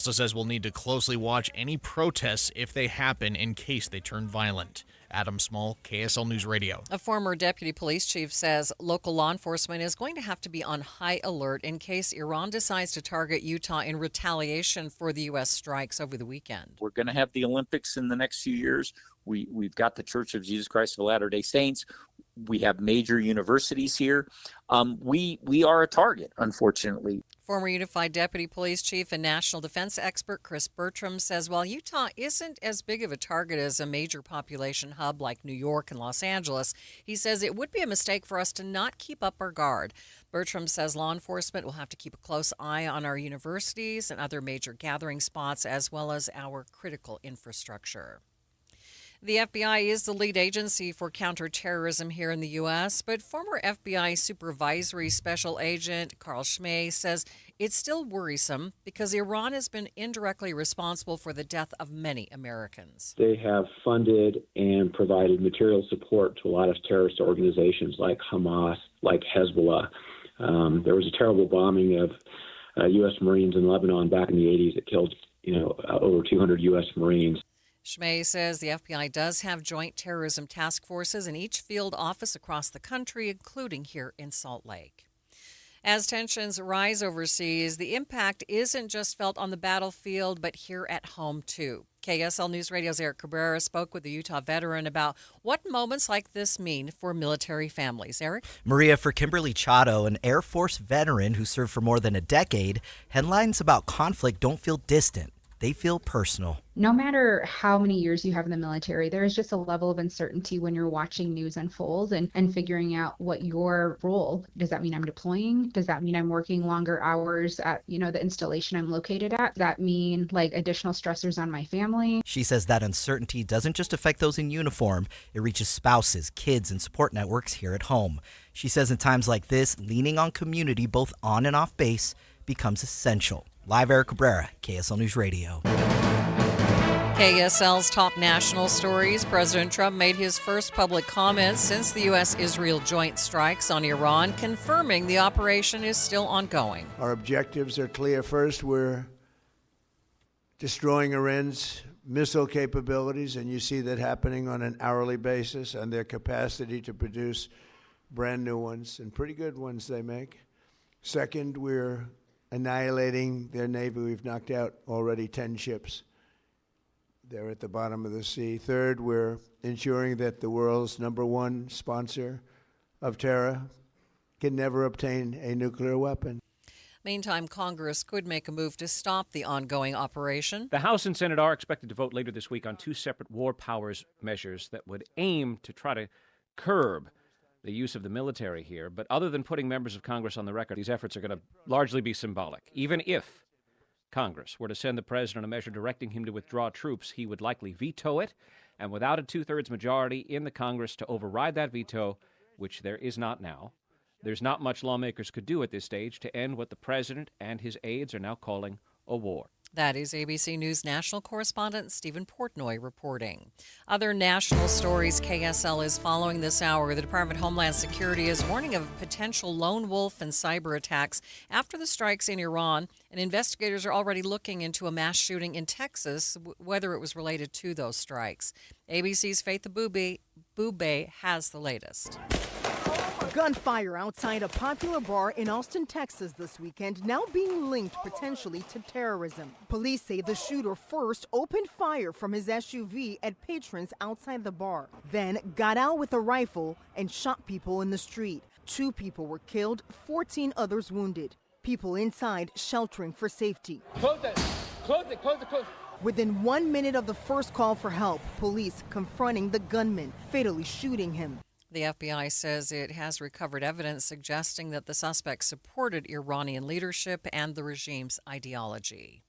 Also says we'll need to closely watch any protests if they happen in case they turn violent. Adam Small, KSL News Radio. A former deputy police chief says local law enforcement is going to have to be on high alert in case Iran decides to target Utah in retaliation for the U.S. strikes over the weekend. We're going to have the Olympics in the next few years. We've got the Church of Jesus Christ of Latter-day Saints. We have major universities here. We are a target, unfortunately. Former Unified Deputy Police Chief and National Defense expert Chris Bertram says while Utah isn't as big of a target as a major population hub like New York and Los Angeles, he says it would be a mistake for us to not keep up our guard. Bertram says law enforcement will have to keep a close eye on our universities and other major gathering spots as well as our critical infrastructure. The FBI is the lead agency for counterterrorism here in the U.S., but former FBI Supervisory Special Agent Carl Schmay says it's still worrisome because Iran has been indirectly responsible for the death of many Americans. They have funded and provided material support to a lot of terrorist organizations like Hamas, like Hezbollah. There was a terrible bombing of U.S. Marines in Lebanon back in the 80s that killed, over 200 U.S. Marines. Schmay says the FBI does have joint terrorism task forces in each field office across the country, including here in Salt Lake. As tensions rise overseas, the impact isn't just felt on the battlefield, but here at home, too. KSL News Radio's Eric Cabrera spoke with a Utah veteran about what moments like this mean for military families. Eric? Maria, for Kimberly Chado, an Air Force veteran who served for more than a decade, headlines about conflict don't feel distant. They feel personal. No matter how many years you have in the military, there is just a level of uncertainty when you're watching news unfold and figuring out what your role. Does that mean I'm deploying? Does that mean I'm working longer hours at, the installation I'm located at? Does that mean additional stressors on my family? She says that uncertainty doesn't just affect those in uniform. It reaches spouses, kids, and support networks here at home. She says in times like this, leaning on community both on and off base becomes essential. Live, Eric Cabrera, KSL News Radio. KSL's top national stories. President Trump made his first public comments since the U.S.-Israel joint strikes on Iran, confirming the operation is still ongoing. Our objectives are clear. First, we're destroying Iran's missile capabilities, and you see that happening on an hourly basis, and their capacity to produce brand new ones, and pretty good ones they make. Second, we're annihilating their navy. We've knocked out already 10 ships. They're at the bottom of the sea. Third, we're ensuring that the world's number one sponsor of terror can never obtain a nuclear weapon. Meantime, Congress could make a move to stop the ongoing operation. The House and Senate are expected to vote later this week on two separate war powers measures that would aim to try to curb the use of the military here. But other than putting members of Congress on the record, these efforts are going to largely be symbolic. Even if Congress were to send the president a measure directing him to withdraw troops, he would likely veto it. And without a two-thirds majority in the Congress to override that veto, which there is not now, there's not much lawmakers could do at this stage to end what the president and his aides are now calling a war. That is ABC News national correspondent Stephen Portnoy reporting. Other national stories KSL is following this hour. The Department of Homeland Security is warning of potential lone wolf and cyber attacks after the strikes in Iran, and investigators are already looking into a mass shooting in Texas, whether it was related to those strikes. ABC's Faith Abube has the latest. Gunfire outside a popular bar in Austin, Texas this weekend, now being linked potentially to terrorism. Police say the shooter first opened fire from his SUV at patrons outside the bar, then got out with a rifle and shot people in the street. 2 people were killed, 14 others wounded. People inside sheltering for safety. Close it. Close it. Close it. Close it. Within 1 minute of the first call for help, police confronting the gunman, fatally shooting him. The FBI says it has recovered evidence suggesting that the suspect supported Iranian leadership and the regime's ideology.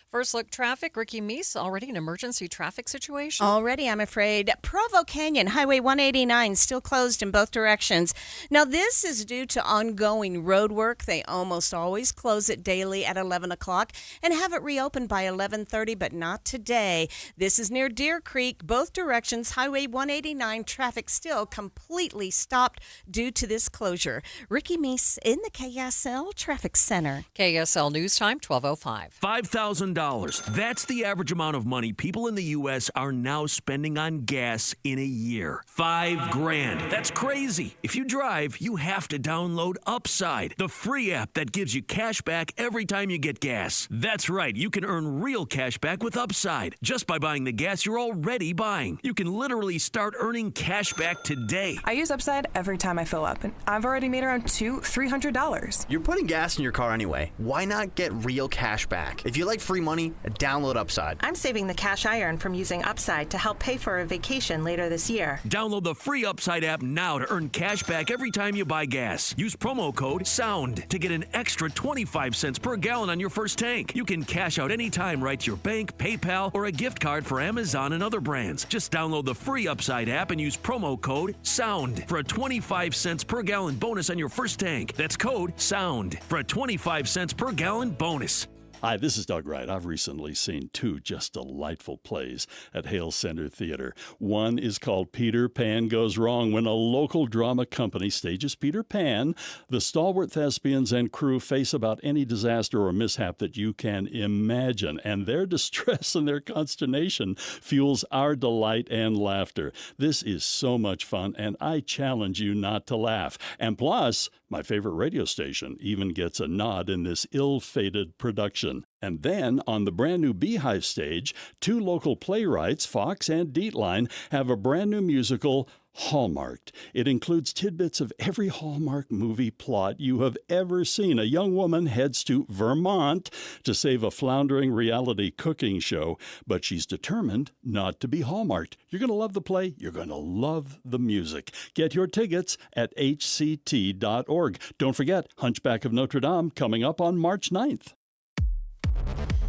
First look traffic. Ricky Meese, already an emergency traffic situation? Already, I'm afraid. Provo Canyon, Highway 189, still closed in both directions. Now, this is due to ongoing road work. They almost always close it daily at 11 o'clock and have it reopened by 11:30, but not today. This is near Deer Creek. Both directions, Highway 189, traffic still completely stopped due to this closure. Ricky Meese in the KSL Traffic Center. KSL News Time, 12:05. $5,000 $5,000. That's the average amount of money people in the U.S. are now spending on gas in a year. $5,000. That's crazy. If you drive, you have to download Upside, the free app that gives you cash back every time you get gas. That's right. You can earn real cash back with Upside just by buying the gas you're already buying. You can literally start earning cash back today. I use Upside every time I fill up, and I've already made around $300. You're putting gas in your car anyway. Why not get real cash back? If you like free money, download Upside. I'm saving the cash I earn from using Upside to help pay for a vacation later this year. Download the free Upside app now to earn cash back every time you buy gas. Use promo code SOUND to get an extra 25 cents per gallon on your first tank. You can cash out anytime right to your bank, PayPal, or a gift card for Amazon and other brands. Just download the free Upside app and use promo code SOUND for a 25 cents per gallon bonus on your first tank. That's code SOUND for a 25 cents per gallon bonus. Hi, this is Doug Wright. I've recently seen two just delightful plays at Hale Center Theater. One is called Peter Pan Goes Wrong. When a local drama company stages Peter Pan, the stalwart thespians and crew face about any disaster or mishap that you can imagine, and their distress and their consternation fuels our delight and laughter. This is so much fun, and I challenge you not to laugh. And plus, my favorite radio station even gets a nod in this ill-fated production. And then, on the brand new Beehive stage, two local playwrights, Fox and Dietline, have a brand new musical, Hallmarked. It includes tidbits of every Hallmark movie plot you have ever seen. A young woman heads to Vermont to save a floundering reality cooking show, but she's determined not to be Hallmarked. You're going to love the play. You're going to love the music. Get your tickets at hct.org. Don't forget, Hunchback of Notre Dame coming up on March 9th.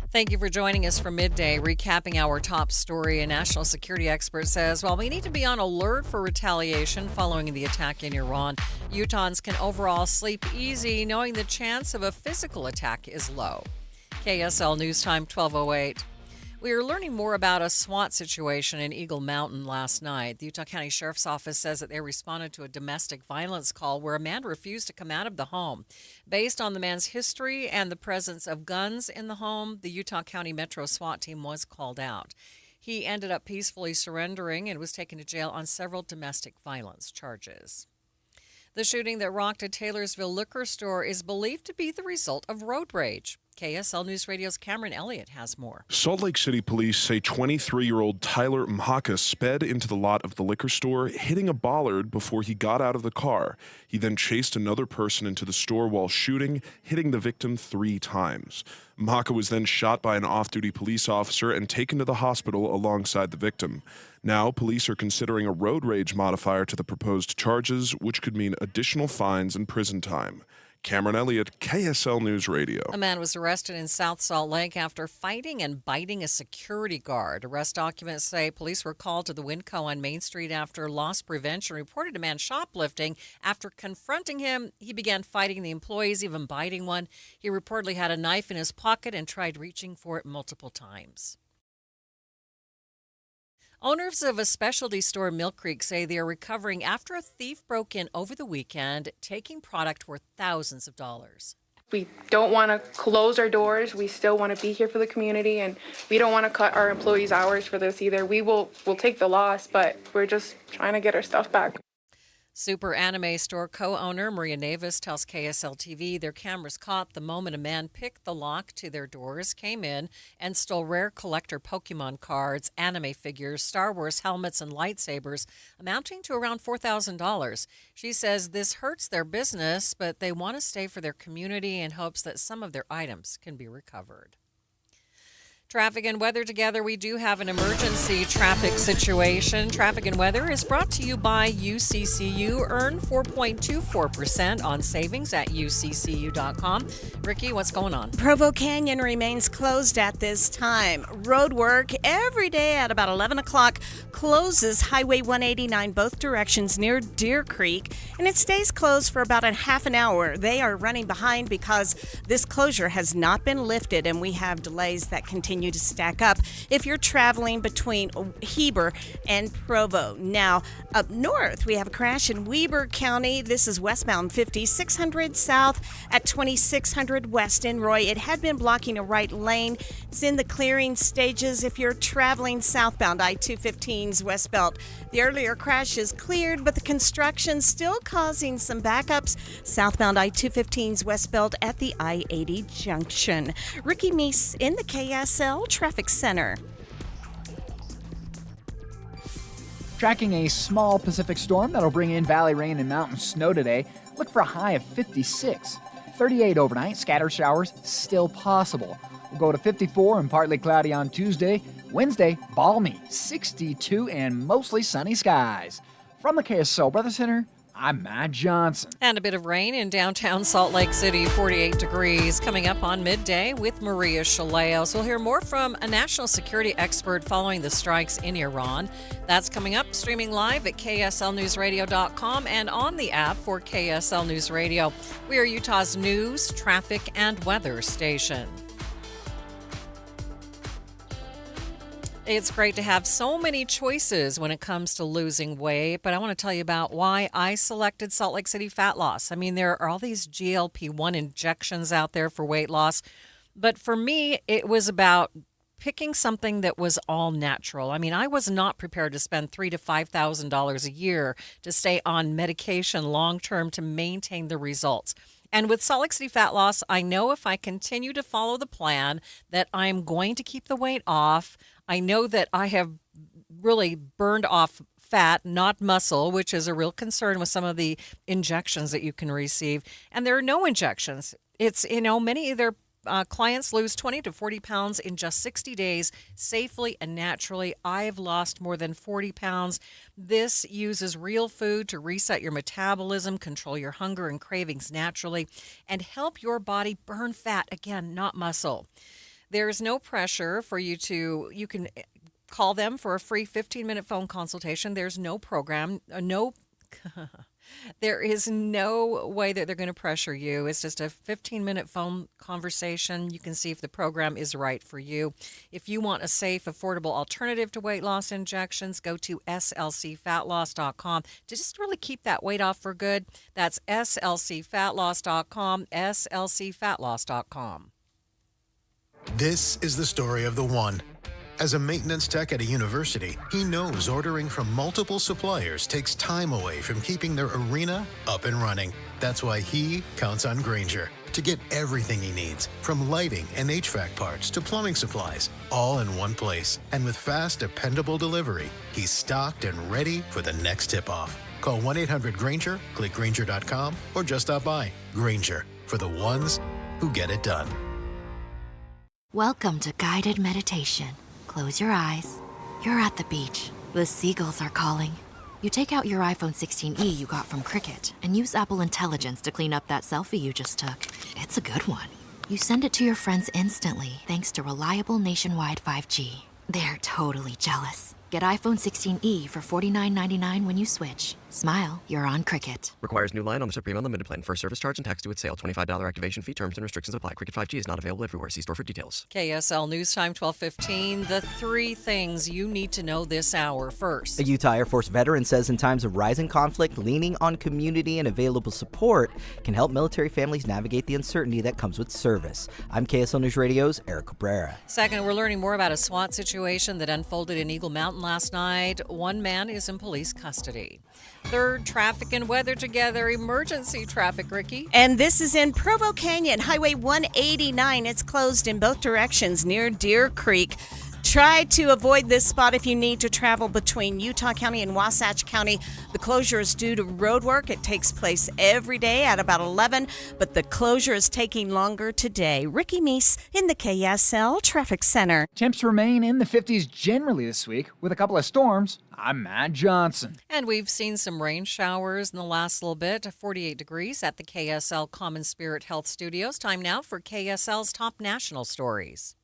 Thank you for joining us for Midday. Recapping our top story, a national security expert says while we need to be on alert for retaliation following the attack in Iran, Utahns can overall sleep easy knowing the chance of a physical attack is low. KSL News Time 12:08. We are learning more about a SWAT situation in Eagle Mountain last night. The Utah County Sheriff's Office says that they responded to a domestic violence call where a man refused to come out of the home. Based on the man's history and the presence of guns in the home, the Utah County Metro SWAT team was called out. He ended up peacefully surrendering and was taken to jail on several domestic violence charges. The shooting that rocked a Taylorsville liquor store is believed to be the result of road rage. KSL News Radio's Cameron Elliott has more. Salt Lake City police say 23-year-old Tyler Mhaka sped into the lot of the liquor store, hitting a bollard before he got out of the car. He then chased another person into the store while shooting, hitting the victim 3 times. Mhaka was then shot by an off-duty police officer and taken to the hospital alongside the victim. Now, police are considering a road rage modifier to the proposed charges, which could mean additional fines and prison time. Cameron Elliott, KSL News Radio. A man was arrested in South Salt Lake after fighting and biting a security guard. Arrest documents say police were called to the Winco on Main Street after loss prevention reported a man shoplifting. After confronting him, he began fighting the employees, even biting one. He reportedly had a knife in his pocket and tried reaching for it multiple times. Owners of a specialty store in Mill Creek say they are recovering after a thief broke in over the weekend, taking product worth thousands of dollars. We don't want to close our doors. We still want to be here for the community, and we don't want to cut our employees' hours for this either. We'll take the loss, but we're just trying to get our stuff back. Super Anime store co-owner Maria Navis tells KSL TV their cameras caught the moment a man picked the lock to their doors, came in, and stole rare collector Pokemon cards, anime figures, Star Wars helmets, and lightsabers, amounting to around $4,000. She says this hurts their business, but they want to stay for their community and hopes that some of their items can be recovered. Traffic and weather together. We do have an emergency traffic situation. Traffic and weather is brought to you by UCCU. Earn 4.24% on savings at uccu.com. Ricky, what's going on? Provo Canyon remains closed at this time. Road work every day at about 11 o'clock closes Highway 189 both directions near Deer Creek, and it stays closed for about a half an hour. They are running behind because this closure has not been lifted, and we have delays that continue continue to stack up if you're traveling between Heber and Provo. Now, up north, we have a crash in Weber County. This is westbound 50, 600 south at 2600 west in Roy. It had been blocking a right lane. It's in the clearing stages if you're traveling southbound I-215's West Belt. The earlier crash is cleared, but the construction still causing some backups southbound I-215's West Belt at the I-80 junction. Ricky Meese in the KSL Traffic Center. Tracking a small Pacific storm that'll bring in valley rain and mountain snow today. Look for a high of 56. 38 overnight, scattered showers still possible. We'll go to 54 and partly cloudy on Tuesday. Wednesday, balmy, 62 and mostly sunny skies. From the KSL Weather Center, I'm Matt Johnson. And a bit of rain in downtown Salt Lake City, 48 degrees. Coming up on Midday with Maria Shilaos. We'll hear more from a national security expert following the strikes in Iran. That's coming up, streaming live at KSLNewsRadio.com and on the app for KSL News Radio. We are Utah's news, traffic, and weather station. It's great to have so many choices when it comes to losing weight, but I want to tell you about why I selected Salt Lake City Fat Loss. I mean, there are all these GLP-1 injections out there for weight loss, but for me, it was about picking something that was all natural. I mean, I was not prepared to spend $3,000 to $5,000 a year to stay on medication long-term to maintain the results. And with Salt Lake City Fat Loss, I know if I continue to follow the plan that I'm going to keep the weight off. I know that I have really burned off fat, not muscle, which is a real concern with some of the injections that you can receive. And there are no injections. It's, many of their clients lose 20 to 40 pounds in just 60 days, safely and naturally. I've lost more than 40 pounds. This uses real food to reset your metabolism, control your hunger and cravings naturally, and help your body burn fat, again, not muscle. There's no pressure for you can call them for a free 15-minute phone consultation. There's no program, there is no way that they're going to pressure you. It's just a 15-minute phone conversation. You can see if the program is right for you. If you want a safe, affordable alternative to weight loss injections, go to slcfatloss.com to just really keep that weight off for good. That's slcfatloss.com, slcfatloss.com. This is the story of the one. As a maintenance tech at a university, he knows ordering from multiple suppliers takes time away from keeping their arena up and running. That's why he counts on Grainger to get everything he needs, from lighting and HVAC parts to plumbing supplies, all in one place. And with fast, dependable delivery, he's stocked and ready for the next tip-off. Call 1-800-GRAINGER, click Grainger.com, or just stop by. Grainger, for the ones who get it done. Welcome to guided meditation. Close your eyes. You're at the beach. The seagulls are calling. You take out your iPhone 16e you got from Cricket and use Apple Intelligence to clean up that selfie you just took. It's a good one. You send it to your friends instantly thanks to reliable nationwide 5G. They're totally jealous. Get iPhone 16e for $49.99 when you switch. Smile, you're on Cricket. Requires new line on the Supreme Unlimited plan. First service charge and tax due at sale. $25 activation fee. Terms and restrictions apply. Cricket 5G is not available everywhere. See store for details. KSL News Time 12:15. The three things you need to know this hour. First, A Utah Air Force veteran says in times of rising conflict, leaning on community and available support can help military families navigate the uncertainty that comes with service. I'm KSL News Radio's Eric Cabrera. Second, we're learning more about a SWAT situation that unfolded in Eagle Mountain last night. One man is in police custody. Third, traffic and weather together. Emergency traffic, Ricky. And this is in Provo Canyon, Highway 189. It's closed in both directions near Deer Creek. Try to avoid this spot if you need to travel between Utah County and Wasatch County. The closure is due to road work. It takes place every day at about 11, but the closure is taking longer today. Ricky Meese in the KSL Traffic Center. Temps remain in the 50s generally this week with a couple of storms. I'm Matt Johnson. And we've seen some rain showers in the last little bit. 48 degrees at the KSL Common Spirit Health Studios. Time now for KSL's top national stories.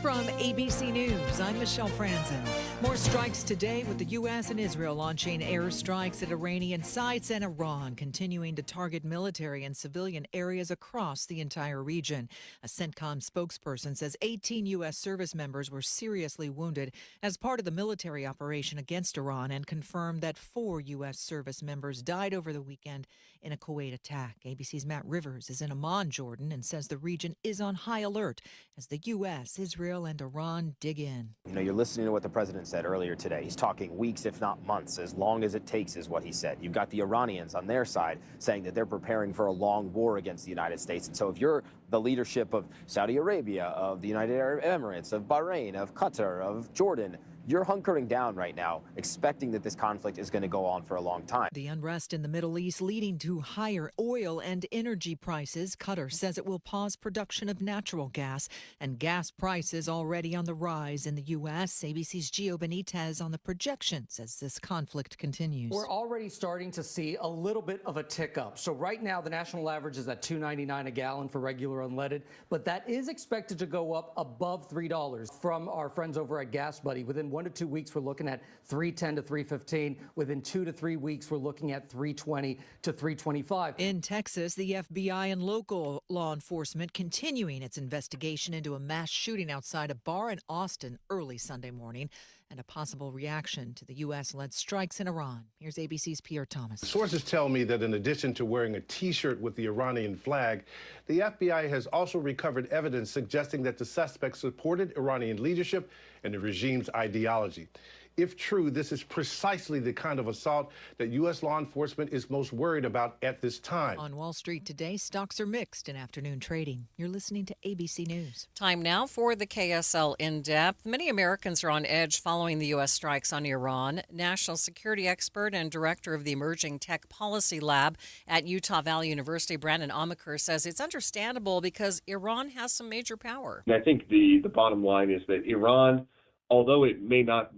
From ABC News, I'm Michelle Franzen. More strikes today with the U.S. and Israel launching airstrikes at Iranian sites and Iran continuing to target military and civilian areas across the entire region. A CENTCOM spokesperson says 18 U.S. service members were seriously wounded as part of the military operation against Iran and confirmed that 4 U.S. service members died over the weekend in a Kuwait attack. ABC's Matt Rivers is in Amman, Jordan, and says the region is on high alert as the U.S., Israel, and Iran dig in. You know, you're listening to what the president said earlier today. He's talking weeks, if not months, as long as it takes is what he said. You've got the Iranians on their side saying that they're preparing for a long war against the United States. And so if you're the leadership of Saudi Arabia, of the United Arab Emirates, of Bahrain, of Qatar, of Jordan, you're hunkering down right now, expecting that this conflict is going to go on for a long time. The unrest in the Middle East leading to higher oil and energy prices. Qatar says it will pause production of natural gas, and gas prices already on the rise in the U.S. ABC's Gio Benitez on the projections as this conflict continues. We're already starting to see a little bit of a tick up. So right now, the national average is at $2.99 a gallon for regular unleaded, but that is expected to go up above $3 from our friends over at Gas Buddy. Within 1 to 2 weeks, we're looking at $3.10 to $3.15. Within 2 to 3 weeks, we're looking at $3.20 to $3.25. In Texas, the FBI and local law enforcement continuing its investigation into a mass shooting outside a bar in Austin early Sunday morning and a possible reaction to the U.S.-led strikes in Iran. Here's ABC's Pierre Thomas. Sources tell me that in addition to wearing a T-shirt with the Iranian flag, the FBI has also recovered evidence suggesting that the suspects supported Iranian leadership and the regime's ideology. If true, this is precisely the kind of assault that U.S. law enforcement is most worried about at this time. On Wall Street today, stocks are mixed in afternoon trading. You're listening to ABC News. Time now for the KSL In-Depth. Many Americans are on edge following the U.S. strikes on Iran. National security expert and director of the Emerging Tech Policy Lab at Utah Valley University, Brandon Amaker, says it's understandable because Iran has some major power. And I think the bottom line is that Iran, although it may not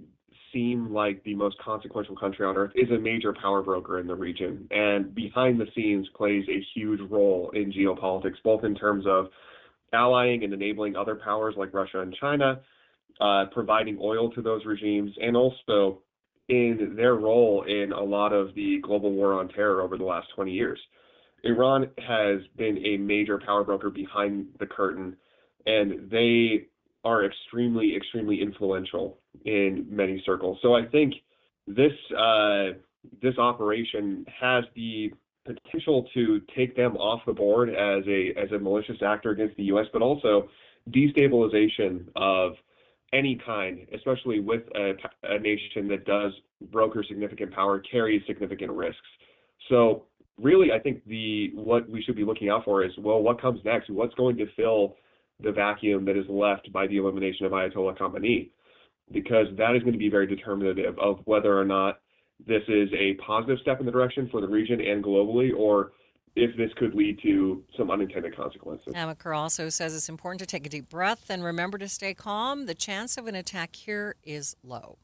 seem like the most consequential country on earth, is a major power broker in the region, and behind the scenes plays a huge role in geopolitics, both in terms of allying and enabling other powers like Russia and China, providing oil to those regimes, and also in their role in a lot of the global war on terror over the last 20 years. Iran has been a major power broker behind the curtain, and they are extremely, extremely influential in many circles. So I think this operation has the potential to take them off the board as a malicious actor against the U.S., but also destabilization of any kind, especially with a nation that does broker significant power, carries significant risks. So really, I think what we should be looking out for is, well, what comes next? What's going to fill the vacuum that is left by the elimination of Ayatollah Khamenei? Because that is going to be very determinative of whether or not this is a positive step in the direction for the region and globally, or if this could lead to some unintended consequences. Amaker also says it's important to take a deep breath and remember to stay calm. The chance of an attack here is low.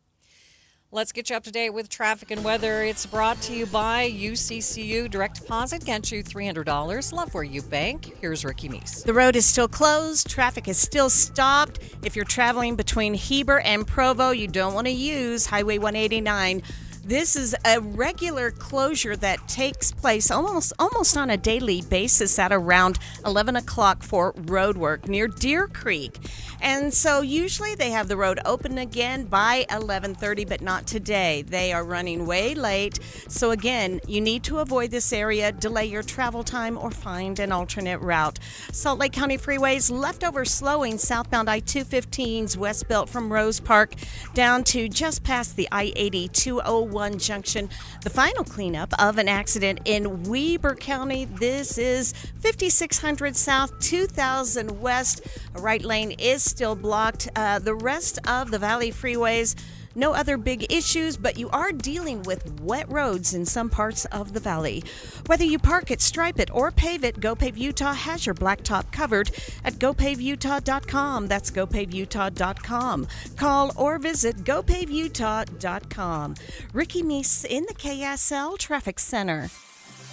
Let's get you up to date with traffic and weather. It's brought to you by UCCU. Direct deposit gets you $300. Love where you bank. Here's Ricky Meese. The road is still closed. Traffic is still stopped. If you're traveling between Heber and Provo, you don't want to use Highway 189. This is a regular closure that takes place almost on a daily basis at around 11 o'clock for road work near Deer Creek. And so usually they have the road open again by 11:30, but not today. They are running way late. So again, you need to avoid this area, delay your travel time, or find an alternate route. Salt Lake County freeways leftover slowing southbound I-215's west belt from Rose Park down to just past the I-80 201 junction. The final cleanup of an accident in Weber County. This is 5600 south, 2000 west. A right lane is still blocked. The rest of the Valley freeways, no other big issues, but you are dealing with wet roads in some parts of the valley. Whether you park it, stripe it, or pave it, GoPave Utah has your blacktop covered at GoPaveUtah.com. That's GoPaveUtah.com. Call or visit GoPaveUtah.com. Ricky Meese in the KSL Traffic Center.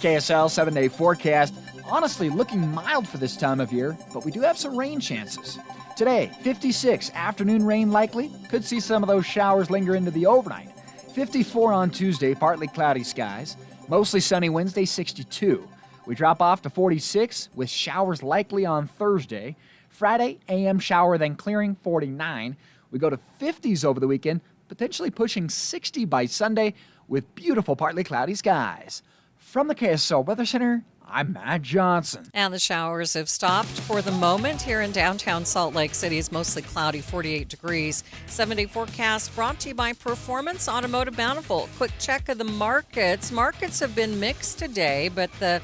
KSL 7-day forecast. Honestly, looking mild for this time of year, but we do have some rain chances. Today, 56, afternoon rain likely. Could see some of those showers linger into the overnight. 54 on Tuesday, partly cloudy skies. Mostly sunny Wednesday, 62. We drop off to 46 with showers likely on Thursday. Friday, AM shower then clearing, 49. We go to 50s over the weekend, potentially pushing 60 by Sunday with beautiful partly cloudy skies. From the KSL Weather Center, I'm Matt Johnson. And the showers have stopped for the moment here in downtown Salt Lake City. It's mostly cloudy, 48 degrees. 7-day forecast brought to you by Performance Automotive Bountiful. Quick check of the markets. Markets have been mixed today, but the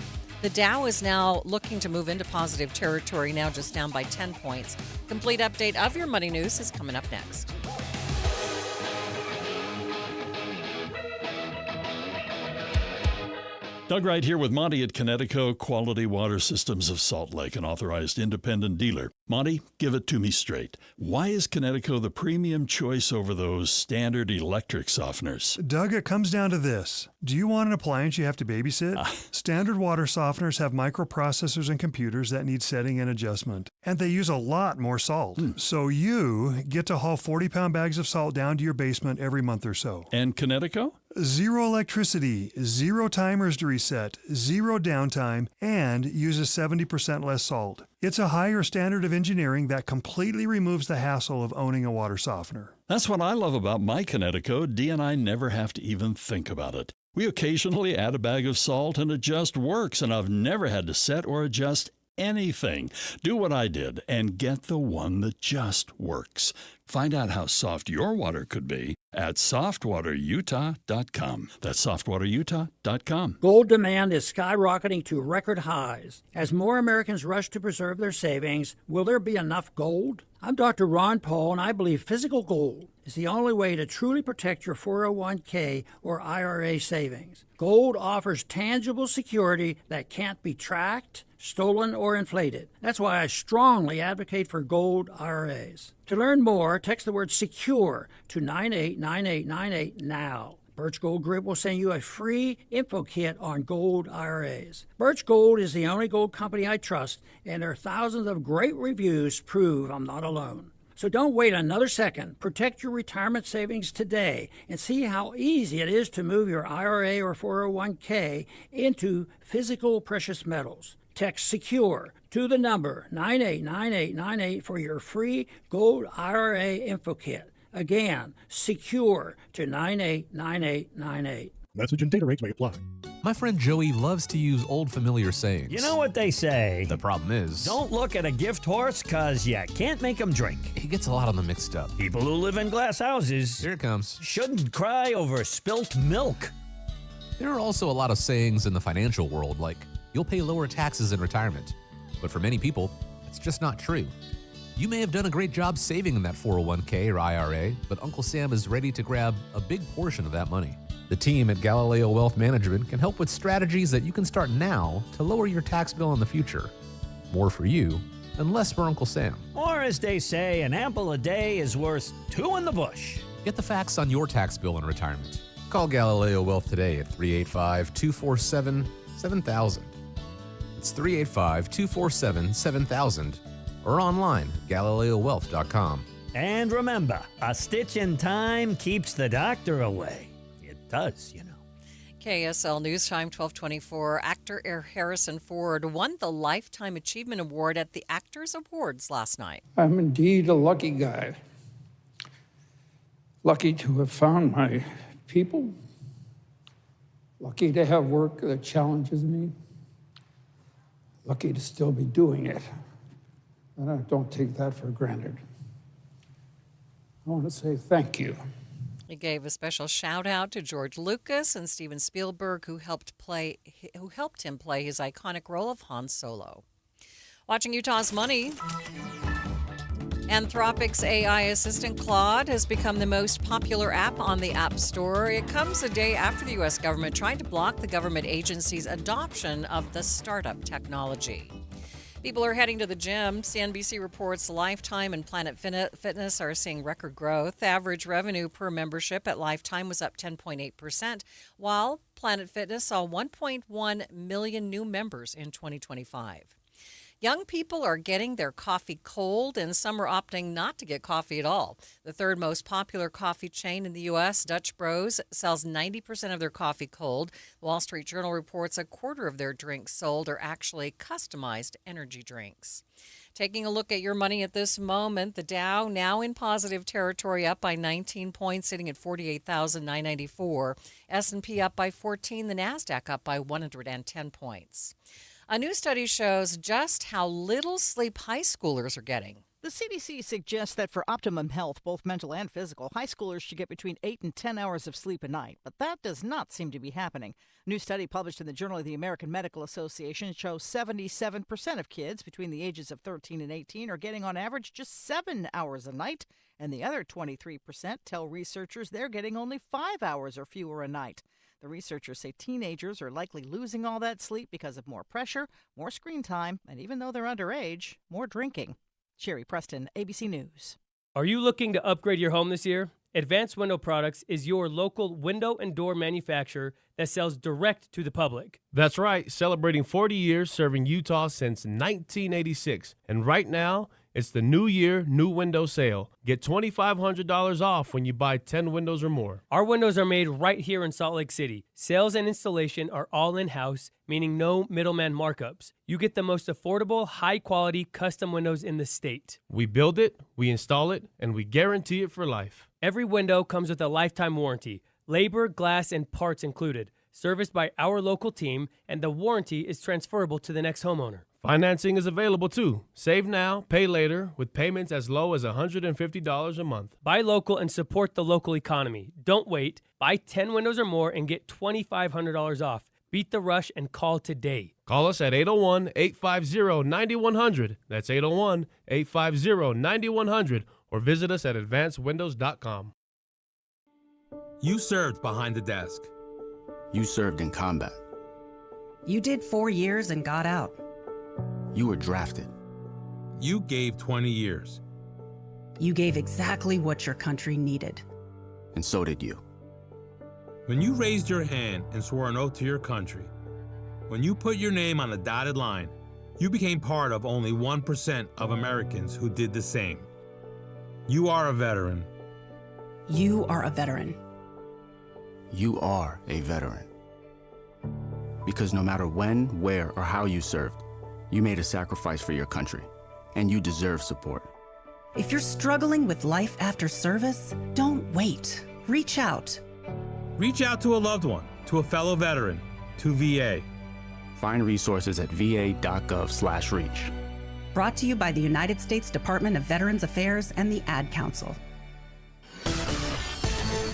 Dow is now looking to move into positive territory, now just down by 10 points. Complete update of your money news is coming up next. Doug Wright here with Monty at Connecticut Quality Water Systems of Salt Lake, an authorized independent dealer. Monty, give it to me straight. Why is Connecticut the premium choice over those standard electric softeners? Doug, it comes down to this. Do you want an appliance you have to babysit? Standard water softeners have microprocessors and computers that need setting and adjustment, and they use a lot more salt. So you get to haul 40-pound bags of salt down to your basement every month or so. And Connecticut? Zero electricity, zero timers to reset, zero downtime, and uses 70% less salt. It's a higher standard of engineering that completely removes the hassle of owning a water softener. That's what I love about my Connecticut. Dee and I never have to even think about it. We occasionally add a bag of salt and it just works, and I've never had to set or adjust anything. Do what I did and get the one that just works. Find out how soft your water could be at softwaterutah.com. That's softwaterutah.com. Gold demand is skyrocketing to record highs. As more Americans rush to preserve their savings, will there be enough gold? I'm Dr. Ron Paul, and I believe physical gold is the only way to truly protect your 401k or IRA savings. Gold offers tangible security that can't be tracked, stolen, or inflated. That's why I strongly advocate for gold IRAs. To learn more, text the word SECURE to 989898 now. Birch Gold Group will send you a free info kit on gold IRAs. Birch Gold is the only gold company I trust, and their thousands of great reviews prove I'm not alone. So don't wait another second. Protect your retirement savings today and see how easy it is to move your IRA or 401k into physical precious metals. Text SECURE to the number 989898 for your free gold IRA info kit. Again, SECURE to 989898. Message and data rates may apply. My friend Joey loves to use old familiar sayings. You know what they say. The problem is, Don't look at a gift horse, cause you can't make them drink. he gets a lot of them mixed up. People who live in glass houses Here it comes. shouldn't cry over spilt milk. There are also a lot of sayings in the financial world, like, you'll pay lower taxes in retirement. But for many people, it's just not true. You may have done a great job saving in that 401k or IRA, but Uncle Sam is ready to grab a big portion of that money. The team at Galileo Wealth Management can help with strategies that you can start now to lower your tax bill in the future. More for you and less for Uncle Sam. Or as they say, an apple a day is worth two in the bush. Get the facts on your tax bill in retirement. Call Galileo Wealth today at 385-247-7000. It's 385-247-7000 or online at GalileoWealth.com. And remember, a stitch in time keeps the doctor away. It does, you know. KSL News Time 1224. Actor Harrison Ford won the Lifetime Achievement Award at the Actors Awards last night. I'm indeed a lucky guy. Lucky to have found my people. Lucky to have work that challenges me. Lucky to still be doing it. And I don't take that for granted. I want to say thank you. He gave a special shout out to George Lucas and Steven Spielberg, who helped him play his iconic role of Han Solo. Watching Utah's Money. Anthropic's AI assistant Claude has become the most popular app on the App Store. It comes a day after the U.S. government tried to block the government agency's adoption of the startup technology. People are heading to the gym. CNBC reports Lifetime and Planet Fitness are seeing record growth. Average revenue per membership at Lifetime was up 10.8%, while Planet Fitness saw 1.1 million new members in 2025. Young people are getting their coffee cold, and some are opting not to get coffee at all. The third most popular coffee chain in the U.S., Dutch Bros, sells 90% of their coffee cold. The Wall Street Journal reports a quarter of their drinks sold are actually customized energy drinks. Taking a look at your money at this moment, the Dow now in positive territory, up by 19 points, sitting at 48,994. S&P up by 14, the Nasdaq up by 110 points. A new study shows just how little sleep high schoolers are getting. The CDC suggests that for optimum health, both mental and physical, high schoolers should get between 8 and 10 hours of sleep a night. But that does not seem to be happening. A new study published in the Journal of the American Medical Association shows 77% of kids between the ages of 13 and 18 are getting on average just 7 hours a night. And the other 23% tell researchers they're getting only 5 hours or fewer a night. The researchers say teenagers are likely losing all that sleep because of more pressure, more screen time, and even though they're underage, more drinking. Sherry Preston, ABC News. Are you looking to upgrade your home this year? Advanced Window Products is your local window and door manufacturer that sells direct to the public. That's right, celebrating 40 years serving Utah since 1986. And right now, it's the New Year, New Window Sale. Get $2,500 off when you buy 10 windows or more. Our windows are made right here in Salt Lake City. Sales and installation are all in-house, meaning no middleman markups. You get the most affordable, high-quality custom windows in the state. We build it, we install it, and we guarantee it for life. Every window comes with a lifetime warranty, labor, glass, and parts included, serviced by our local team, and the warranty is transferable to the next homeowner. Financing is available too. Save now, pay later, with payments as low as $150 a month. Buy local and support the local economy. Don't wait. Buy 10 windows or more and get $2,500 off. Beat the rush and call today. Call us at 801-850-9100. That's 801-850-9100. Or visit us at advancedwindows.com. You served behind the desk. You served in combat. You did 4 years and got out. You were drafted. You gave 20 years. You gave exactly what your country needed. And so did you. When you raised your hand and swore an oath to your country, when you put your name on a dotted line, you became part of only 1% of Americans who did the same. You are a veteran. You are a veteran. You are a veteran. Because no matter when, where, or how you served, you made a sacrifice for your country, and you deserve support. If you're struggling with life after service, don't wait. Reach out. Reach out to a loved one, to a fellow veteran, to VA. Find resources at va.gov/reach. Brought to you by the United States Department of Veterans Affairs and the Ad Council.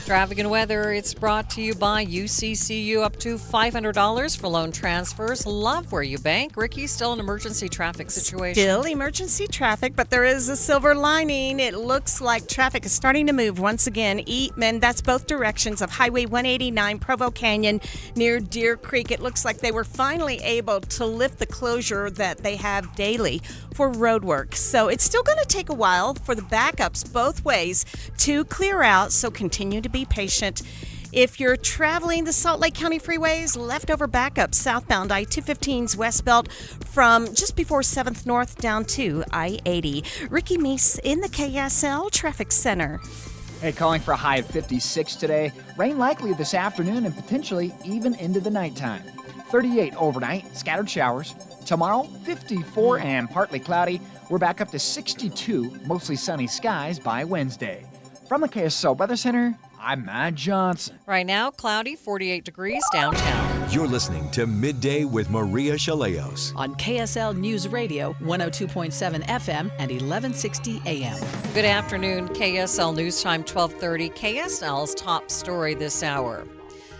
Traffic and weather, it's brought to you by UCCU, up to $500 for loan transfers. Love where you bank. Ricky, still an emergency traffic situation. Still emergency traffic, but there is a silver lining. It looks like traffic is starting to move once again. Eatman, that's both directions of Highway 189, Provo Canyon near Deer Creek. It looks like they were finally able to lift the closure that they have daily for road work. So it's still going to take a while for the backups both ways to clear out, so continue to be patient. If you're traveling the Salt Lake County freeways, leftover backup southbound I-215's West Belt from just before 7th North down to I-80. Ricky Meese in the KSL Traffic Center. Hey, calling for a high of 56 today. Rain likely this afternoon and potentially even into the nighttime. 38 overnight, scattered showers. Tomorrow, 54 and partly cloudy. We're back up to 62, mostly sunny skies by Wednesday. From the KSL Weather Center, I'm Matt Johnson. Right now, cloudy, 48 degrees downtown. You're listening to Midday with Maria Shilaos on KSL News Radio, 102.7 FM and 1160 AM. Good afternoon, KSL News Time, 1230. KSL's top story this hour.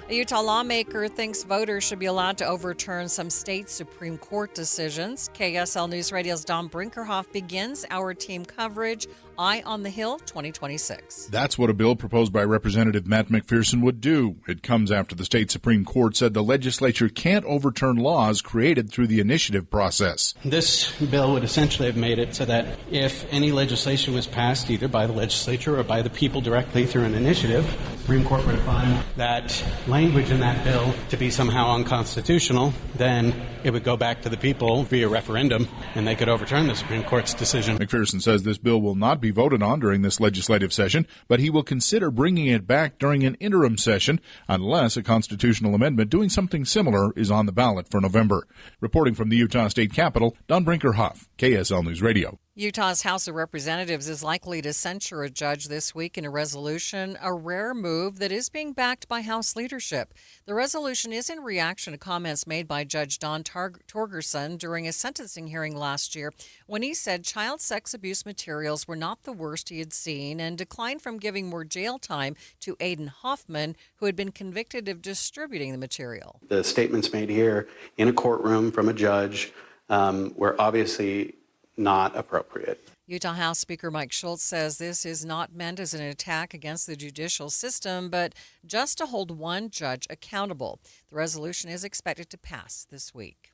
A Utah lawmaker thinks voters should be allowed to overturn some state Supreme Court decisions. KSL News Radio's Don Brinkerhoff begins our team coverage, Eye on the Hill 2026. That's what a bill proposed by Representative Matt McPherson would do. It comes after the state Supreme Court said the legislature can't overturn laws created through the initiative process. This bill would essentially have made it so that if any legislation was passed either by the legislature or by the people directly through an initiative, the Supreme Court would find that language in that bill to be somehow unconstitutional, then it would go back to the people via referendum, and they could overturn the Supreme Court's decision. McPherson says this bill will not be voted on during this legislative session, but he will consider bringing it back during an interim session unless a constitutional amendment doing something similar is on the ballot for November. Reporting from the Utah State Capitol, Don Brinker-Huff, KSL News Radio. Utah's House of Representatives is likely to censure a judge this week in a resolution, a rare move that is being backed by House leadership. The resolution is in reaction to comments made by Judge Don Torgerson during a sentencing hearing last year when he said child sex abuse materials were not the worst he had seen and declined from giving more jail time to Aiden Hoffman, who had been convicted of distributing the material. The statements made here in a courtroom from a judge were obviously not appropriate. Utah House Speaker Mike Schultz says this is not meant as an attack against the judicial system, but just to hold one judge accountable. The resolution is expected to pass this week.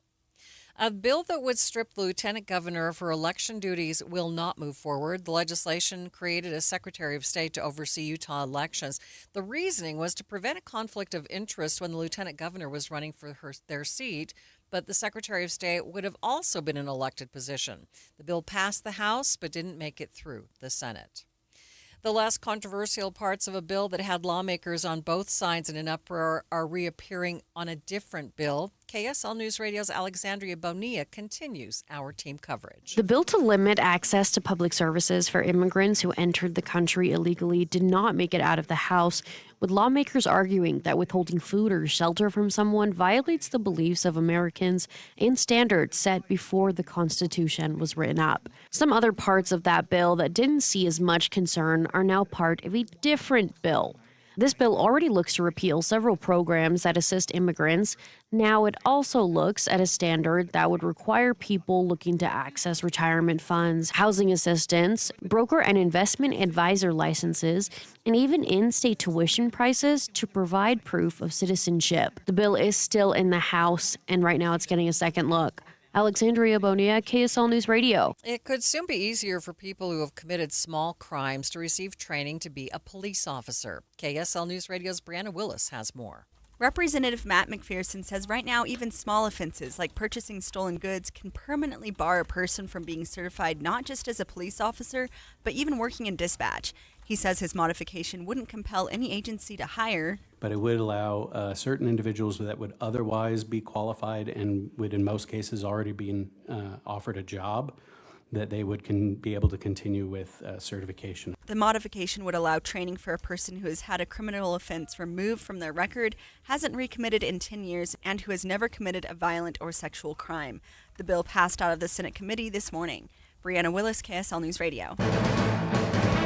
A bill that would strip the lieutenant governor of her election duties will not move forward. The legislation created a Secretary of State to oversee Utah elections. The reasoning was to prevent a conflict of interest when the lieutenant governor was running for their seat, but the Secretary of State would have also been an elected position. The bill passed the House but didn't make it through the Senate. The less controversial parts of a bill that had lawmakers on both sides in an uproar are reappearing on a different bill. KSL News Radio's Alexandria Bonilla continues our team coverage. The bill to limit access to public services for immigrants who entered the country illegally did not make it out of the House, with lawmakers arguing that withholding food or shelter from someone violates the beliefs of Americans and standards set before the Constitution was written up. Some other parts of that bill that didn't see as much concern are now part of a different bill. This bill already looks to repeal several programs that assist immigrants. Now it also looks at a standard that would require people looking to access retirement funds, housing assistance, broker and investment advisor licenses, and even in-state tuition prices to provide proof of citizenship. The bill is still in the House, and right now it's getting a second look. Alexandria Bonilla, KSL News Radio. It could soon be easier for people who have committed small crimes to receive training to be a police officer. KSL News Radio's Brianna Willis has more. Representative Matt McPherson says right now even small offenses like purchasing stolen goods can permanently bar a person from being certified not just as a police officer, but even working in dispatch. He says his modification wouldn't compel any agency to hire, But it would allow certain individuals that would otherwise be qualified and would in most cases already be offered a job, that they would be able to continue with certification. The modification would allow training for a person who has had a criminal offense removed from their record, hasn't recommitted in 10 years, and who has never committed a violent or sexual crime. The bill passed out of the Senate committee this morning. Brianna Willis, KSL News Radio.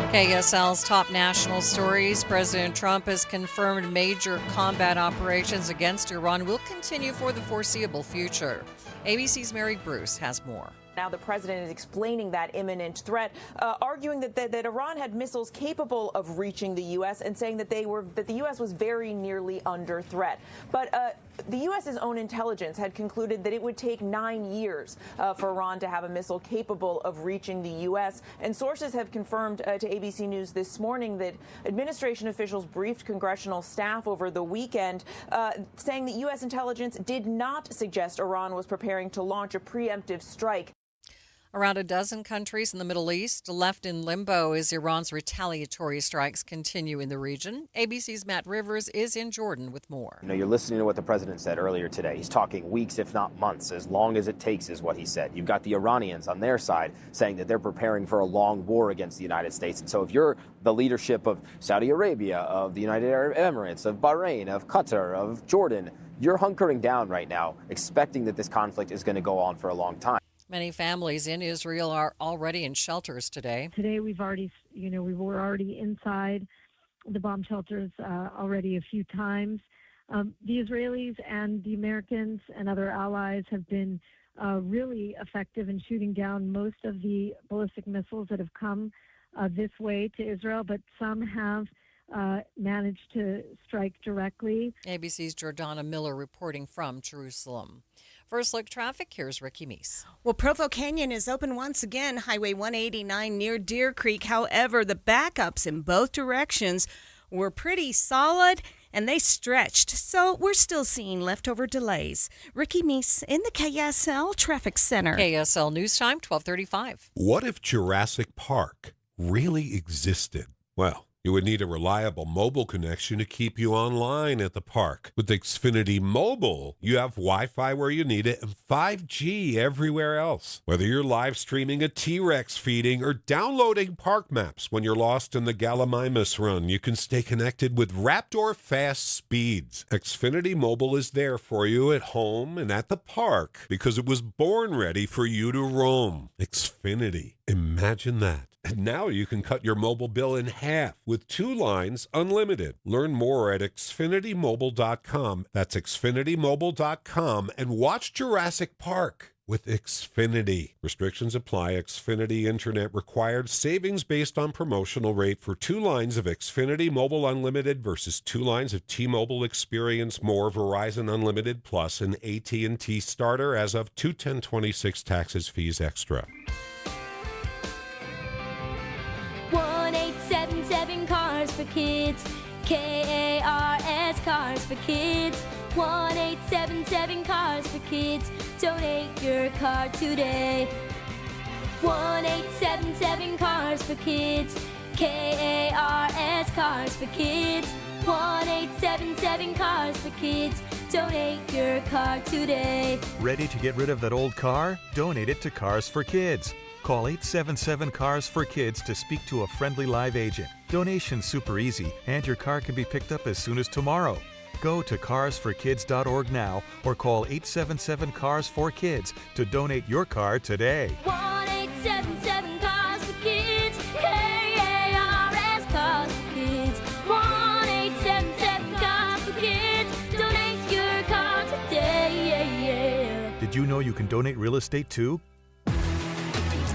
KSL's top national stories. President Trump has confirmed major combat operations against Iran will continue for the foreseeable future. ABC's Mary Bruce has more. Now the president is explaining that imminent threat, arguing that Iran had missiles capable of reaching the U.S. and saying that the U.S. was very nearly under threat. But the U.S.'s own intelligence had concluded that it would take 9 years for Iran to have a missile capable of reaching the U.S. And sources have confirmed to ABC News this morning that administration officials briefed congressional staff over the weekend, saying that U.S. intelligence did not suggest Iran was preparing to launch a preemptive strike. Around a dozen countries in the Middle East left in limbo as Iran's retaliatory strikes continue in the region. ABC's Matt Rivers is in Jordan with more. You're listening to what the president said earlier today. He's talking weeks, if not months, as long as it takes is what he said. You've got the Iranians on their side saying that they're preparing for a long war against the United States. And so if you're the leadership of Saudi Arabia, of the United Arab Emirates, of Bahrain, of Qatar, of Jordan, you're hunkering down right now, expecting that this conflict is going to go on for a long time. Many families in Israel are already in shelters today. Today we were already inside the bomb shelters already a few times. The Israelis and the Americans and other allies have been really effective in shooting down most of the ballistic missiles that have come this way to Israel, but some have managed to strike directly. ABC's Jordana Miller reporting from Jerusalem. First Look Traffic, here's Ricky Meese. Well, Provo Canyon is open once again, Highway 189 near Deer Creek. However, the backups in both directions were pretty solid. and they stretched, so we're still seeing leftover delays. Ricky Meese in the KSL Traffic Center. KSL News Time, 1235. What if Jurassic Park really existed? Well, you would need a reliable mobile connection to keep you online at the park. With Xfinity Mobile, you have Wi-Fi where you need it and 5G everywhere else. Whether you're live streaming a T-Rex feeding or downloading park maps when you're lost in the Gallimimus run, you can stay connected with Raptor fast speeds. Xfinity Mobile is there for you at home and at the park because it was born ready for you to roam. Xfinity. Imagine that. And now you can cut your mobile bill in half with 2 lines unlimited. Learn more at xfinitymobile.com. That's xfinitymobile.com and watch Jurassic Park with Xfinity. Restrictions apply. Xfinity Internet required. Savings based on promotional rate for 2 lines of Xfinity Mobile Unlimited versus 2 lines of T-Mobile Experience More, Verizon Unlimited Plus, and AT&T Starter as of 2/10/26. Taxes, fees extra. 1-877 Cars for Kids. KARS Cars for Kids. 1-877 Cars for Kids. Donate your car today. 1-877 Cars for Kids. KARS Cars for Kids. 1-877 Cars for Kids. Donate your car today. Ready to get rid of that old car? Donate it to Cars for Kids. Call 877 Cars for Kids to speak to a friendly live agent. Donation's super easy, and your car can be picked up as soon as tomorrow. Go to carsforkids.org now or call 877 Cars for Kids to donate your car today. 1-877 Cars for Kids. KARS Cars for Kids. 1-877 Cars for Kids. Donate your car today. Did you know you can donate real estate too?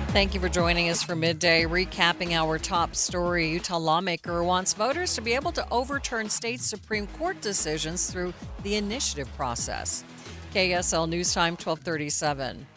Thank you for joining us for Midday. Recapping our top story, Utah lawmaker wants voters to be able to overturn state Supreme Court decisions through the initiative process. KSL News Time, 1237.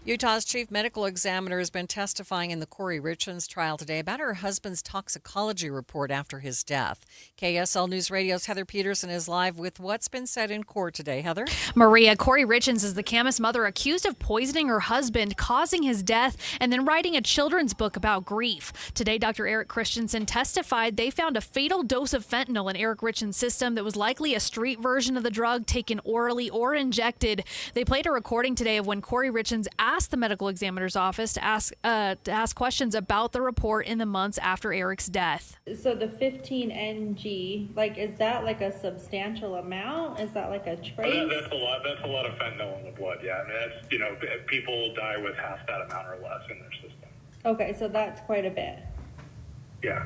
Utah's chief medical examiner has been testifying in the Corey Richens trial today about her husband's toxicology report after his death. KSL News Radio's Heather Peterson is live with what's been said in court today. Heather? Maria, Corey Richens is the Camas mother accused of poisoning her husband, causing his death, and then writing a children's book about grief. Today, Dr. Eric Christensen testified they found a fatal dose of fentanyl in Eric Richens' system that was likely a street version of the drug taken orally or injected. They played a recording today of when Corey Richens asked the medical examiner's office to ask questions about the report in the months after Eric's death. So the 15 ng, is that like a substantial amount? Is that like a trace? That's a lot. That's a lot of fentanyl in the blood. Yeah, I mean, that's people die with half that amount or less in their system. Okay, so that's quite a bit. Yeah.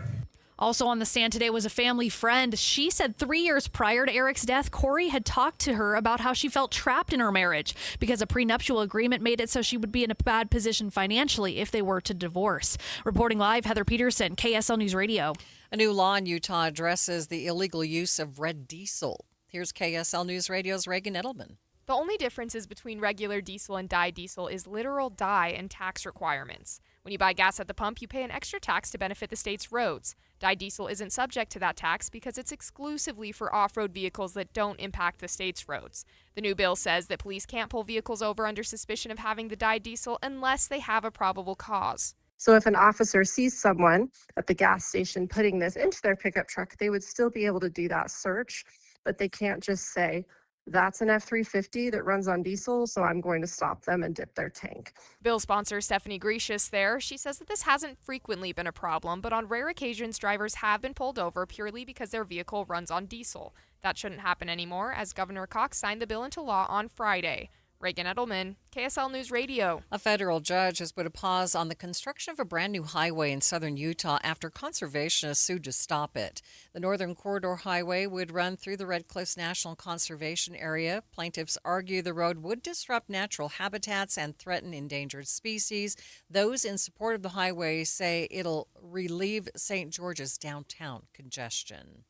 Also on the stand today was a family friend. She said 3 years prior to Eric's death, Corey had talked to her about how she felt trapped in her marriage because a prenuptial agreement made it so she would be in a bad position financially if they were to divorce. Reporting live, Heather Peterson, KSL News Radio. A new law in Utah addresses the illegal use of red diesel. Here's KSL News Radio's Reagan Edelman. The only differences between regular diesel and dye diesel is literal dye and tax requirements. When you buy gas at the pump, you pay an extra tax to benefit the state's roads. Dye diesel isn't subject to that tax because it's exclusively for off-road vehicles that don't impact the state's roads. The new bill says that police can't pull vehicles over under suspicion of having the dyed diesel unless they have a probable cause. So if an officer sees someone at the gas station putting this into their pickup truck, they would still be able to do that search, but they can't just say, that's an F-350 that runs on diesel, so I'm going to stop them and dip their tank. Bill sponsor Stephanie Gracious there. She says that this hasn't frequently been a problem, but on rare occasions, drivers have been pulled over purely because their vehicle runs on diesel. That shouldn't happen anymore, as Governor Cox signed the bill into law on Friday. Reagan Edelman, KSL News Radio. A federal judge has put a pause on the construction of a brand new highway in southern Utah after conservationists sued to stop it. The Northern Corridor Highway would run through the Red Cliffs National Conservation Area. Plaintiffs argue the road would disrupt natural habitats and threaten endangered species. Those in support of the highway say it'll relieve St. George's downtown congestion.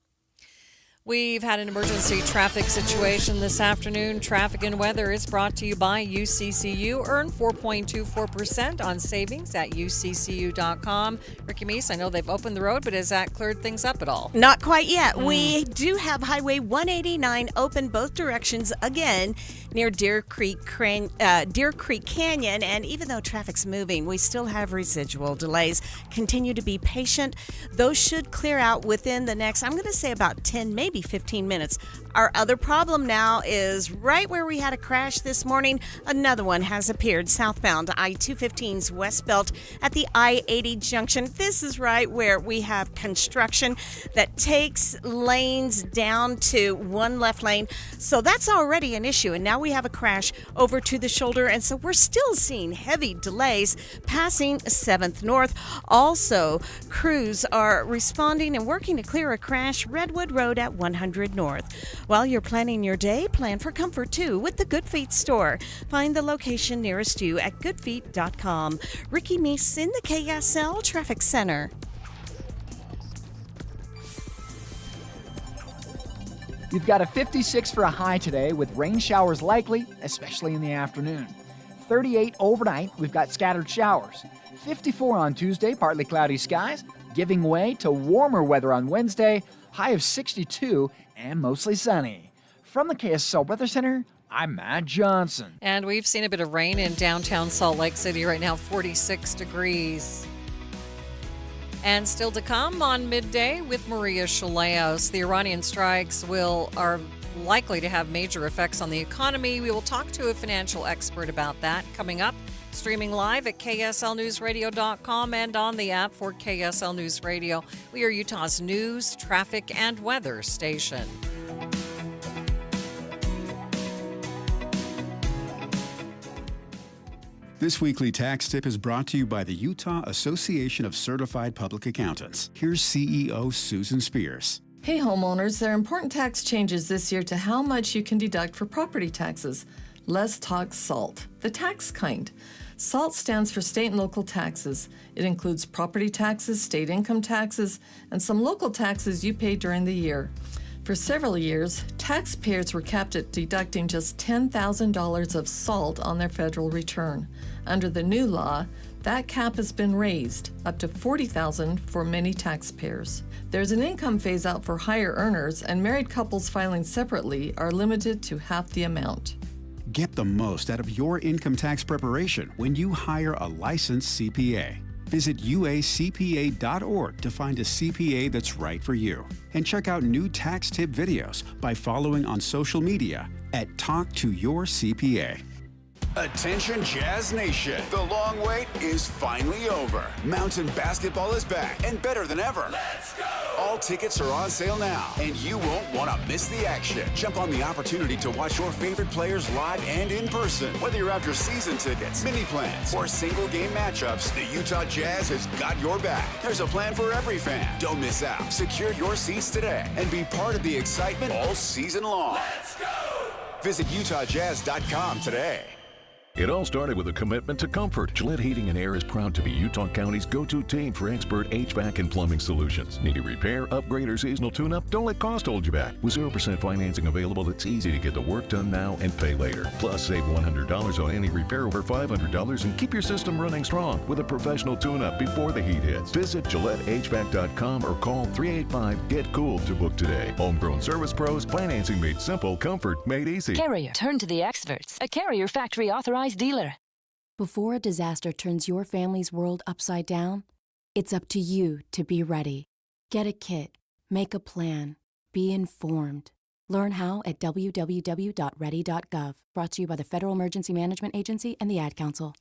We've had an emergency traffic situation this afternoon. Traffic and weather is brought to you by UCCU. Earn 4.24% on savings at uccu.com. Ricky Meese, I know they've opened the road, but has that cleared things up at all? Not quite yet. We do have Highway 189 open both directions again near Deer Creek Canyon. And even though traffic's moving, we still have residual delays. Continue to be patient. Those should clear out within the next, I'm going to say about 10, maybe 15 minutes. Our other problem now is right where we had a crash this morning. Another one has appeared southbound I-215's west belt at the I-80 junction. This is right where we have construction that takes lanes down to one left lane. So that's already an issue. And now we have a crash over to the shoulder. And so we're still seeing heavy delays passing 7th North. Also, crews are responding and working to clear a crash Redwood Road at 100 North. While you're planning your day, plan for comfort too with the Good Feet store. Find the location nearest you at goodfeet.com. Ricky Meese in the KSL Traffic Center. You've got a 56 for a high today with rain showers likely, especially in the afternoon. 38 overnight, we've got scattered showers. 54 on Tuesday, partly cloudy skies, giving way to warmer weather on Wednesday, high of 62 and mostly sunny. From the KSL Weather Center, I'm Matt Johnson. And we've seen a bit of rain in downtown Salt Lake City right now, 46 degrees. And still to come on Midday with Maria Shilaos. The Iranian strikes are likely to have major effects on the economy. We will talk to a financial expert about that coming up. Streaming live at kslnewsradio.com and on the app for KSL News Radio. We are Utah's news, traffic, and weather station. This weekly tax tip is brought to you by the Utah Association of Certified Public Accountants. Here's CEO Susan Spears. Hey homeowners, there are important tax changes this year to how much you can deduct for property taxes. Let's talk SALT, the tax kind. SALT stands for state and local taxes. It includes property taxes, state income taxes, and some local taxes you pay during the year. For several years, taxpayers were capped at deducting just $10,000 of SALT on their federal return. Under the new law, that cap has been raised up to $40,000 for many taxpayers. There's an income phase-out for higher earners, and married couples filing separately are limited to half the amount. Get the most out of your income tax preparation when you hire a licensed CPA. Visit uacpa.org to find a CPA that's right for you. And check out new tax tip videos by following on social media at Talk to Your CPA. Attention Jazz Nation, the long wait is finally over. Mountain basketball is back and better than ever. Let's go! All tickets are on sale now, and you won't want to miss the action. Jump on the opportunity to watch your favorite players live and in person. Whether you're after season tickets, mini plans, or single game matchups, the Utah Jazz has got your back. There's a plan for every fan. Don't miss out. Secure your seats today and be part of the excitement all season long. Let's go! Visit UtahJazz.com today. It all started with a commitment to comfort. Gillette Heating and Air is proud to be Utah County's go-to team for expert HVAC and plumbing solutions. Need a repair, upgrade, or seasonal tune-up? Don't let cost hold you back. With 0% financing available, it's easy to get the work done now and pay later. Plus, save $100 on any repair over $500 and keep your system running strong with a professional tune-up before the heat hits. Visit GilletteHVAC.com or call 385-GET-COOL to book today. Homegrown service pros, financing made simple, comfort made easy. Carrier, turn to the experts. A Carrier factory authorized dealer. Before a disaster turns your family's world upside down, it's up to you to be ready. Get a kit, make a plan, be informed. Learn how at www.ready.gov. Brought to you by the Federal Emergency Management Agency and the Ad Council.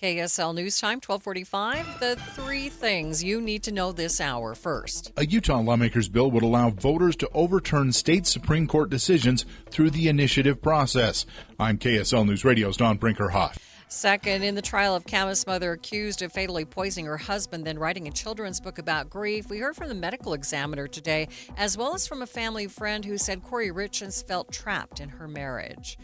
KSL News Time, 1245. The three things you need to know this hour. First, a Utah lawmaker's bill would allow voters to overturn state Supreme Court decisions through the initiative process. I'm KSL News Radio's Don Brinker-Hoff. Second, in the trial of Camas' mother accused of fatally poisoning her husband, then writing a children's book about grief, we heard from the medical examiner today, as well as from a family friend who said Corey Richens felt trapped in her marriage.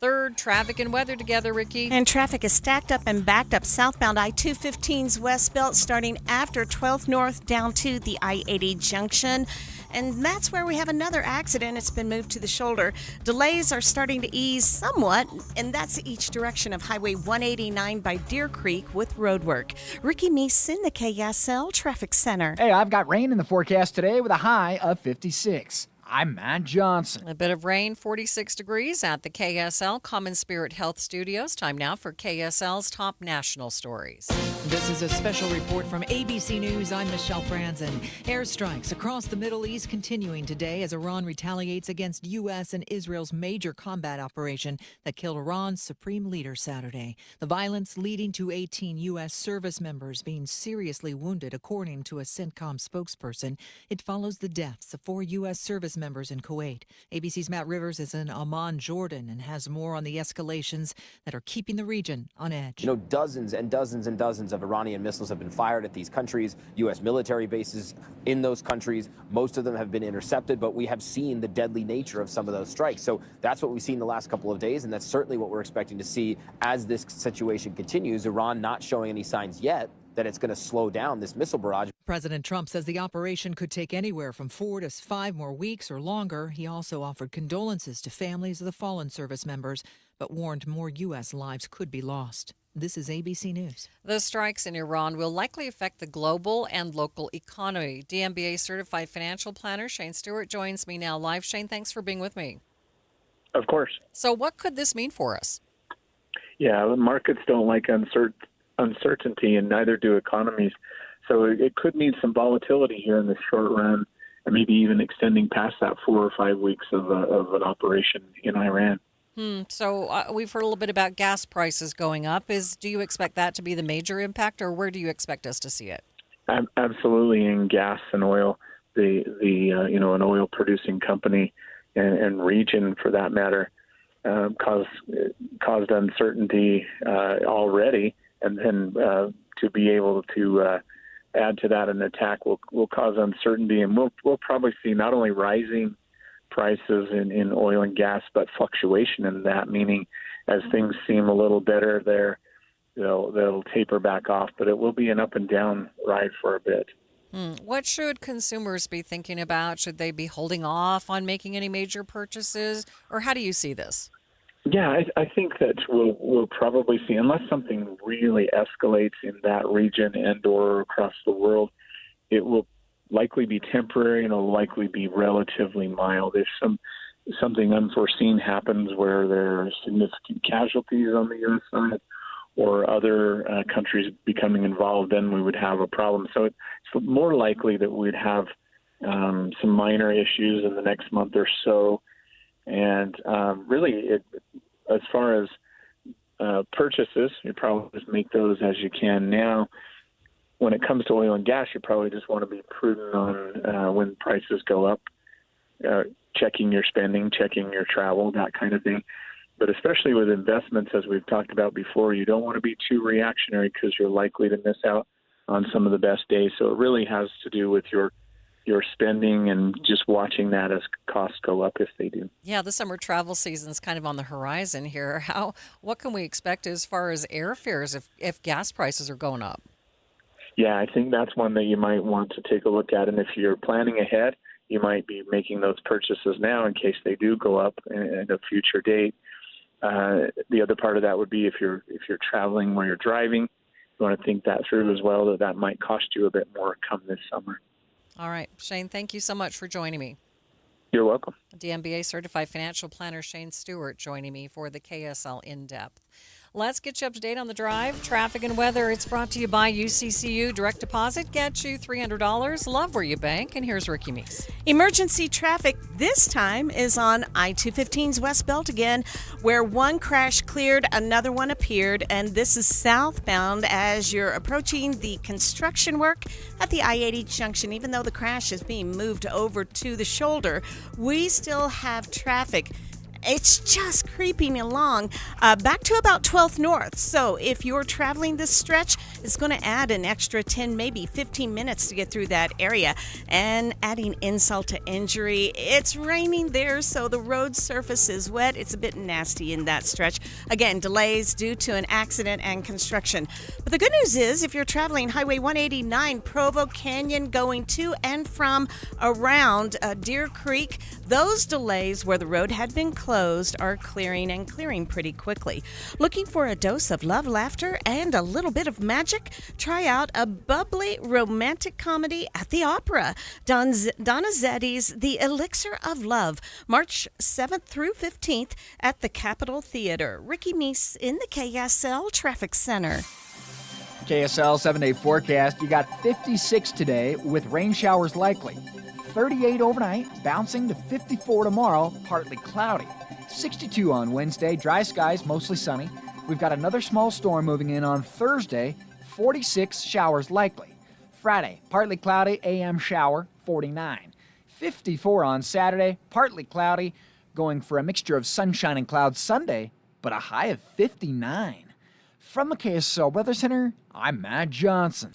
Third, traffic and weather together, Ricky. And traffic is stacked up and backed up southbound I-215's west belt starting after 12th North down to the I-80 junction. And that's where we have another accident. It's been moved to the shoulder. Delays are starting to ease somewhat, and that's each direction of Highway 189 by Deer Creek with roadwork. Ricky Meese in the KSL Traffic Center. Hey, I've got rain in the forecast today with a high of 56. I'm Matt Johnson. A bit of rain, 46 degrees at the KSL Common Spirit Health Studios. Time now for KSL's top national stories. This is a special report from ABC News. I'm Michelle Franzen. Airstrikes across the Middle East continuing today as Iran retaliates against U.S. and Israel's major combat operation that killed Iran's supreme leader Saturday. The violence leading to 18 U.S. service members being seriously wounded, according to a CENTCOM spokesperson. It follows the deaths of 4 U.S. service members in Kuwait. ABC's Matt Rivers is in Amman, Jordan, and has more on the escalations that are keeping the region on edge. You know, dozens and dozens and dozens of Iranian missiles have been fired at these countries, U.S. military bases in those countries. Most of them have been intercepted, but we have seen the deadly nature of some of those strikes. So that's what we've seen the last couple of days, and that's certainly what we're expecting to see as this situation continues. Iran not showing any signs yet that it's going to slow down this missile barrage. President Trump says the operation could take anywhere from 4 to 5 more weeks or longer. He also offered condolences to families of the fallen service members, but warned more U.S. lives could be lost. This is ABC News. The strikes in Iran will likely affect the global and local economy. DMBA certified financial planner Shane Stewart joins me now live. Shane, thanks for being with me. Of course. So what could this mean for us? Yeah, the markets don't like uncertainty, and neither do economies. So it could mean some volatility here in the short run, and maybe even extending past that 4 or 5 weeks of an operation in Iran. So we've heard a little bit about gas prices going up. Do you expect that to be the major impact, or where do you expect us to see it? Absolutely, in gas and oil, an oil producing company and region for that matter caused uncertainty already, and then to be able to add to that an attack will cause uncertainty, and we'll probably see not only rising prices in oil and gas, but fluctuation in that, meaning as things seem a little better there, they'll taper back off, but it will be an up and down ride for a bit. What should consumers be thinking about? Should they be holding off on making any major purchases, or how do you see this? Yeah, I think that we'll probably see, unless something really escalates in that region and or across the world, it will likely be temporary and it'll likely be relatively mild. If something unforeseen happens where there are significant casualties on the U.S. side or other countries becoming involved, then we would have a problem. So it's more likely that we'd have some minor issues in the next month or so. And as far as purchases, you probably just make those as you can now. When it comes to oil and gas, you probably just want to be prudent on when prices go up, checking your spending, checking your travel, that kind of thing. But especially with investments, as we've talked about before, you don't want to be too reactionary because you're likely to miss out on some of the best days. So it really has to do with your spending and just watching that as costs go up if they do. Yeah, the summer travel season is kind of on the horizon here. What can we expect as far as airfares if gas prices are going up? Yeah, I think that's one that you might want to take a look at. And if you're planning ahead, you might be making those purchases now in case they do go up at a future date. The other part of that would be if you're traveling where you're driving, you want to think that through as well, that might cost you a bit more come this summer. All right. Shane, thank you so much for joining me. You're welcome. DMBA certified financial planner Shane Stewart joining me for the KSL In-Depth. Let's get you up to date on the drive, traffic, and weather. It's brought to you by UCCU. Direct deposit gets you $300. Love where you bank. And here's Ricky Meese. Emergency traffic this time is on I-215's West Belt again, where one crash cleared, another one appeared, and this is southbound as you're approaching the construction work at the I-80 junction. Even though the crash is being moved over to the shoulder, we still have traffic It's just creeping along back to about 12th North. So if you're traveling this stretch, it's going to add an extra 10, maybe 15 minutes to get through that area. And adding insult to injury, it's raining there, so the road surface is wet. It's a bit nasty in that stretch. Again, delays due to an accident and construction. But the good news is, if you're traveling Highway 189, Provo Canyon going to and from around Deer Creek, those delays where the road had been closed are clearing pretty quickly. Looking for a dose of love, laughter, and a little bit of magic? Try out a bubbly romantic comedy at the Opera. Donizetti's The Elixir of Love, March 7th through 15th at the Capitol Theater. Ricky Meese in the KSL Traffic Center. KSL 7-day forecast. You got 56 today with rain showers likely. 38 overnight, bouncing to 54 tomorrow, partly cloudy. 62 on Wednesday, dry skies, mostly sunny. We've got another small storm moving in on Thursday, 46 showers likely. Friday, partly cloudy, AM shower, 49. 54 on Saturday, partly cloudy, going for a mixture of sunshine and clouds Sunday, but a high of 59. From the KSL Weather Center, I'm Matt Johnson.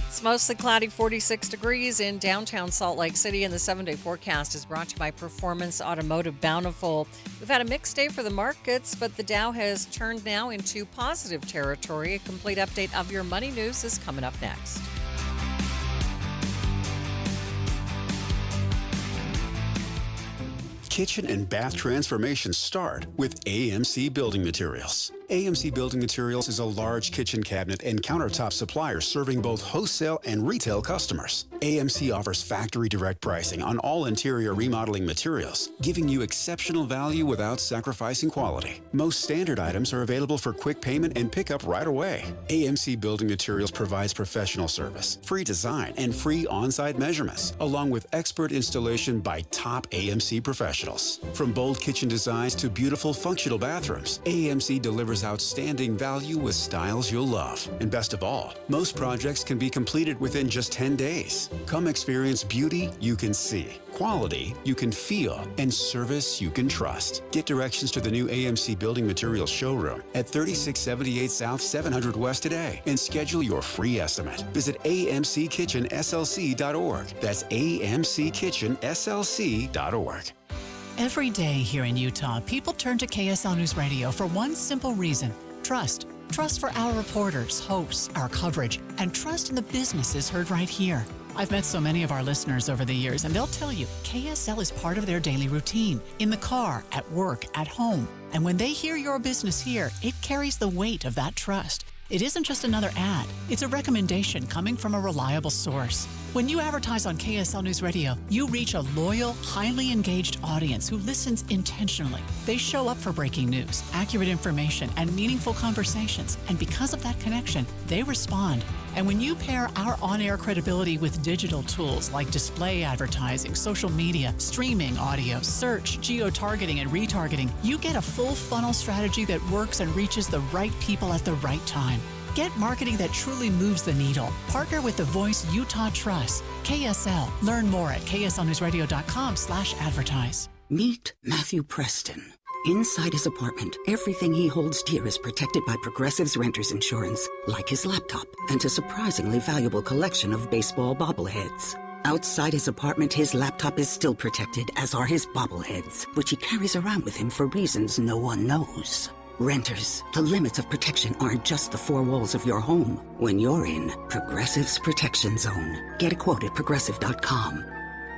It's mostly cloudy, 46 degrees in downtown Salt Lake City, and the 7-day forecast is brought to you by Performance Automotive Bountiful. We've had a mixed day for the markets, but the Dow has turned now into positive territory. A complete update of your money news is coming up next. Kitchen and bath transformations start with AMC Building Materials. AMC Building Materials is a large kitchen cabinet and countertop supplier serving both wholesale and retail customers. AMC offers factory direct pricing on all interior remodeling materials, giving you exceptional value without sacrificing quality. Most standard items are available for quick payment and pickup right away. AMC Building Materials provides professional service, free design, and free on-site measurements, along with expert installation by top AMC professionals. From bold kitchen designs to beautiful functional bathrooms, AMC delivers outstanding value with styles you'll love. And best of all, most projects can be completed within just 10 days. Come experience beauty you can see, quality you can feel, and service you can trust. Get directions to the new AMC Building Materials showroom at 3678 South 700 West today and schedule your free estimate. Visit amckitchenslc.org. That's amckitchenslc.org. Every day here in Utah, people turn to KSL News Radio for one simple reason: trust. Trust for our reporters, hosts, our coverage, and trust in the businesses heard right here. I've met so many of our listeners over the years, and they'll tell you KSL is part of their daily routine, in the car, at work, at home. And when they hear your business here, it carries the weight of that trust. It isn't just another ad. It's a recommendation coming from a reliable source. When you advertise on KSL News Radio, you reach a loyal, highly engaged audience who listens intentionally. They show up for breaking news, accurate information, and meaningful conversations. And because of that connection, they respond. And when you pair our on-air credibility with digital tools like display advertising, social media, streaming audio, search, geo-targeting, and retargeting, you get a full funnel strategy that works and reaches the right people at the right time. Get marketing that truly moves the needle. Partner with the voice Utah trusts. KSL. Learn more at kslnewsradio.com/advertise. Meet Matthew Preston. Inside his apartment, everything he holds dear is protected by Progressive's renter's insurance, like his laptop and a surprisingly valuable collection of baseball bobbleheads. Outside his apartment, his laptop is still protected, as are his bobbleheads, which he carries around with him for reasons no one knows. Renters, the limits of protection aren't just the four walls of your home. When you're in Progressive's Protection Zone, get a quote at Progressive.com.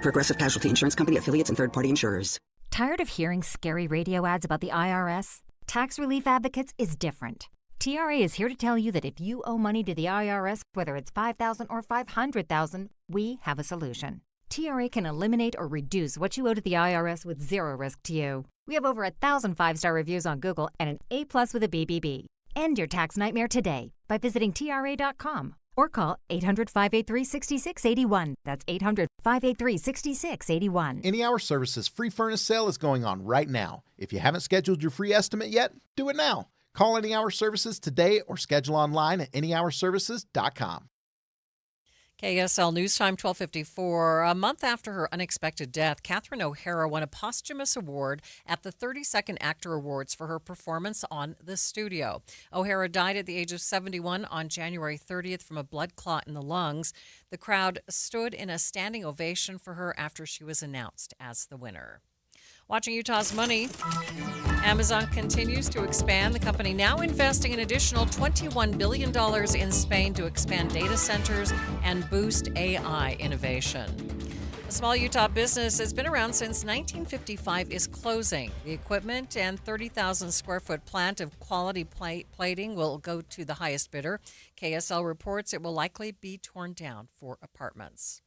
Progressive Casualty Insurance Company, affiliates, and third-party insurers. Tired of hearing scary radio ads about the IRS? Tax Relief Advocates is different. TRA is here to tell you that if you owe money to the IRS, whether it's $5,000 or $500,000, we have a solution. TRA can eliminate or reduce what you owe to the IRS with zero risk to you. We have over 1,000 5-star reviews on Google and an A+ with a BBB. End your tax nightmare today by visiting TRA.com or call 800-583-6681. That's 800-583-6681. Any Hour Services free furnace sale is going on right now. If you haven't scheduled your free estimate yet, do it now. Call Any Hour Services today or schedule online at anyhourservices.com. KSL News Time 12:54. A month after her unexpected death, Catherine O'Hara won a posthumous award at the 32nd Actor Awards for her performance on The Studio. O'Hara died at the age of 71 on January 30th from a blood clot in the lungs. The crowd stood in a standing ovation for her after she was announced as the winner. Watching Utah's Money, Amazon continues to expand. The company now investing an additional $21 billion in Spain to expand data centers and boost AI innovation. A small Utah business has been around since 1955 is closing. The equipment and 30,000 square foot plant of quality plating will go to the highest bidder. KSL reports it will likely be torn down for apartments.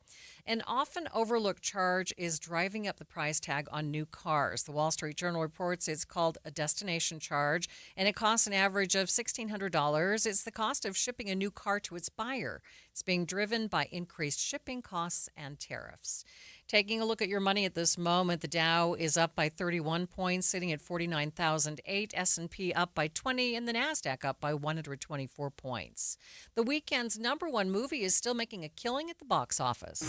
An often overlooked charge is driving up the price tag on new cars. The Wall Street Journal reports it's called a destination charge, and it costs an average of $1,600. It's the cost of shipping a new car to its buyer. It's being driven by increased shipping costs and tariffs. Taking a look at your money at this moment, the Dow is up by 31 points, sitting at 49,008. S&P up by 20, and the Nasdaq up by 124 points. The weekend's #1 movie is still making a killing at the box office.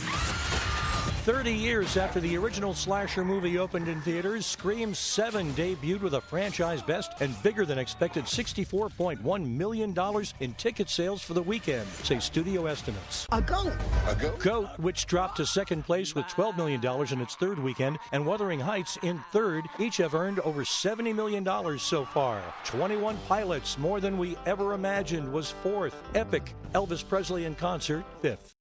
30 years after the original slasher movie opened in theaters, Scream 7 debuted with a franchise best and bigger than expected $64.1 million in ticket sales for the weekend, say studio estimates. A goat. Goat, which dropped to second place with $12 million in its third weekend, and Wuthering Heights in third, each have earned over $70 million so far. 21 Pilots, more than we ever imagined, was fourth. Epic, Elvis Presley in concert, fifth.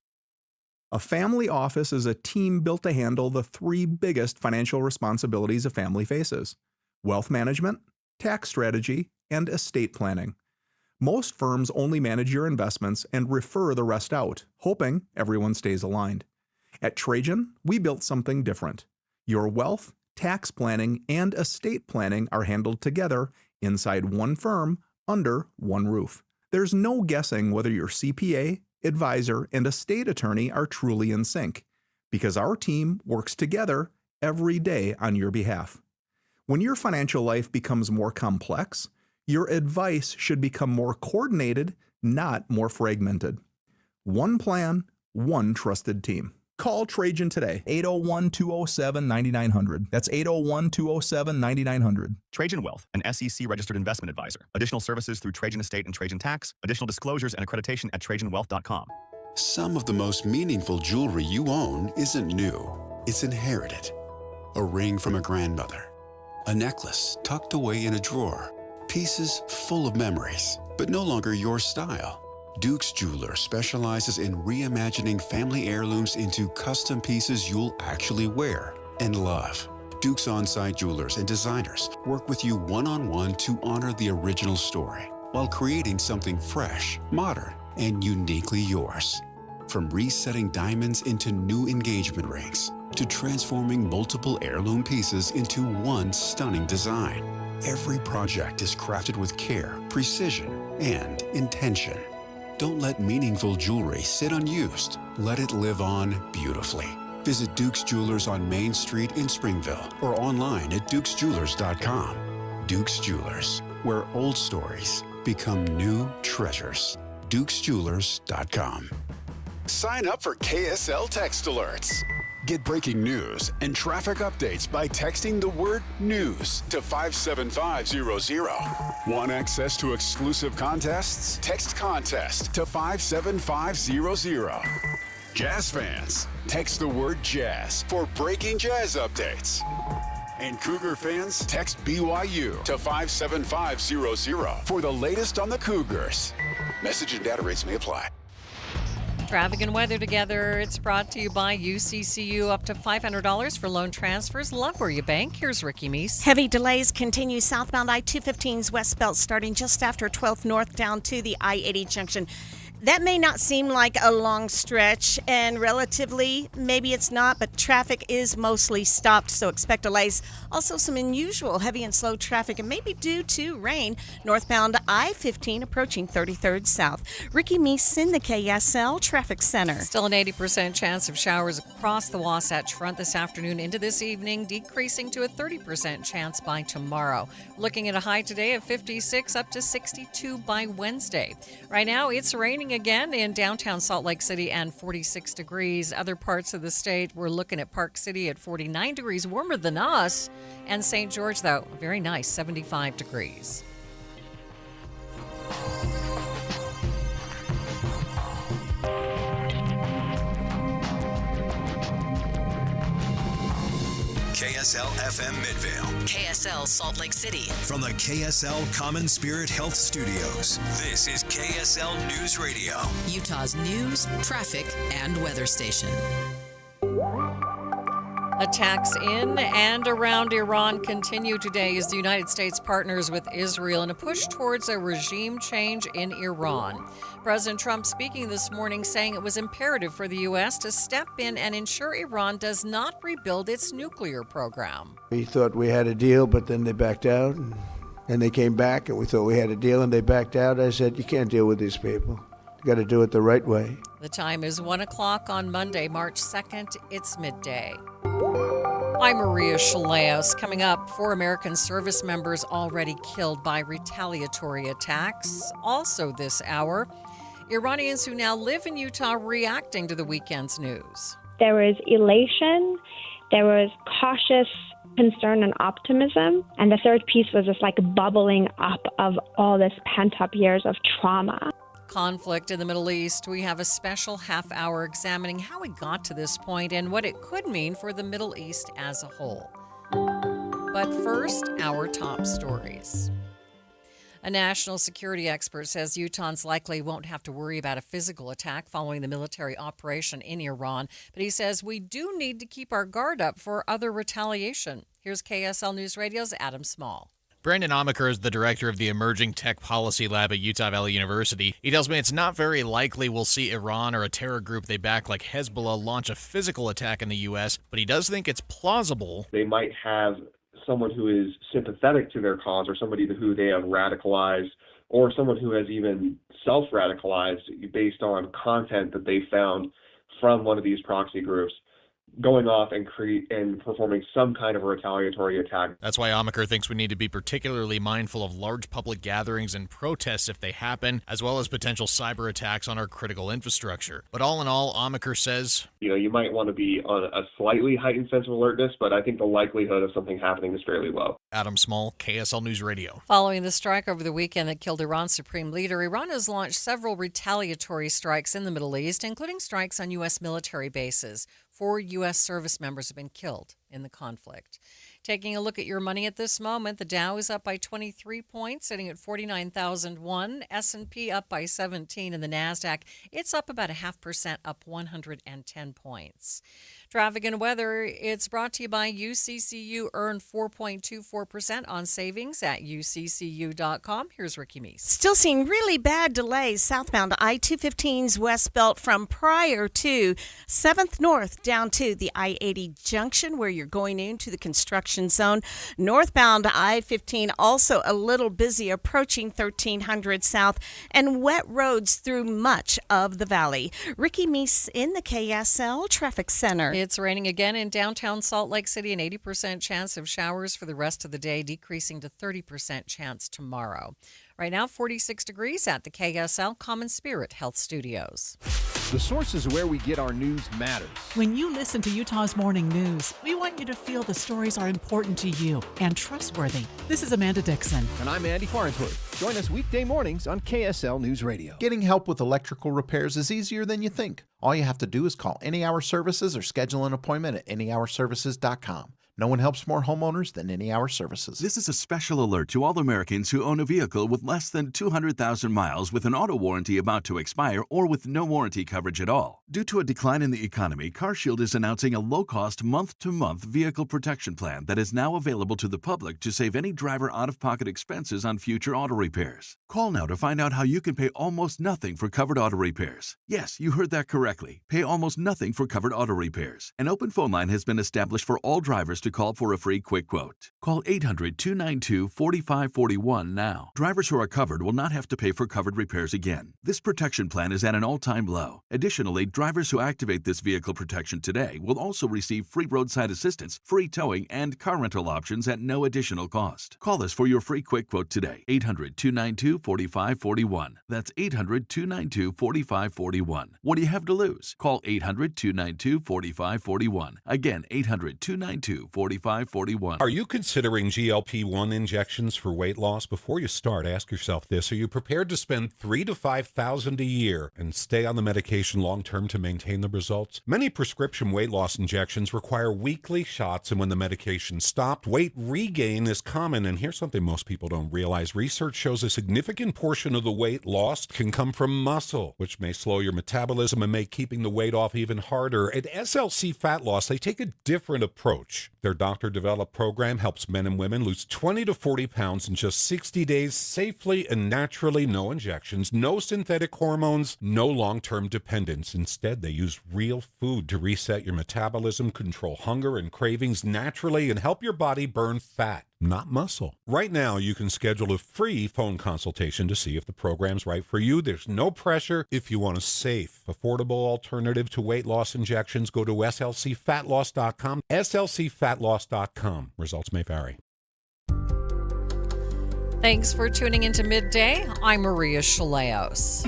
A family office is a team built to handle the 3 biggest financial responsibilities a family faces: wealth management, tax strategy, and estate planning. Most firms only manage your investments and refer the rest out, hoping everyone stays aligned. At Trajan, we built something different. Your wealth, tax planning, and estate planning are handled together inside one firm under one roof. There's no guessing whether your CPA, advisor, and estate attorney are truly in sync, because our team works together every day on your behalf. When your financial life becomes more complex, your advice should become more coordinated, not more fragmented. One plan, one trusted team. Call Trajan today, 801-207-9900. That's 801-207-9900. Trajan Wealth, an SEC-registered investment advisor. Additional services through Trajan Estate and Trajan Tax. Additional disclosures and accreditation at TrajanWealth.com. Some of the most meaningful jewelry you own isn't new. It's inherited. A ring from a grandmother. A necklace tucked away in a drawer. Pieces full of memories, but no longer your style. Duke's Jeweler specializes in reimagining family heirlooms into custom pieces you'll actually wear and love. Duke's on-site jewelers and designers work with you one-on-one to honor the original story while creating something fresh, modern, and uniquely yours. From resetting diamonds into new engagement rings to transforming multiple heirloom pieces into one stunning design, every project is crafted with care, precision, and intention. Don't let meaningful jewelry sit unused. Let it live on beautifully. Visit Duke's Jewelers on Main Street in Springville or online at dukesjewelers.com. Duke's Jewelers, where old stories become new treasures. dukesjewelers.com. Sign up for KSL Text Alerts. Get breaking news and traffic updates by texting the word news to 57500. Want access to exclusive contests? Text contest to 57500. Jazz fans, text the word jazz for breaking jazz updates. And Cougar fans, text BYU to 57500 for the latest on the Cougars. Message and data rates may apply. Traffic and weather together. It's brought to you by UCCU. Up to $500 for loan transfers. Love where you bank. Here's Ricky Meese. Heavy delays continue southbound I-215's west belt starting just after 12th North down to the I-80 junction. That may not seem like a long stretch, and relatively, maybe it's not, but traffic is mostly stopped, so expect delays. Also, some unusual heavy and slow traffic, and maybe due to rain, northbound I-15 approaching 33rd South. Ricky Meese in the KSL Traffic Center. Still an 80% chance of showers across the Wasatch Front this afternoon into this evening, decreasing to a 30% chance by tomorrow. Looking at a high today of 56 up to 62 by Wednesday. Right now, it's raining raining again in downtown Salt Lake City and 46 degrees. Other parts of the state, we're looking at Park City at 49 degrees, warmer than us. And St. George, though, very nice, 75 degrees. KSL FM Midvale. KSL Salt Lake City. From the KSL Common Spirit Health Studios, this is KSL News Radio. Utah's news, traffic, and weather station. Attacks in and around Iran continue today as the United States partners with Israel in a push towards a regime change in Iran. President Trump speaking this morning saying it was imperative for the U.S. to step in and ensure Iran does not rebuild its nuclear program. We thought we had a deal, but then they backed out, and they came back, and we thought we had a deal, and they backed out. I said, you can't deal with these people. You got to do it the right way. The time is 1 o'clock on Monday, March 2nd. It's midday. I'm Maria Shilaos. Coming up, 4 American service members already killed by retaliatory attacks. Also this hour, Iranians who now live in Utah reacting to the weekend's news. There was elation, there was cautious concern and optimism, and the third piece was just like bubbling up of all this pent-up years of trauma. Conflict in the Middle East. We have a special half hour examining how we got to this point and what it could mean for the Middle East as a whole. But first, our top stories. A national security expert says Utahns likely won't have to worry about a physical attack following the military operation in Iran, but he says we do need to keep our guard up for other retaliation. Here's KSL News Radio's Adam Small. Brandon Amaker is the director of the Emerging Tech Policy Lab at Utah Valley University. He tells me it's not very likely we'll see Iran or a terror group they back like Hezbollah launch a physical attack in the U.S., but he does think it's plausible. They might have someone who is sympathetic to their cause or somebody who they have radicalized or someone who has even self-radicalized based on content that they found from one of these proxy groups, going off and performing some kind of a retaliatory attack. That's why Amaker thinks we need to be particularly mindful of large public gatherings and protests if they happen, as well as potential cyber attacks on our critical infrastructure. But all in all, Amaker says, you might want to be on a slightly heightened sense of alertness, but I think the likelihood of something happening is fairly low. Adam Small, KSL News Radio. Following the strike over the weekend that killed Iran's supreme leader, Iran has launched several retaliatory strikes in the Middle East, including strikes on U.S. military bases. 4 U.S. service members have been killed in the conflict. Taking a look at your money at this moment, the Dow is up by 23 points, sitting at 49,001. S&P up by 17, and the NASDAQ, it's up about 0.5%, up 110 points. Traffic and weather, it's brought to you by UCCU. Earn 4.24% on savings at uccu.com. Here's Ricky Meese. Still seeing really bad delays southbound I-215's West Belt from prior to 7th North down to the I-80 junction where you're going into the construction zone. Northbound I-15 also a little busy approaching 1300 South, and wet roads through much of the valley. Ricky Meese in the KSL Traffic Center. It's raining again in downtown Salt Lake City, an 80% chance of showers for the rest of the day, decreasing to 30% chance tomorrow. Right now, 46 degrees at the KSL Common Spirit Health Studios. The sources where we get our news matters. When you listen to Utah's Morning News, we want you to feel the stories are important to you and trustworthy. This is Amanda Dixon. And I'm Andy Farnsworth. Join us weekday mornings on KSL News Radio. Getting help with electrical repairs is easier than you think. All you have to do is call Any Hour Services or schedule an appointment at anyhourservices.com. No one helps more homeowners than Any Hour Services. This is a special alert to all Americans who own a vehicle with less than 200,000 miles with an auto warranty about to expire or with no warranty coverage at all. Due to a decline in the economy, CarShield is announcing a low-cost month-to-month vehicle protection plan that is now available to the public to save any driver out-of-pocket expenses on future auto repairs. Call now to find out how you can pay almost nothing for covered auto repairs. Yes, you heard that correctly. Pay almost nothing for covered auto repairs. An open phone line has been established for all drivers to to call for a free quick quote. Call 800-292-4541 now. Drivers who are covered will not have to pay for covered repairs again. This protection plan is at an all-time low. Additionally, drivers who activate this vehicle protection today will also receive free roadside assistance, free towing, and car rental options at no additional cost. Call us for your free quick quote today. 800-292-4541. That's 800-292-4541. What do you have to lose? Call 800-292-4541. Again, 800-292-4541. Are you considering GLP-1 injections for weight loss? Before you start, ask yourself this. Are you prepared to spend $3,000 to $5,000 a year and stay on the medication long-term to maintain the results? Many prescription weight loss injections require weekly shots, and when the medication stopped, weight regain is common. And here's something most people don't realize. Research shows a significant portion of the weight lost can come from muscle, which may slow your metabolism and make keeping the weight off even harder. At SLC Fat Loss, they take a different approach. Their doctor-developed program helps men and women lose 20 to 40 pounds in just 60 days, safely and naturally. No injections, no synthetic hormones, no long-term dependence. Instead, they use real food to reset your metabolism, control hunger and cravings naturally, and help your body burn fat, not muscle. Right now, you can schedule a free phone consultation to see if the program's right for you. There's no pressure. If you want a safe, affordable alternative to weight loss injections, go to slcfatloss.com, slcfatloss.com. Results may vary. Thanks for tuning into Midday. I'm Maria Shilaos.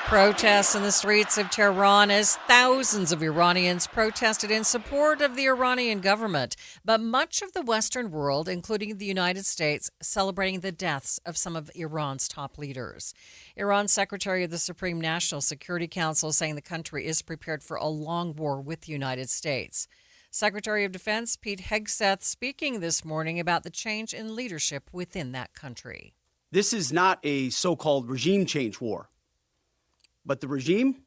Protests in the streets of Tehran as thousands of Iranians protested in support of the Iranian government, but much of the Western world, including the United States, celebrating the deaths of some of Iran's top leaders. Iran's Secretary of the Supreme National Security Council saying the country is prepared for a long war with the United States. Secretary of Defense Pete Hegseth speaking this morning about the change in leadership within that country. This is not a so-called regime change war. But the regime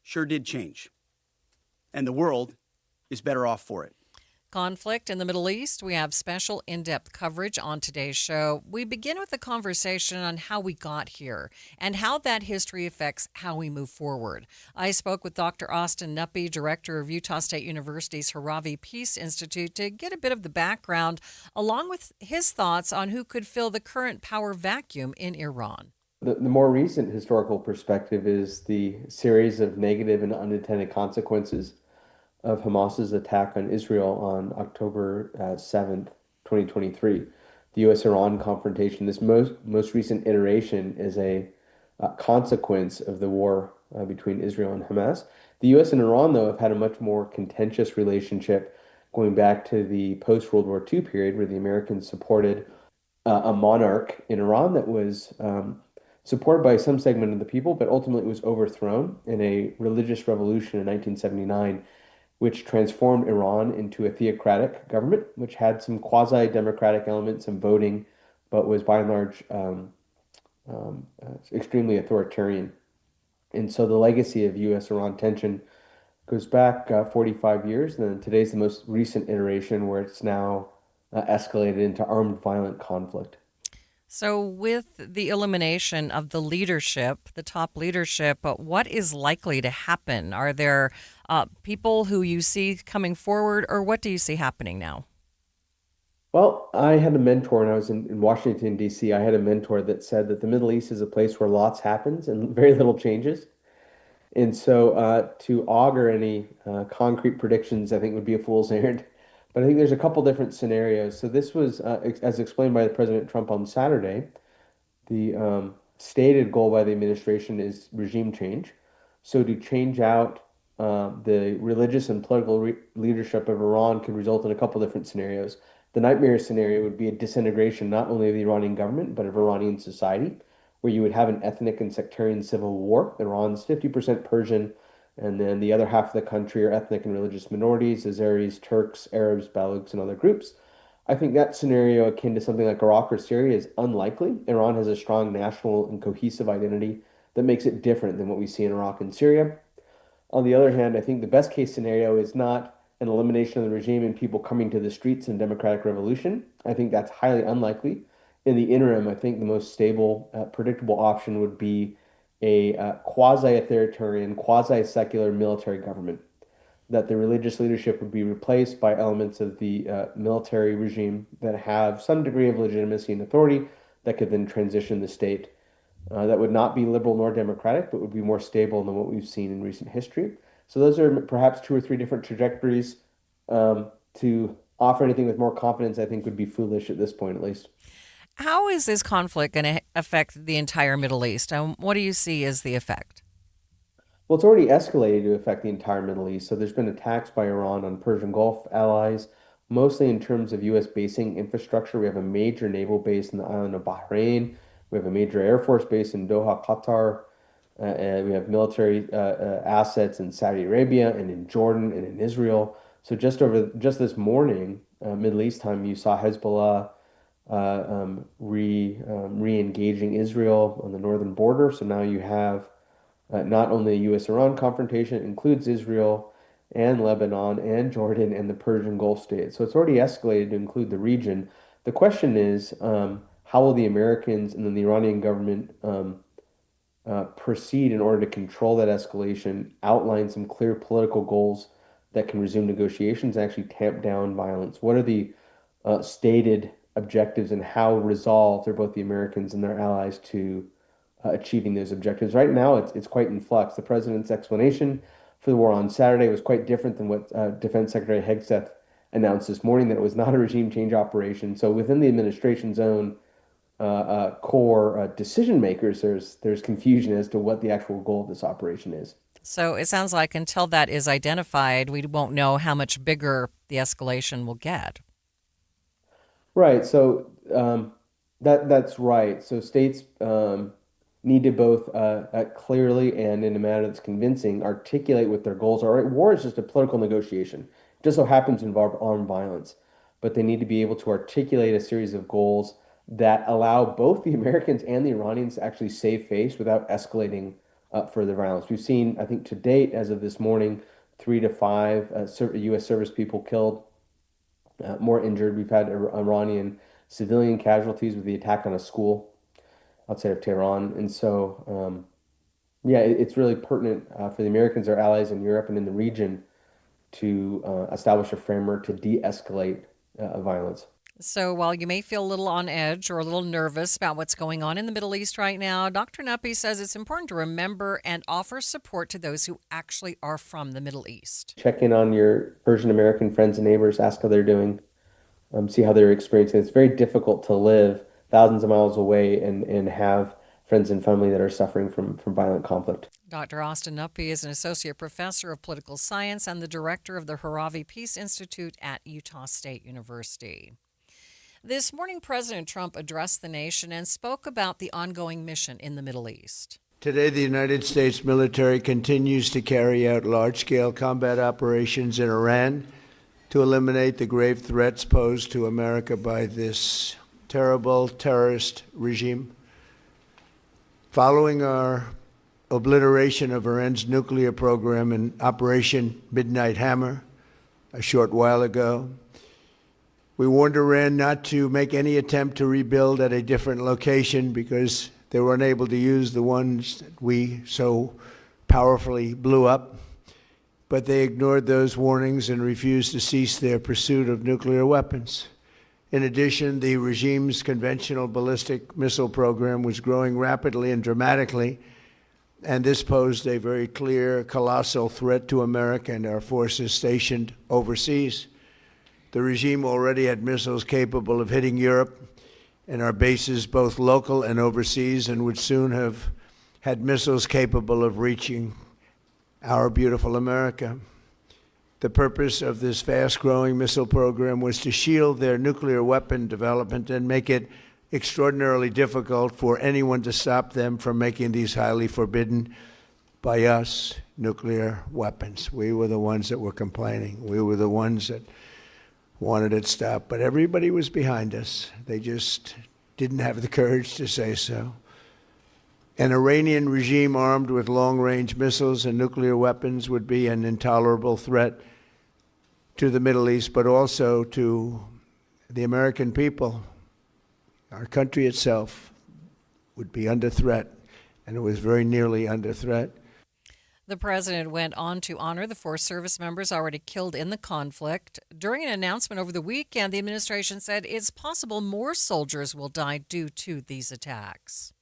sure did change, and the world is better off for it. Conflict in the Middle East. We have special in-depth coverage on today's show. We begin with a conversation on how we got here and how that history affects how we move forward. I spoke with Dr. Austin Nuppy, director of Utah State University's Haravi Peace Institute, to get a bit of the background, along with his thoughts on who could fill the current power vacuum in Iran. The more recent historical perspective is the series of negative and unintended consequences of Hamas's attack on Israel on October 7th, 2023. The U.S.-Iran confrontation, this most recent iteration, is a consequence of the war between Israel and Hamas. The U.S. and Iran, though, have had a much more contentious relationship going back to the post-World War II period, where the Americans supported a monarch in Iran that was supported by some segment of the people, but ultimately was overthrown in a religious revolution in 1979, which transformed Iran into a theocratic government, which had some quasi-democratic elements, some voting, but was by and large extremely authoritarian. And so the legacy of U.S.-Iran tension goes back 45 years, and then today's the most recent iteration where it's now escalated into armed violent conflict. So with the elimination of the leadership, the top leadership, what is likely to happen? Are there people who you see coming forward, or what do you see happening now? Well, I had a mentor when I was in Washington, D.C. I had a mentor that said that the Middle East is a place where lots happens and very little changes. And so to augur any concrete predictions, I think would be a fool's errand. But I think there's a couple different scenarios. So this was, as explained by President Trump on Saturday, the stated goal by the administration is regime change. So to change out the religious and political leadership of Iran could result in a couple different scenarios. The nightmare scenario would be a disintegration not only of the Iranian government, but of Iranian society, where you would have an ethnic and sectarian civil war. Iran's 50% Persian, and then the other half of the country are ethnic and religious minorities, Azeris, Turks, Arabs, Baluchs, and other groups. I think that scenario, akin to something like Iraq or Syria, is unlikely. Iran has a strong national and cohesive identity that makes it different than what we see in Iraq and Syria. On the other hand, I think the best case scenario is not an elimination of the regime and people coming to the streets in democratic revolution. I think that's highly unlikely. In the interim, I think the most stable, predictable option would be a quasi-authoritarian, quasi-secular military government. that the religious leadership would be replaced by elements of the military regime that have some degree of legitimacy and authority that could then transition the state. That would not be liberal nor democratic, but would be more stable than what we've seen in recent history. So those are perhaps two or three different trajectories. To offer anything with more confidence, I think, would be foolish at this point, at least. How is this conflict going to affect the entire Middle East? What do you see as the effect? Well, it's already escalated to affect the entire Middle East. So there's been attacks by Iran on Persian Gulf allies, mostly in terms of U.S. basing infrastructure. We have a major naval base in the island of Bahrain. We have a major Air Force base in Doha, Qatar. And we have military assets in Saudi Arabia and in Jordan and in Israel. So just this morning, Middle East time, you saw Hezbollah re-engaging Israel on the northern border. So now you have not only a U.S.-Iran confrontation, it includes Israel and Lebanon and Jordan and the Persian Gulf states. So it's already escalated to include the region. The question is, how will the Americans and then the Iranian government proceed in order to control that escalation, outline some clear political goals that can resume negotiations, and actually tamp down violence? What are the stated objectives, and how resolved are both the Americans and their allies to achieving those objectives? Right now, it's quite in flux. The president's explanation for the war on Saturday was quite different than what Defense Secretary Hegseth announced this morning, that it was not a regime change operation. So within the administration's own core decision makers, there's confusion as to what the actual goal of this operation is. So it sounds like until that is identified, we won't know how much bigger the escalation will get. Right. So that's right. So states need to both clearly and in a manner that's convincing articulate what their goals are. Right? War is just a political negotiation. It just so happens to involve armed violence, but they need to be able to articulate a series of goals that allow both the Americans and the Iranians to actually save face without escalating further violence. We've seen, I think, to date, as of this morning, 3 to 5 U.S. service people killed, more injured. We've had Iranian civilian casualties with the attack on a school outside of Tehran. And so, it's really pertinent for the Americans, our allies in Europe and in the region, to establish a framework to de-escalate violence. So while you may feel a little on edge or a little nervous about what's going on in the Middle East right now, Dr. Nuppy says it's important to remember and offer support to those who actually are from the Middle East. Check in on your Persian American friends and neighbors, ask how they're doing, see how they're experiencing. It's very difficult to live thousands of miles away and have friends and family that are suffering from violent conflict. Dr. Austin Nuppy is an associate professor of political science and the director of the Haravi Peace Institute at Utah State University. This morning, President Trump addressed the nation and spoke about the ongoing mission in the Middle East. Today, the United States military continues to carry out large-scale combat operations in Iran to eliminate the grave threats posed to America by this terrible terrorist regime. Following our obliteration of Iran's nuclear program in Operation Midnight Hammer a short while ago, we warned Iran not to make any attempt to rebuild at a different location because they were unable to use the ones that we so powerfully blew up. But they ignored those warnings and refused to cease their pursuit of nuclear weapons. In addition, the regime's conventional ballistic missile program was growing rapidly and dramatically, and this posed a very clear, colossal threat to America and our forces stationed overseas. The regime already had missiles capable of hitting Europe and our bases, both local and overseas, and would soon have had missiles capable of reaching our beautiful America. The purpose of this fast-growing missile program was to shield their nuclear weapon development and make it extraordinarily difficult for anyone to stop them from making these highly forbidden by us nuclear weapons. We were the ones that were complaining. We were the ones that wanted it stopped, but everybody was behind us. They just didn't have the courage to say so. An Iranian regime armed with long-range missiles and nuclear weapons would be an intolerable threat to the Middle East, but also to the American people. Our country itself would be under threat, and it was very nearly under threat. The president went on to honor the 4 service members already killed in the conflict. During an announcement over the weekend, the administration said it's possible more soldiers will die due to these attacks.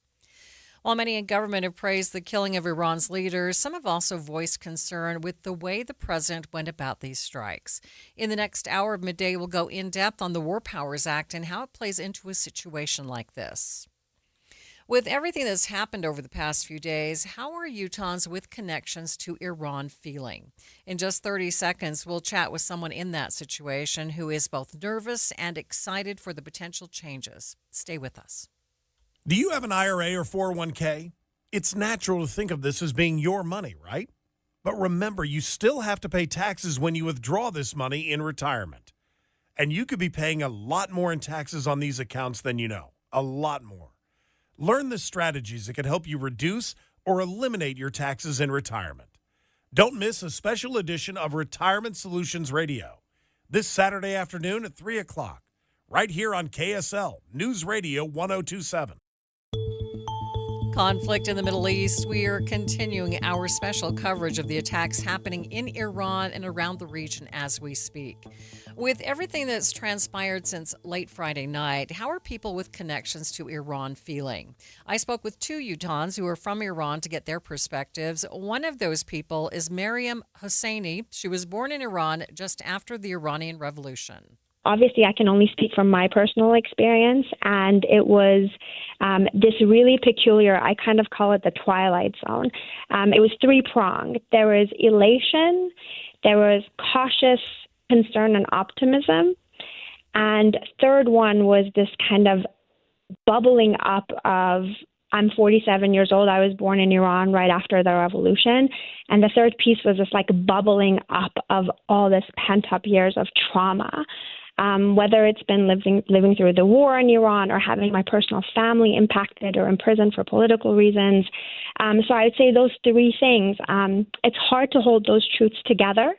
While many in government have praised the killing of Iran's leaders, some have also voiced concern with the way the president went about these strikes. In the next hour of Midday, we'll go in depth on the War Powers Act and how it plays into a situation like this. With everything that's happened over the past few days, how are Utahns with connections to Iran feeling? In just 30 seconds, we'll chat with someone in that situation who is both nervous and excited for the potential changes. Stay with us. Do you have an IRA or 401k? It's natural to think of this as being your money, right? But remember, you still have to pay taxes when you withdraw this money in retirement. And you could be paying a lot more in taxes on these accounts than you know. A lot more. Learn the strategies that can help you reduce or eliminate your taxes in retirement. Don't miss a special edition of Retirement Solutions Radio this Saturday afternoon at 3 o'clock, right here on KSL News Radio 1027. Conflict in the Middle East. We are continuing our special coverage of the attacks happening in Iran and around the region as we speak. With everything that's transpired since late Friday night, how are people with connections to Iran feeling? I spoke with 2 Utahns who are from Iran to get their perspectives. One of those people is Mariam Hosseini. She was born in Iran just after the Iranian Revolution. Obviously, I can only speak from my personal experience, and it was this really peculiar, I kind of call it the twilight zone. It was 3-pronged. There was elation, there was cautious concern and optimism, and third one was this kind of bubbling up of, I'm 47 years old. I was born in Iran right after the revolution. And the third piece was this like bubbling up of all this pent-up years of trauma. Whether it's been living through the war in Iran or having my personal family impacted or imprisoned for political reasons. So I would say those 3 things. It's hard to hold those truths together.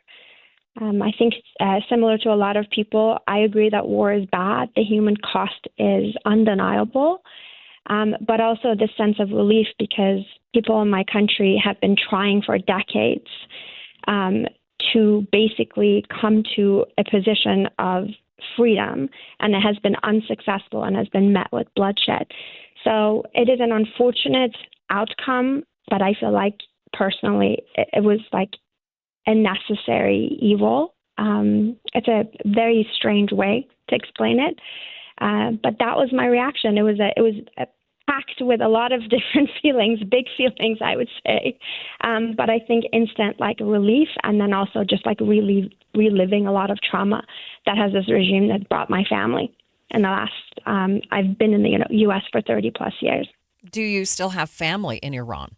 I think similar to a lot of people, I agree that war is bad. The human cost is undeniable. But also this sense of relief because people in my country have been trying for decades to basically come to a position of freedom, and it has been unsuccessful and has been met with bloodshed. So it is an unfortunate outcome, but I feel like personally it was like a necessary evil. It's a very strange way to explain it, but that was my reaction. It was packed with a lot of different feelings, big feelings, I would say. But I think instant like relief, and then also just like reliving a lot of trauma that has this regime that brought my family in the last, I've been in the U.S. for 30 plus years. Do you still have family in Iran?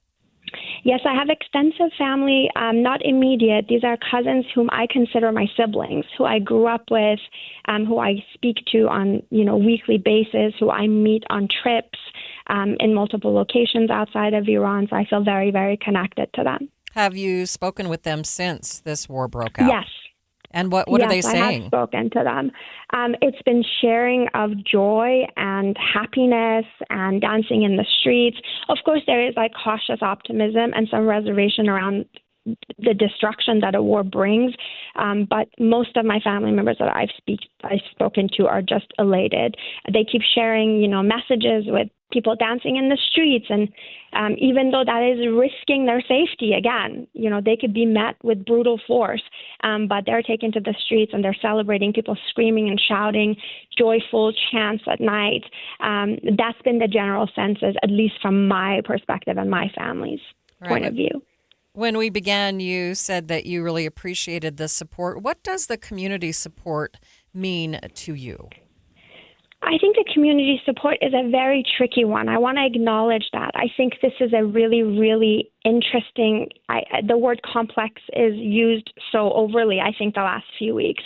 Yes, I have extensive family, not immediate. These are cousins whom I consider my siblings, who I grew up with, who I speak to on weekly basis, who I meet on trips in multiple locations outside of Iran. So I feel very, very connected to them. Have you spoken with them since this war broke out? Yes. And what are they saying? I have spoken to them. It's been sharing of joy and happiness and dancing in the streets. Of course, there is like cautious optimism and some reservation around the destruction that a war brings. But most of my family members that I've spoken to are just elated. They keep sharing, messages with people dancing in the streets. And even though that is risking their safety, again, they could be met with brutal force, but they're taken to the streets and they're celebrating, people screaming and shouting, joyful chants at night. That's been the general senses, at least from my perspective and my family's point of view. When we began, you said that you really appreciated the support. What does the community support mean to you? I think the community support is a very tricky one. I want to acknowledge that. I think this is a really, really interesting, the word complex is used so overly, I think, the last few weeks.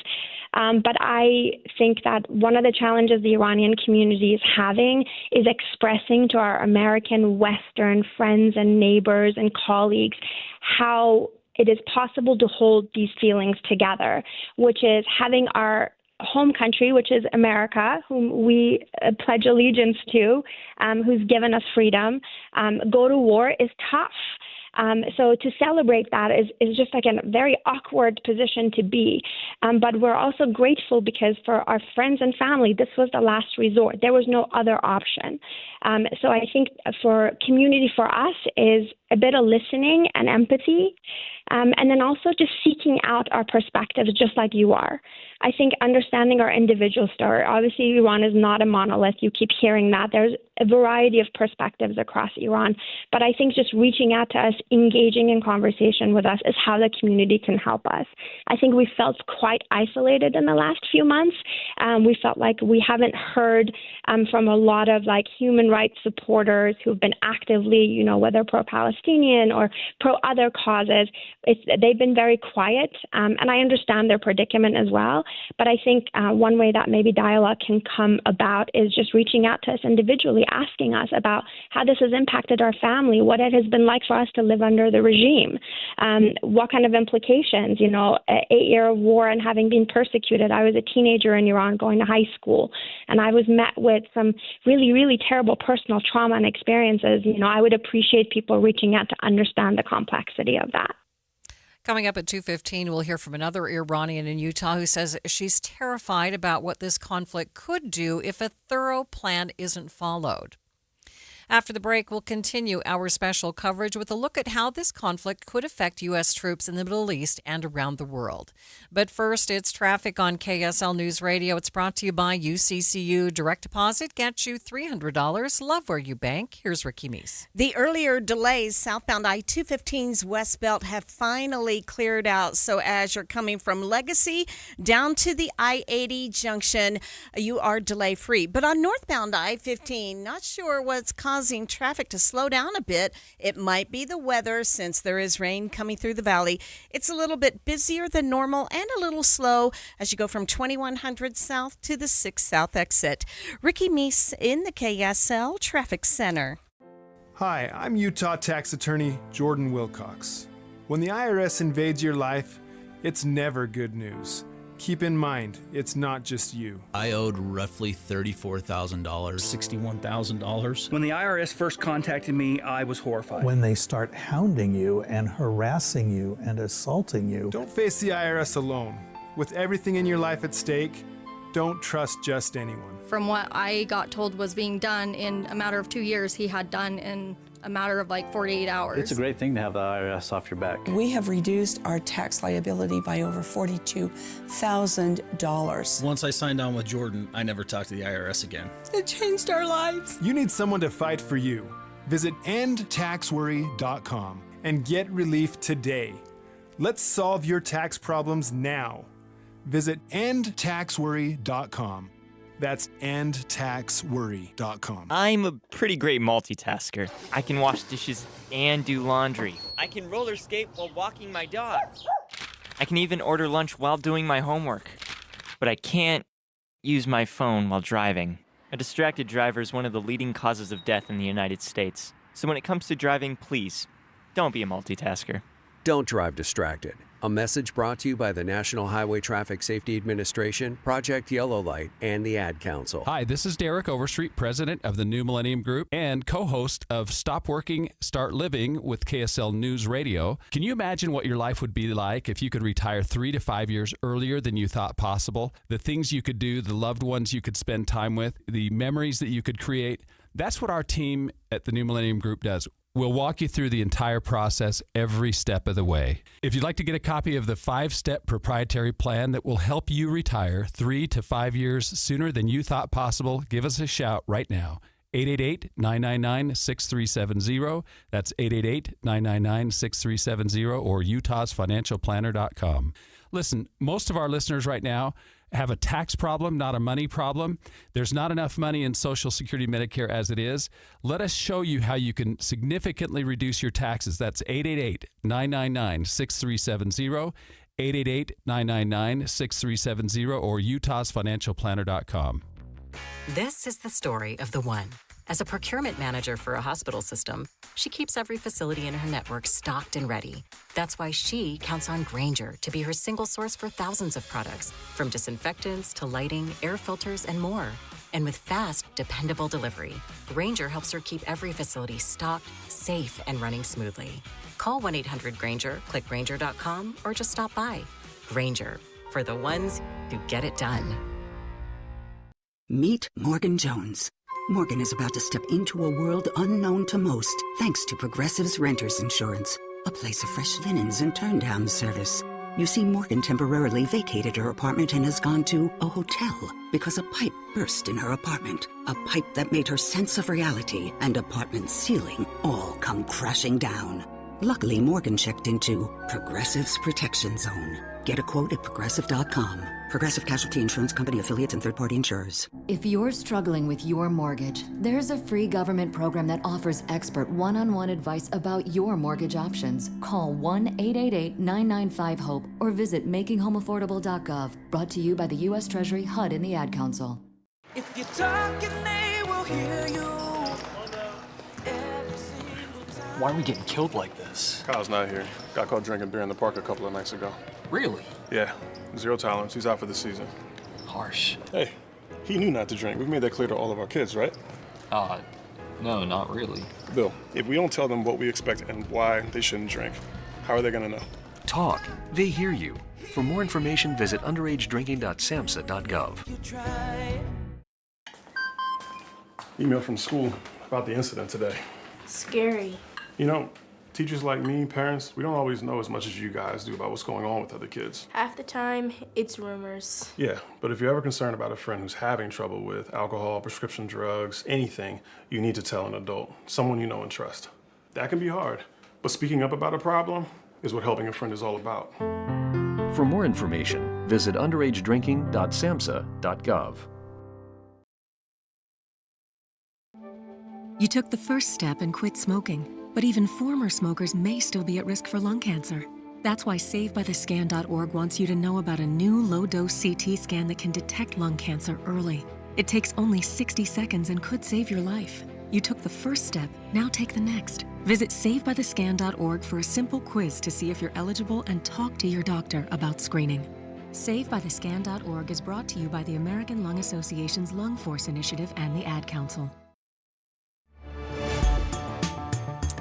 But I think that one of the challenges the Iranian community is having is expressing to our American Western friends and neighbors and colleagues how it is possible to hold these feelings together, which is having our home country, which is America, whom we pledge allegiance to, who's given us freedom, go to war is tough. So to celebrate that is just like a very awkward position to be. But we're also grateful because for our friends and family, this was the last resort. There was no other option. So I think for community for us is a bit of listening and empathy, and then also just seeking out our perspectives just like you are. I think understanding our individual story. Obviously, Iran is not a monolith. You keep hearing that. There's a variety of perspectives across Iran. But I think just reaching out to us, engaging in conversation with us is how the community can help us. I think we felt quite isolated in the last few months. We felt like we haven't heard from a lot of like human rights supporters who've been actively, whether pro-Palestinian or pro-other causes. They've been very quiet, and I understand their predicament as well. But I think one way that maybe dialogue can come about is just reaching out to us individually, asking us about how this has impacted our family, what it has been like for us to live under the regime, what kind of implications, 8-year of war and having been persecuted. I was a teenager in Iran going to high school, and I was met with some really, really terrible personal trauma and experiences. I would appreciate people reaching out to understand the complexity of that. Coming up at 2:15, we'll hear from another Iranian in Utah who says she's terrified about what this conflict could do if a thorough plan isn't followed. After the break, we'll continue our special coverage with a look at how this conflict could affect U.S. troops in the Middle East and around the world. But first, it's traffic on KSL News Radio. It's brought to you by UCCU. Direct deposit gets you $300. Love where you bank. Here's Ricky Meese. The earlier delays southbound I-215's West Belt have finally cleared out. So as you're coming from Legacy down to the I-80 junction, you are delay-free. But on northbound I-15, not sure what's causing traffic to slow down a bit. It might be the weather since there is rain coming through the valley. It's a little bit busier than normal and a little slow as you go from 2100 South to the 6 South exit. Ricky Meese in the KSL Traffic Center. Hi, I'm Utah tax attorney Jordan Wilcox. When the IRS invades your life, it's never good news. Keep in mind, it's not just you. I owed roughly $34,000. $61,000. When the IRS first contacted me, I was horrified. When they start hounding you and harassing you and assaulting you. Don't face the IRS alone. With everything in your life at stake, don't trust just anyone. From what I got told was being done in a matter of 2 years, he had done in a matter of like 48 hours. It's a great thing to have the IRS off your back. We have reduced our tax liability by over $42,000. Once I signed on with Jordan, I never talked to the IRS again. It changed our lives. You need someone to fight for you. Visit endtaxworry.com and get relief today. Let's solve your tax problems now. Visit endtaxworry.com. That's endtaxworry.com. I'm a pretty great multitasker. I can wash dishes and do laundry. I can roller skate while walking my dog. I can even order lunch while doing my homework. But I can't use my phone while driving. A distracted driver is one of the leading causes of death in the United States. So when it comes to driving, please, don't be a multitasker. Don't drive distracted. A message brought to you by the National Highway Traffic Safety Administration, Project Yellow Light, and the Ad Council. Hi, this is Derek Overstreet, president of the New Millennium Group and co-host of Stop Working, Start Living with KSL News Radio. Can you imagine what your life would be like if you could retire 3 to 5 years earlier than you thought possible? The things you could do, the loved ones you could spend time with, the memories that you could create. That's what our team at the New Millennium Group does. We'll walk you through the entire process every step of the way. If you'd like to get a copy of the 5-step proprietary plan that will help you retire 3 to 5 years sooner than you thought possible, give us a shout right now. 888-999-6370. That's 888-999-6370 or utahsfinancialplanner.com. Listen, most of our listeners right now have a tax problem, not a money problem. There's not enough money in Social Security Medicare as it is. Let us show you how you can significantly reduce your taxes. That's 888-999-6370, 888-999-6370, or utahsfinancialplanner.com. This is the story of the one. As a procurement manager for a hospital system, she keeps every facility in her network stocked and ready. That's why she counts on Grainger to be her single source for thousands of products, from disinfectants to lighting, air filters, and more. And with fast, dependable delivery, Grainger helps her keep every facility stocked, safe, and running smoothly. Call 1-800-GRAINGER, click Grainger.com, or just stop by. Grainger, for the ones who get it done. Meet Morgan Jones. Morgan is about to step into a world unknown to most, thanks to Progressive's Renters Insurance, a place of fresh linens and turn-down service. You see, Morgan temporarily vacated her apartment and has gone to a hotel because a pipe burst in her apartment. A pipe that made her sense of reality and apartment ceiling all come crashing down. Luckily, Morgan checked into Progressive's Protection Zone. Get a quote at Progressive.com. Progressive Casualty Insurance Company, affiliates, and third-party insurers. If you're struggling with your mortgage, there's a free government program that offers expert one-on-one advice about your mortgage options. Call 1-888-995-HOPE or visit makinghomeaffordable.gov. Brought to you by the U.S. Treasury, HUD, and the Ad Council. If you're talking, they will hear you. Why are we getting killed like this? Kyle's not here. Got caught drinking beer in the park a couple of nights ago. Really? Yeah. 0 tolerance. He's out for the season. Harsh. Hey, he knew not to drink. We've made that clear to all of our kids, right? No, not really. Bill, if we don't tell them what we expect and why they shouldn't drink, how are they gonna know? Talk. They hear you. For more information, visit underagedrinking.samhsa.gov. Email from school about the incident today. Scary. You know, teachers like me, parents, we don't always know as much as you guys do about what's going on with other kids. Half the time, it's rumors. Yeah, but if you're ever concerned about a friend who's having trouble with alcohol, prescription drugs, anything, you need to tell an adult, someone you know and trust. That can be hard, but speaking up about a problem is what helping a friend is all about. For more information, visit underagedrinking.samhsa.gov. You took the first step and quit smoking, but even former smokers may still be at risk for lung cancer. That's why SaveByTheScan.org wants you to know about a new low-dose CT scan that can detect lung cancer early. It takes only 60 seconds and could save your life. You took the first step, now take the next. Visit SaveByTheScan.org for a simple quiz to see if you're eligible and talk to your doctor about screening. SaveByTheScan.org is brought to you by the American Lung Association's Lung Force Initiative and the Ad Council.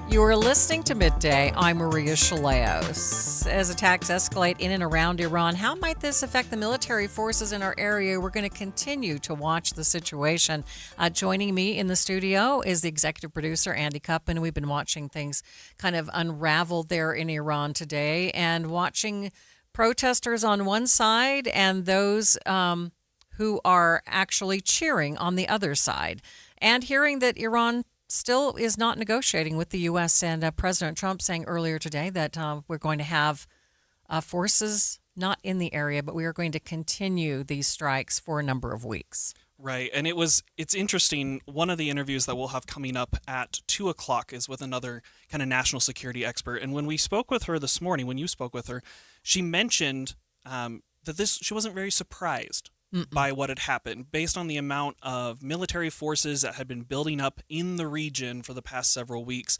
You are listening to Midday. I'm Maria Shilaos. As attacks escalate in and around Iran, how might this affect the military forces in our area? We're going to continue to watch the situation. Joining me in the studio is the executive producer, Andy Kuppin. We've been watching things kind of unravel there in Iran today and watching protesters on one side and those who are actually cheering on the other side, and hearing that Iran still is not negotiating with the U.S. and President Trump saying earlier today that we're going to have forces not in the area, but we are going to continue these strikes for a number of weeks. Right. And it's interesting. One of the interviews that we'll have coming up at 2:00 is with another kind of national security expert. And when we spoke with her this morning, when you spoke with her, she mentioned that she wasn't very surprised by what had happened based on the amount of military forces that had been building up in the region for the past several weeks.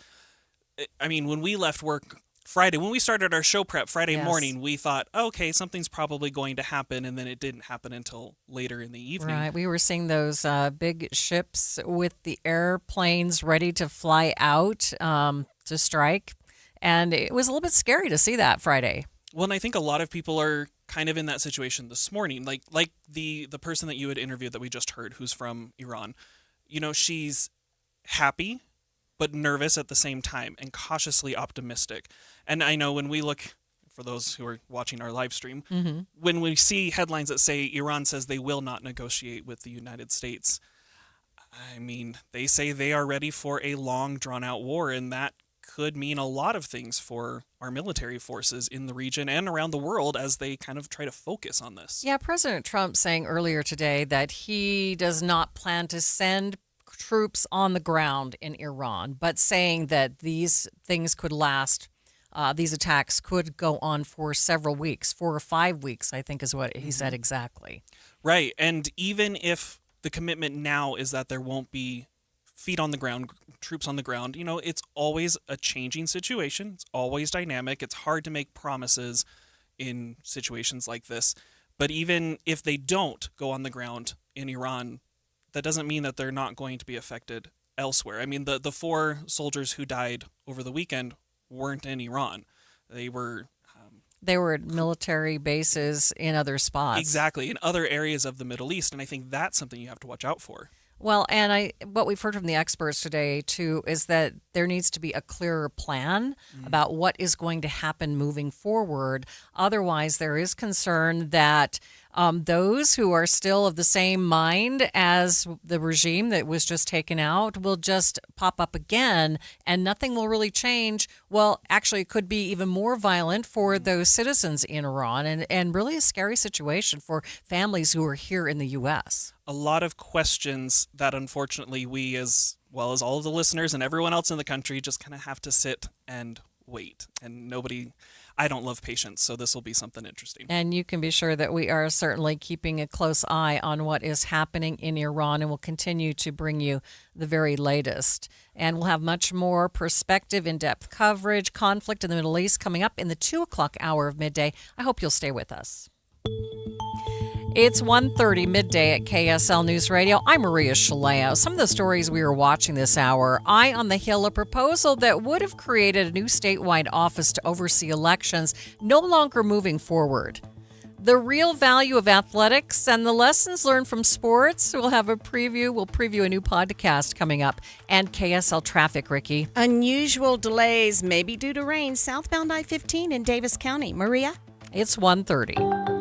I mean, when we left work Friday, when we started our show prep Friday morning, we thought, okay, something's probably going to happen, and then it didn't happen until later in the evening. Right. We were seeing those big ships with the airplanes ready to fly out to strike, and it was a little bit scary to see that Friday. Well, and I think a lot of people are kind of in that situation this morning, like the person that you had interviewed that we just heard, who's from Iran. You know, she's happy but nervous at the same time and cautiously optimistic. And I know when we look, for those who are watching our live stream, when we see headlines that say Iran says they will not negotiate with the United States, I mean, they say they are ready for a long, drawn-out war, and that could mean a lot of things for our military forces in the region and around the world as they kind of try to focus on this. Yeah, President Trump saying earlier today that he does not plan to send troops on the ground in Iran, but saying that these things could last, these attacks could go on for several weeks, 4 or 5 weeks, I think is what he said exactly. Right, and even if the commitment now is that there won't be feet on the ground, troops on the ground, you know, it's always a changing situation. It's always dynamic. It's hard to make promises in situations like this. But even if they don't go on the ground in Iran, that doesn't mean that they're not going to be affected elsewhere. I mean, the 4 soldiers who died over the weekend weren't in Iran. They were at military bases in other spots. Exactly, in other areas of the Middle East, and I think that's something you have to watch out for. Well, and what we've heard from the experts today, too, is that there needs to be a clearer plan about what is going to happen moving forward. Otherwise, there is concern that those who are still of the same mind as the regime that was just taken out will just pop up again and nothing will really change. Well, actually, it could be even more violent for those citizens in Iran and really a scary situation for families who are here in the U.S. A lot of questions that unfortunately we, as well as all of the listeners and everyone else in the country, just kind of have to sit and wait. And I don't love patience, so this will be something interesting. And you can be sure that we are certainly keeping a close eye on what is happening in Iran, and we'll continue to bring you the very latest. And we'll have much more perspective, in-depth coverage, conflict in the Middle East coming up in the 2 o'clock hour of midday. I hope you'll stay with us. It's 1:30 midday at KSL News Radio. I'm Maria Shilaos. Some of the stories we were watching this hour: Eye on the Hill, a proposal that would have created a new statewide office to oversee elections, no longer moving forward. The real value of athletics and the lessons learned from sports. We'll have a preview. We'll preview a new podcast coming up. And KSL traffic, Ricky. Unusual delays may be due to rain southbound I-15 in Davis County. Maria? It's 1:30.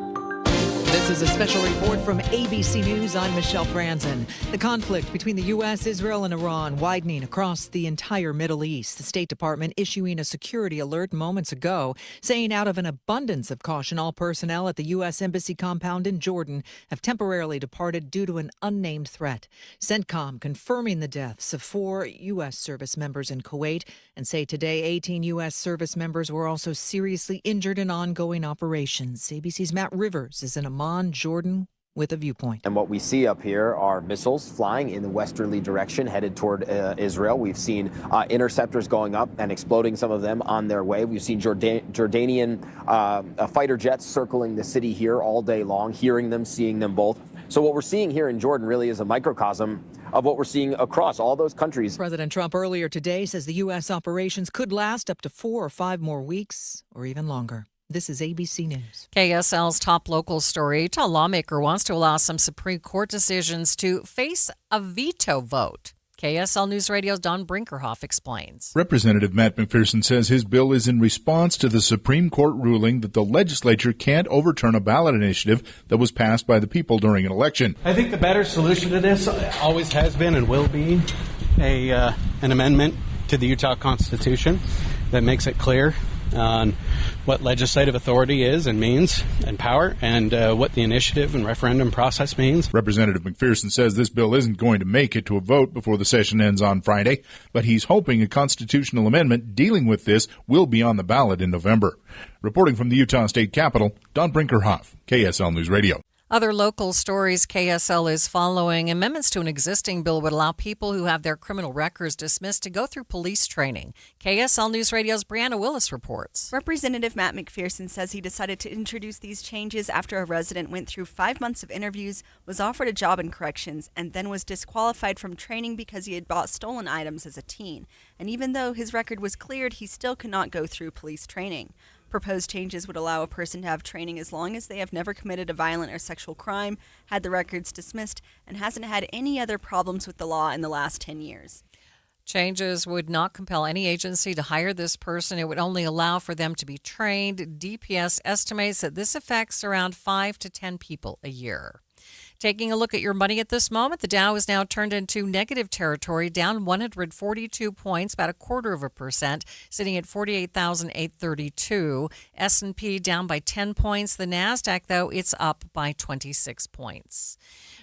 This is a special report from ABC News. I'm Michelle Franzen. The conflict between the U.S., Israel, and Iran widening across the entire Middle East. The State Department issuing a security alert moments ago, saying out of an abundance of caution, all personnel at the U.S. Embassy compound in Jordan have temporarily departed due to an unnamed threat. CENTCOM confirming the deaths of 4 U.S. service members in Kuwait and say today 18 U.S. service members were also seriously injured in ongoing operations. ABC's Matt Rivers is in Amman, Jordan, with a viewpoint. And what we see up here are missiles flying in the westerly direction headed toward Israel. We've seen interceptors going up and exploding, some of them on their way. We've seen Jordanian fighter jets circling the city here all day long, hearing them, seeing them both. So what we're seeing here in Jordan really is a microcosm of what we're seeing across all those countries. President Trump earlier today says the U.S. operations could last up to 4 or 5 more weeks or even longer. This is ABC News. KSL's top local story. Utah lawmaker wants to allow some Supreme Court decisions to face a veto vote. KSL News Radio's Don Brinkerhoff explains. Representative Matt McPherson says his bill is in response to the Supreme Court ruling that the legislature can't overturn a ballot initiative that was passed by the people during an election. I think the better solution to this always has been and will be an amendment to the Utah Constitution that makes it clear on what legislative authority is and means and power and what the initiative and referendum process means. Representative McPherson says this bill isn't going to make it to a vote before the session ends on Friday, but he's hoping a constitutional amendment dealing with this will be on the ballot in November. Reporting from the Utah State Capitol, Don Brinkerhoff, KSL News Radio. Other local stories KSL is following. Amendments to an existing bill would allow people who have their criminal records dismissed to go through police training. KSL News Radio's Brianna Willis reports. Representative Matt McPherson says he decided to introduce these changes after a resident went through 5 months of interviews, was offered a job in corrections, and then was disqualified from training because he had bought stolen items as a teen. And even though his record was cleared, he still could not go through police training. Proposed changes would allow a person to have training as long as they have never committed a violent or sexual crime, had the records dismissed, and hasn't had any other problems with the law in the last 10 years. Changes would not compel any agency to hire this person. It would only allow for them to be trained. DPS estimates that this affects around 5 to 10 people a year. Taking a look at your money at this moment, the Dow is now turned into negative territory, down 142 points, about 0.25%, sitting at 48,832. S&P down by 10 points. The NASDAQ, though, it's up by 26 points.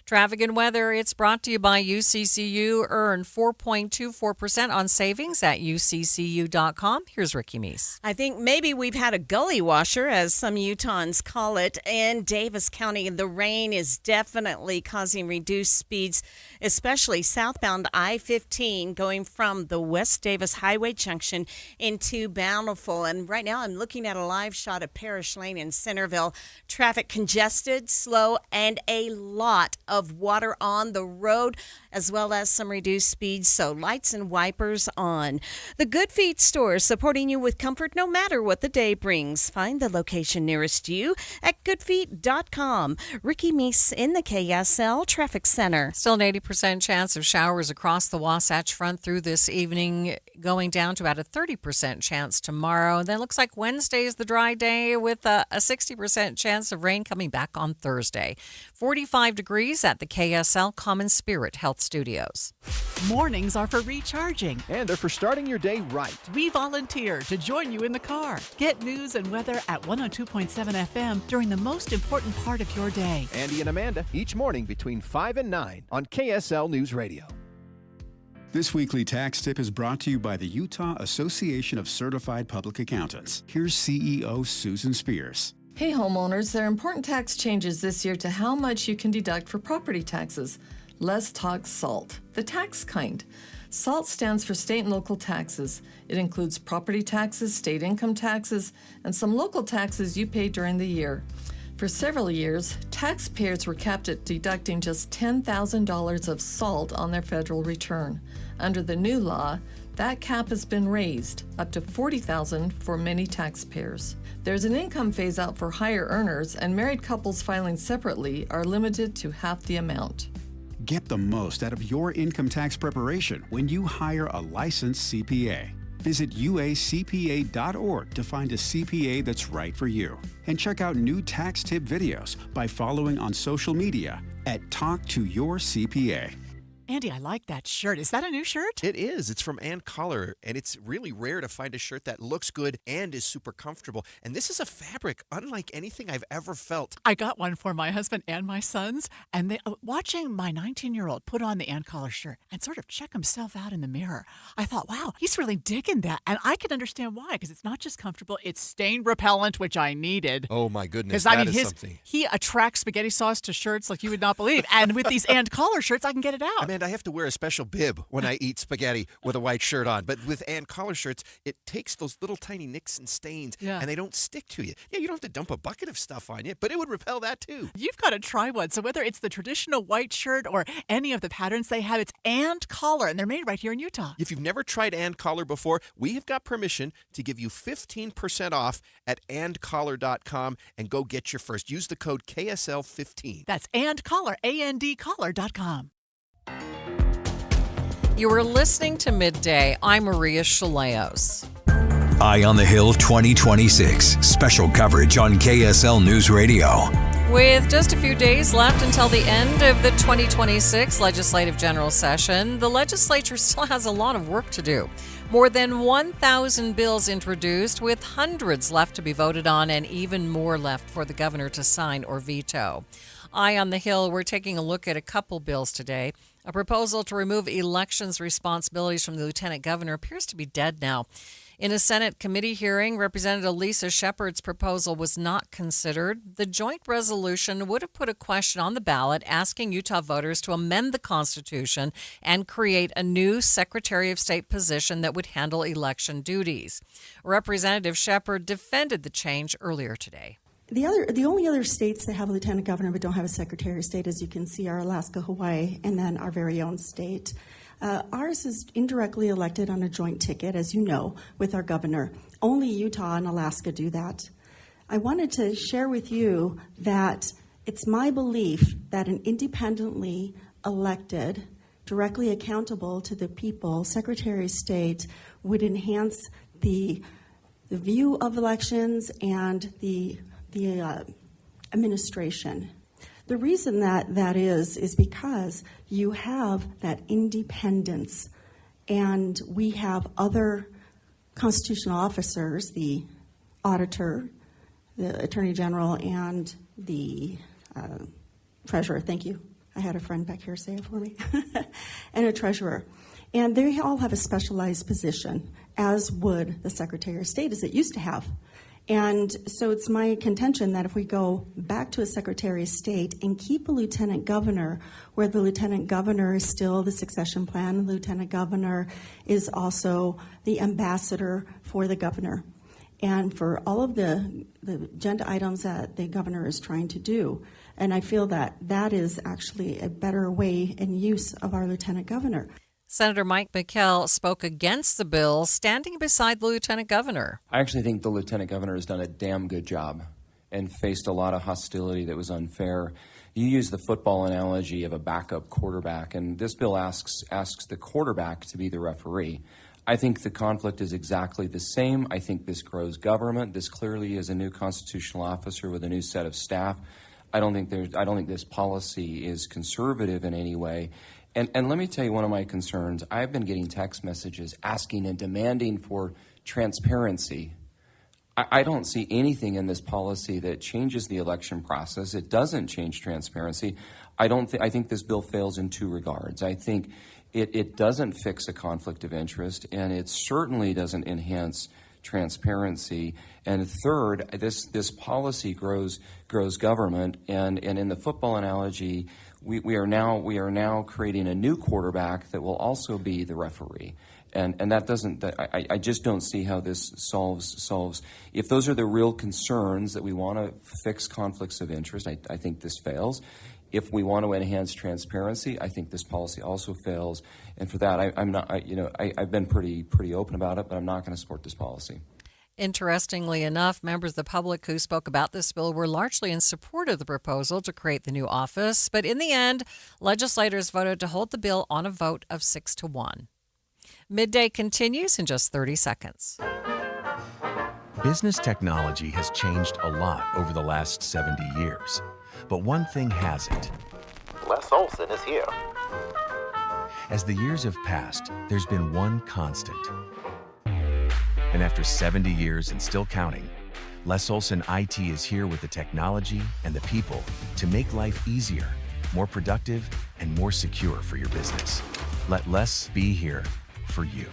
Traffic and weather, it's brought to you by UCCU. Earn 4.24% on savings at uccu.com. Here's Ricky Meese. I think maybe we've had a gully washer, as some Utahns call it, in Davis County. The rain is definitely permanently, causing reduced speeds, especially southbound I-15 going from the West Davis Highway Junction into Bountiful. And right now I'm looking at a live shot of Parish Lane in Centerville. Traffic congested, slow, and a lot of water on the road, as well as some reduced speeds, so lights and wipers on. The Good Feet store, supporting you with comfort no matter what the day brings. Find the location nearest you at goodfeet.com. Ricky Meese in the KSL Traffic Center. Still an 80% chance of showers across the Wasatch Front through this evening, going down to about a 30% chance tomorrow. Then looks like Wednesday is the dry day with a 60% chance of rain coming back on Thursday. 45 degrees at the KSL Common Spirit Health Studios. Mornings are for recharging. And they're for starting your day right. We volunteer to join you in the car. Get news and weather at 102.7 FM during the most important part of your day. Andy and Amanda, each morning between 5 and 9 on KSL News Radio. This weekly tax tip is brought to you by the Utah Association of Certified Public Accountants. Here's CEO Susan Spears. Hey homeowners, there are important tax changes this year to how much you can deduct for property taxes. Let's talk SALT, the tax kind. SALT stands for state and local taxes. It includes property taxes, state income taxes, and some local taxes you pay during the year. For several years, taxpayers were capped at deducting just $10,000 of SALT on their federal return. Under the new law, that cap has been raised up to $40,000 for many taxpayers. There's an income phase-out for higher earners, and married couples filing separately are limited to half the amount. Get the most out of your income tax preparation when you hire a licensed CPA. Visit uacpa.org to find a CPA that's right for you. And check out new tax tip videos by following on social media at Talk to Your CPA. Andy, I like that shirt. Is that a new shirt? It is. It's from Ann Collar, and it's really rare to find a shirt that looks good and is super comfortable. And this is a fabric unlike anything I've ever felt. I got one for my husband and my sons, and watching my 19-year-old put on the Ann Collar shirt and sort of check himself out in the mirror, I thought, wow, he's really digging that. And I can understand why, because it's not just comfortable, it's stain repellent, which I needed. Oh, my goodness, something. He attracts spaghetti sauce to shirts like you would not believe. And with these Ann Collar shirts, I can get it out. I have to wear a special bib when I eat spaghetti with a white shirt on. But with Ann Collar shirts, it takes those little tiny nicks and stains, and they don't stick to you. Yeah, you don't have to dump a bucket of stuff on you, but it would repel that too. You've got to try one. So whether it's the traditional white shirt or any of the patterns they have, it's Ann Collar, and they're made right here in Utah. If you've never tried Ann Collar before, we have got permission to give you 15% off at andcollar.com and go get your first. Use the code KSL15. That's Ann Collar, andcollar.com. You are listening to Midday. I'm Maria Shilaos. Eye on the Hill 2026. Special coverage on KSL News Radio. With just a few days left until the end of the 2026 legislative general session, the legislature still has a lot of work to do. More than 1,000 bills introduced, with hundreds left to be voted on and even more left for the governor to sign or veto. Eye on the Hill, we're taking a look at a couple bills today. A proposal to remove elections responsibilities from the lieutenant governor appears to be dead now. In a Senate committee hearing, Representative Lisa Shepard's proposal was not considered. The joint resolution would have put a question on the ballot asking Utah voters to amend the Constitution and create a new Secretary of State position that would handle election duties. Representative Shepard defended the change earlier today. The only other states that have a lieutenant governor but don't have a secretary of state, as you can see, are Alaska, Hawaii, and then our very own state. Ours is indirectly elected on a joint ticket, as you know, with our governor. Only Utah and Alaska do that. I wanted to share with you that it's my belief that an independently elected, directly accountable to the people, Secretary of State would enhance the view of elections and the administration. The reason that is because you have that independence, and we have other constitutional officers, the auditor, the attorney general, and the treasurer. Thank you. I had a friend back here say it for me. And a treasurer. And they all have a specialized position, as would the Secretary of State, as it used to have. And so it's my contention that if we go back to a Secretary of State and keep a lieutenant governor, where the lieutenant governor is still the succession plan, the lieutenant governor is also the ambassador for the governor. And for all of the agenda items that the governor is trying to do. And I feel that that is actually a better way and use of our lieutenant governor. Senator Mike McKell spoke against the bill, standing beside the lieutenant governor. I actually think the lieutenant governor has done a damn good job and faced a lot of hostility that was unfair. You use the football analogy of a backup quarterback, and this bill asks the quarterback to be the referee. I think the conflict is exactly the same. I think this grows government. This clearly is a new constitutional officer with a new set of staff. I don't think this policy is conservative in any way. And let me tell you one of my concerns. I've been getting text messages asking and demanding for transparency. I don't see anything in this policy that changes the election process. It doesn't change transparency. I think this bill fails in two regards. I think it doesn't fix a conflict of interest, and it certainly doesn't enhance transparency. And third, this policy grows government. And in the football analogy, we are now creating a new quarterback that will also be the referee. And that doesn't. I just don't see how this solves. If those are the real concerns that we want to fix conflicts of interest, I think this fails. If we want to enhance transparency, I think this policy also fails. And for that, I've been pretty open about it, but I'm not going to support this policy. Interestingly enough, members of the public who spoke about this bill were largely in support of the proposal to create the new office. But in the end, legislators voted to hold the bill on a vote of 6-1. Midday continues in just 30 seconds. Business technology has changed a lot over the last 70 years. But one thing hasn't. Les Olson is here. As the years have passed, there's been one constant. And after 70 years and still counting, Les Olson IT is here with the technology and the people to make life easier, more productive, and more secure for your business. Let Les be here for you.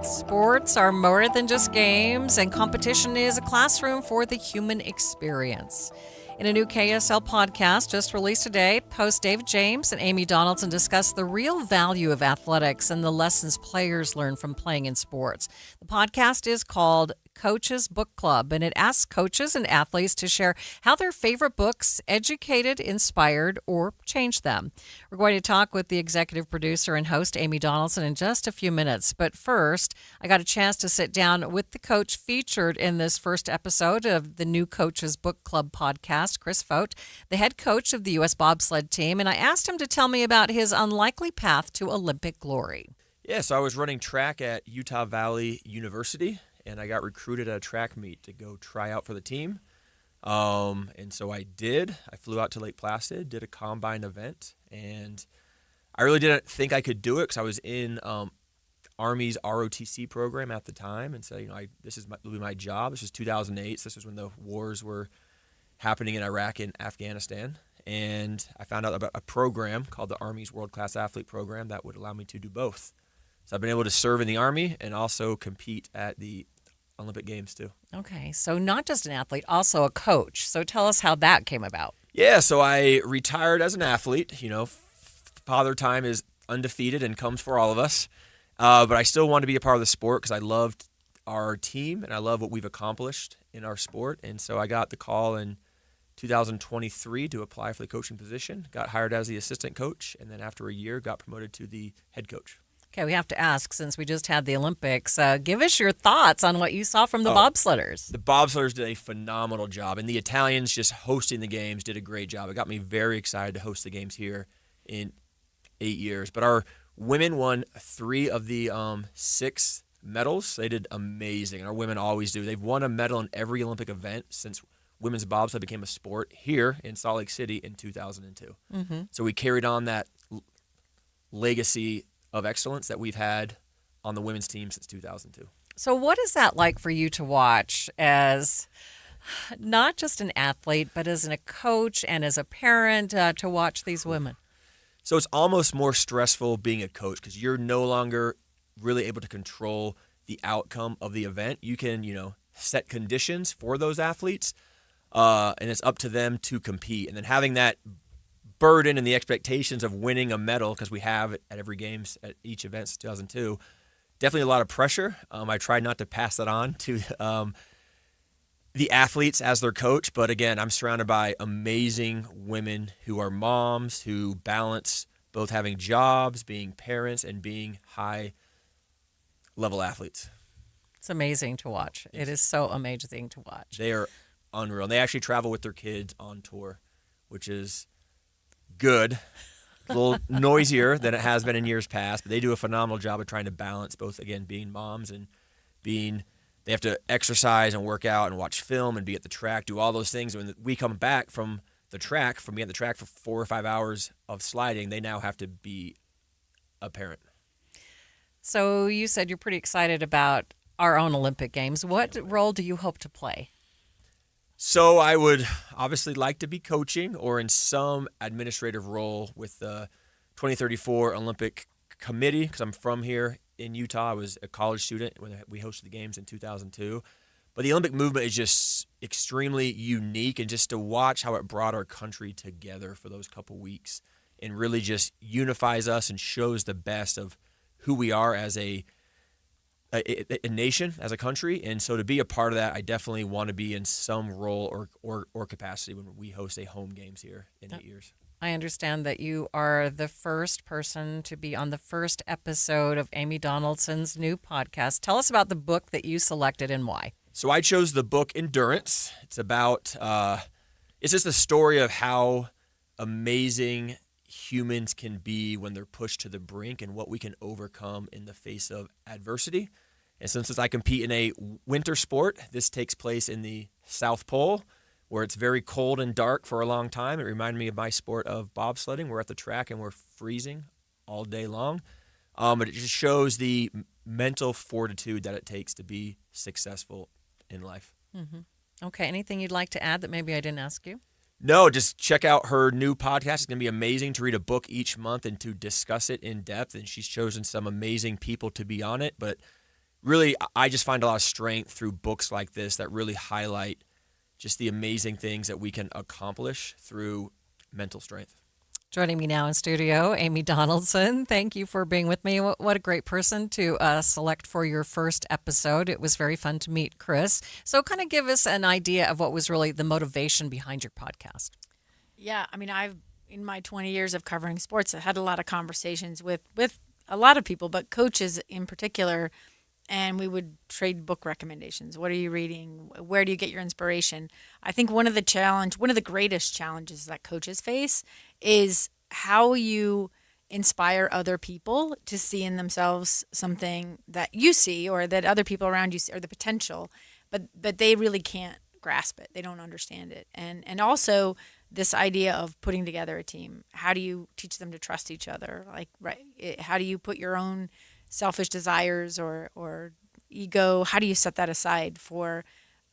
Sports are more than just games, and competition is a classroom for the human experience. In a new KSL podcast just released today, hosts David James and Amy Donaldson discuss the real value of athletics and the lessons players learn from playing in sports. The podcast is called Coaches Book Club, and it asks coaches and athletes to share how their favorite books educated, inspired, or changed them. We're going to talk with the executive producer and host, Amy Donaldson, in just a few minutes. But first, I got a chance to sit down with the coach featured in this first episode of the new Coaches Book Club podcast, Chris Fote, the head coach of the U.S. bobsled team, and I asked him to tell me about his unlikely path to Olympic glory. Yeah, so I was running track at Utah Valley University, and I got recruited at a track meet to go try out for the team. And so I did. I flew out to Lake Placid, did a combine event, and I really didn't think I could do it because I was in Army's ROTC program at the time, and so this will be my job. This was 2008. So this was when the wars were happening in Iraq and Afghanistan, and I found out about a program called the Army's World Class Athlete Program that would allow me to do both. So I've been able to serve in the Army and also compete at the Olympic Games too. Okay, so not just an athlete, also a coach. So tell us how that came about. Yeah, so I retired as an athlete. Father time is undefeated and comes for all of us. But I still wanted to be a part of the sport because I loved our team and I love what we've accomplished in our sport. And so I got the call in 2023 to apply for the coaching position, got hired as the assistant coach, and then after a year got promoted to the head coach. Okay, we have to ask, since we just had the Olympics, give us your thoughts on what you saw from the bobsledders. The bobsledders did a phenomenal job, and the Italians just hosting the games did a great job. It got me very excited to host the games here in 8 years. But our women won 3 of the 6 medals. They did amazing, and our women always do. They've won a medal in every Olympic event since women's bobsled became a sport here in Salt Lake City in 2002. Mm-hmm. So we carried on that legacy of excellence that we've had on the women's team since 2002. So what is that like for you to watch as not just an athlete, but as a coach and as a parent to watch these women? So it's almost more stressful being a coach because you're no longer really able to control the outcome of the event. You can, set conditions for those athletes, and it's up to them to compete. And then having that burden and the expectations of winning a medal, because we have it at every games at each event since 2002, definitely a lot of pressure. I try not to pass that on to the athletes as their coach, but again, I'm surrounded by amazing women who are moms, who balance both having jobs, being parents, and being high-level athletes. It's amazing to watch. It is so amazing to watch. They are unreal. And they actually travel with their kids on tour, which is good. A little noisier than it has been in years past, but they do a phenomenal job of trying to balance both, again, being moms and being – they have to exercise and work out and watch film and be at the track, do all those things. When we come back from the track, from being at the track for 4 or 5 hours of sliding, they now have to be a parent. So you said you're pretty excited about our own Olympic Games. What role do you hope to play? So I would obviously like to be coaching or in some administrative role with the 2034 Olympic Committee, because I'm from here in Utah. I was a college student when we hosted the games in 2002. But the Olympic movement is just extremely unique, and just to watch how it brought our country together for those couple weeks and really just unifies us and shows the best of who we are as a nation, as a country. And so to be a part of that, I definitely want to be in some role or capacity when we host a home games here in 8 years. I understand that you are the first person to be on the first episode of Amy Donaldson's new podcast. Tell us about the book that you selected and why. So I chose the book Endurance. It's about, it's just a story of how amazing humans can be when they're pushed to the brink and what we can overcome in the face of adversity. And since I compete in a winter sport, this takes place in the South Pole, where it's very cold and dark for a long time. It reminded me of my sport of bobsledding. We're at the track and we're freezing all day long. But it just shows the mental fortitude that it takes to be successful in life. Mm-hmm. Okay, anything you'd like to add that maybe I didn't ask you? No, just check out her new podcast. It's going to be amazing to read a book each month and to discuss it in depth. And she's chosen some amazing people to be on it. But really, I just find a lot of strength through books like this that really highlight just the amazing things that we can accomplish through mental strength. Joining me now in studio, Amy Donaldson. Thank you for being with me. What a great person to select for your first episode. It was very fun to meet Chris. So kind of give us an idea of what was really the motivation behind your podcast. Yeah, I mean, I've, in my 20 years of covering sports, I had a lot of conversations with a lot of people, but coaches in particular, and we would trade book recommendations. What are you reading? Where do you get your inspiration? I think one of the greatest challenges that coaches face is how you inspire other people to see in themselves something that you see or that other people around you see, or the potential, but they really can't grasp it. They don't understand it. And also this idea of putting together a team. How do you teach them to trust each other? How do you put your own selfish desires or ego, how do you set that aside for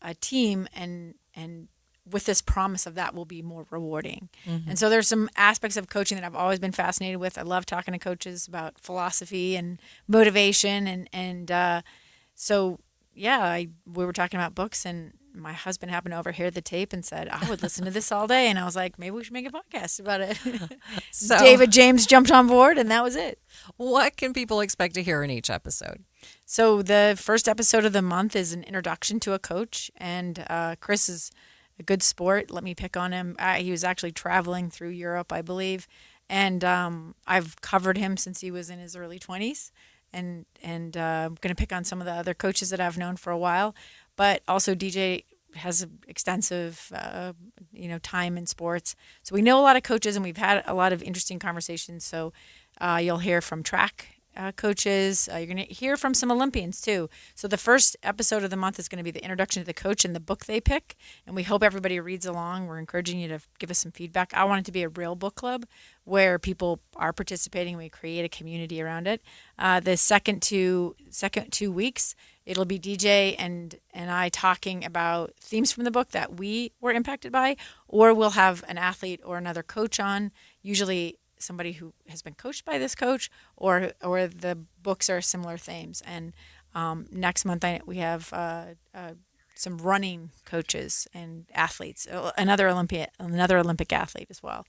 a team, and with this promise of that will be more rewarding. Mm-hmm. And so there's some aspects of coaching that I've always been fascinated with. I love talking to coaches about philosophy and motivation, and so yeah, we were talking about books, and my husband happened to overhear the tape and said, I would listen to this all day. And I was like, maybe we should make a podcast about it. So David James jumped on board, and that was it. What can people expect to hear in each episode? So the first episode of the month is an introduction to a coach. And Chris is a good sport. Let me pick on him. He was actually traveling through Europe, I believe. And I've covered him since he was in his early 20s. And I'm going to pick on some of the other coaches that I've known for a while. But also DJ has extensive, time in sports. So we know a lot of coaches, and we've had a lot of interesting conversations. So you'll hear from track coaches. You're going to hear from some Olympians too. So the first episode of the month is going to be the introduction to the coach and the book they pick. And we hope everybody reads along. We're encouraging you to give us some feedback. I want it to be a real book club where people are participating and we create a community around it. The second two weeks, it'll be DJ and I talking about themes from the book that we were impacted by, or we'll have an athlete or another coach on, usually somebody who has been coached by this coach, or the books are similar themes. And next month we have some running coaches and athletes, another Olympic athlete as well.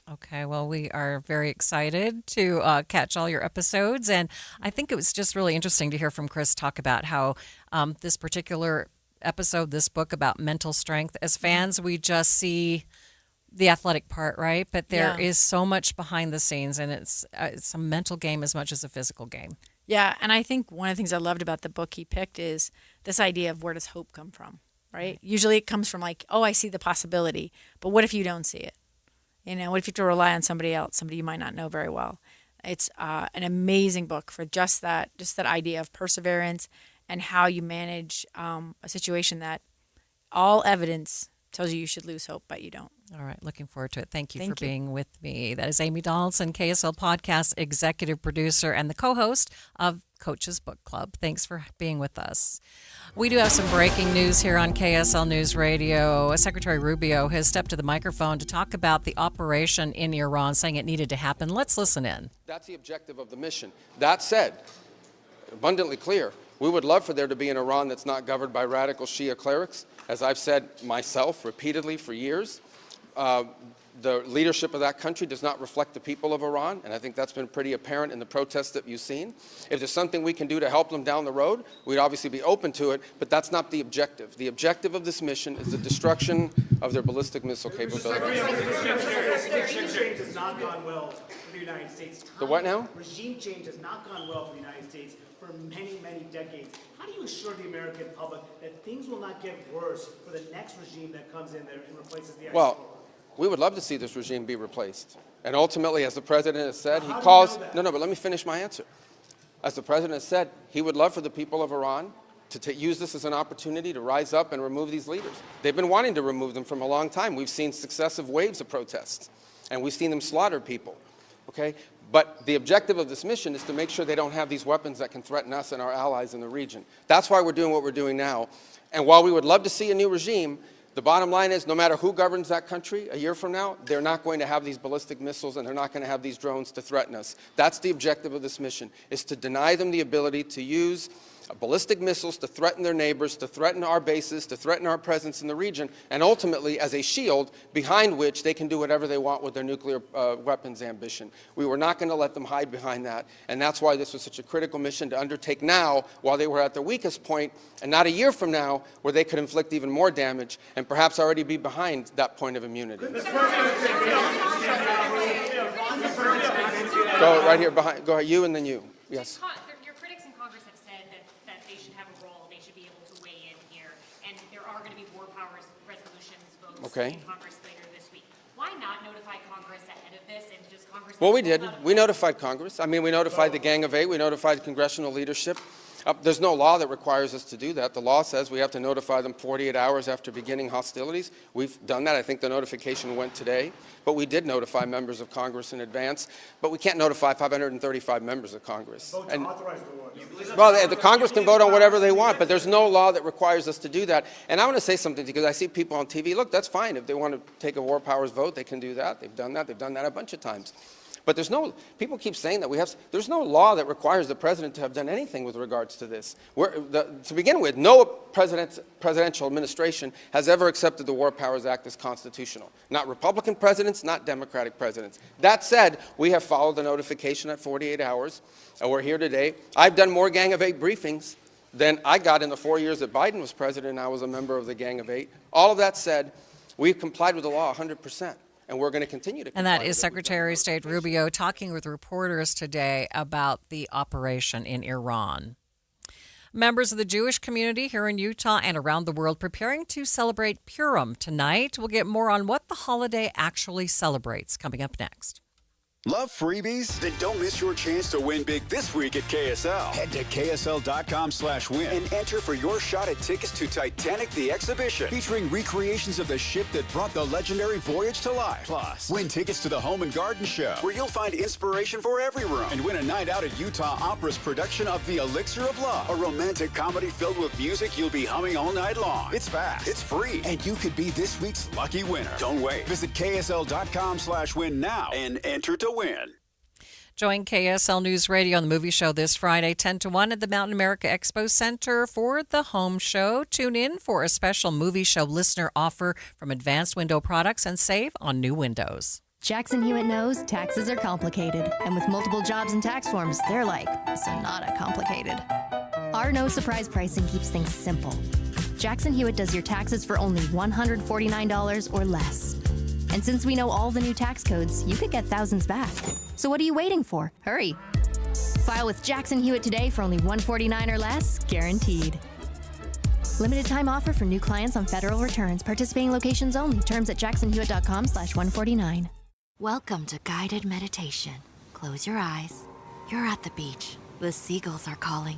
Okay, well, we are very excited to catch all your episodes, and I think it was just really interesting to hear from Chris talk about how this particular episode, this book about mental strength, as fans, we just see the athletic part, right? But there is so much behind the scenes, and it's a mental game as much as a physical game. Yeah, and I think one of the things I loved about the book he picked is this idea of where does hope come from, right? Usually it comes from like, oh, I see the possibility, but what if you don't see it? You know, what if you have to rely on somebody else, somebody you might not know very well? It's an amazing book for just that idea of perseverance and how you manage a situation that all evidence tells you should lose hope, but you don't. All right, looking forward to it. Thank you for being with me. That is Amy Donaldson, KSL Podcast executive producer and the co-host of Coach's Book Club. Thanks for being with us. We do have some breaking news here on KSL News Radio. Secretary Rubio has stepped to the microphone to talk about the operation in Iran, saying it needed to happen. Let's listen in. That's the objective of the mission. That said, abundantly clear, we would love for there to be an Iran that's not governed by radical Shia clerics. As I've said myself repeatedly for years, the leadership of that country does not reflect the people of Iran, and I think that's been pretty apparent in the protests that you've seen. If there's something we can do to help them down the road, we'd obviously be open to it, but that's not the objective. The objective of this mission is the destruction of their ballistic missile capability. Regime change has not gone well for the United States. The what now? Regime change has not gone well for the United States for many, many decades. How do you assure the American public that things will not get worse for the next regime that comes in there and replaces the Well, we would love to see this regime be replaced. And ultimately, as the president has said, he calls... No, but let me finish my answer. As the president has said, he would love for the people of Iran to use this as an opportunity to rise up and remove these leaders. They've been wanting to remove them from a long time. We've seen successive waves of protests, and we've seen them slaughter people, okay? But the objective of this mission is to make sure they don't have these weapons that can threaten us and our allies in the region. That's why we're doing what we're doing now. And while we would love to see a new regime, the bottom line is no matter who governs that country a year from now, they're not going to have these ballistic missiles and they're not going to have these drones to threaten us. That's the objective of this mission, is to deny them the ability to use ballistic missiles to threaten their neighbors, to threaten our bases, to threaten our presence in the region, and ultimately as a shield behind which they can do whatever they want with their nuclear weapons ambition. We were not going to let them hide behind that, and that's why this was such a critical mission to undertake now while they were at their weakest point, and not a year from now where they could inflict even more damage and perhaps already be behind that point of immunity. Go right here behind. Go ahead, you and then you. Yes. Your critics in Congress have said that they should have a role, they should be able to weigh in here, and there are going to be war powers resolutions votes in Congress later this week. Why not notify Congress ahead of this, and just Congress... Well, we did. We notified Congress. I mean, we notified the Gang of Eight. We notified congressional leadership. There's no law that requires us to do that. The law says we have to notify them 48 hours after beginning hostilities. We've done that. I think the notification went today. But we did notify members of Congress in advance. But we can't notify 535 members of Congress. And, well, the Congress can vote on whatever they want, but there's no law that requires us to do that. And I want to say something, because I see people on TV. Look, that's fine. If they want to take a war powers vote, they can do that. They've done that. They've done that a bunch of times. But there's no, people keep saying that there's no law that requires the president to have done anything with regards to this. To begin with, no presidential administration has ever accepted the War Powers Act as constitutional. Not Republican presidents, not Democratic presidents. That said, we have followed the notification at 48 hours, and we're here today. I've done more Gang of Eight briefings than I got in the 4 years that Biden was president and I was a member of the Gang of Eight. All of that said, we've complied with the law 100%. And we're going to continue to. And that is Secretary of State Rubio talking with reporters today about the operation in Iran. Members of the Jewish community here in Utah and around the world preparing to celebrate Purim tonight. We'll get more on what the holiday actually celebrates coming up next. Love freebies? Then don't miss your chance to win big this week at KSL. Head to KSL.com/win and enter for your shot at tickets to Titanic the Exhibition, featuring recreations of the ship that brought the legendary voyage to life. Plus, win tickets to the Home and Garden Show, where you'll find inspiration for every room, and win a night out at Utah Opera's production of The Elixir of Love, a romantic comedy filled with music you'll be humming all night long. It's fast, it's free, and you could be this week's lucky winner. Don't wait. Visit KSL.com/win now and enter to win. Join KSL News Radio on the movie show this Friday, 10 to 1 at the Mountain America Expo Center for the home show. Tune in for a special movie show listener offer from Advanced Window Products and save on new windows. Jackson Hewitt knows taxes are complicated, and with multiple jobs and tax forms, they're like Sonata complicated. Our no surprise pricing keeps things simple. Jackson Hewitt does your taxes for only $149 or less. And since we know all the new tax codes, you could get thousands back. So what are you waiting for? Hurry. File with Jackson Hewitt today for only $149 or less, guaranteed. Limited time offer for new clients on federal returns. Participating locations only. Terms at jacksonhewitt.com/149. Welcome to guided meditation. Close your eyes. You're at the beach. The seagulls are calling.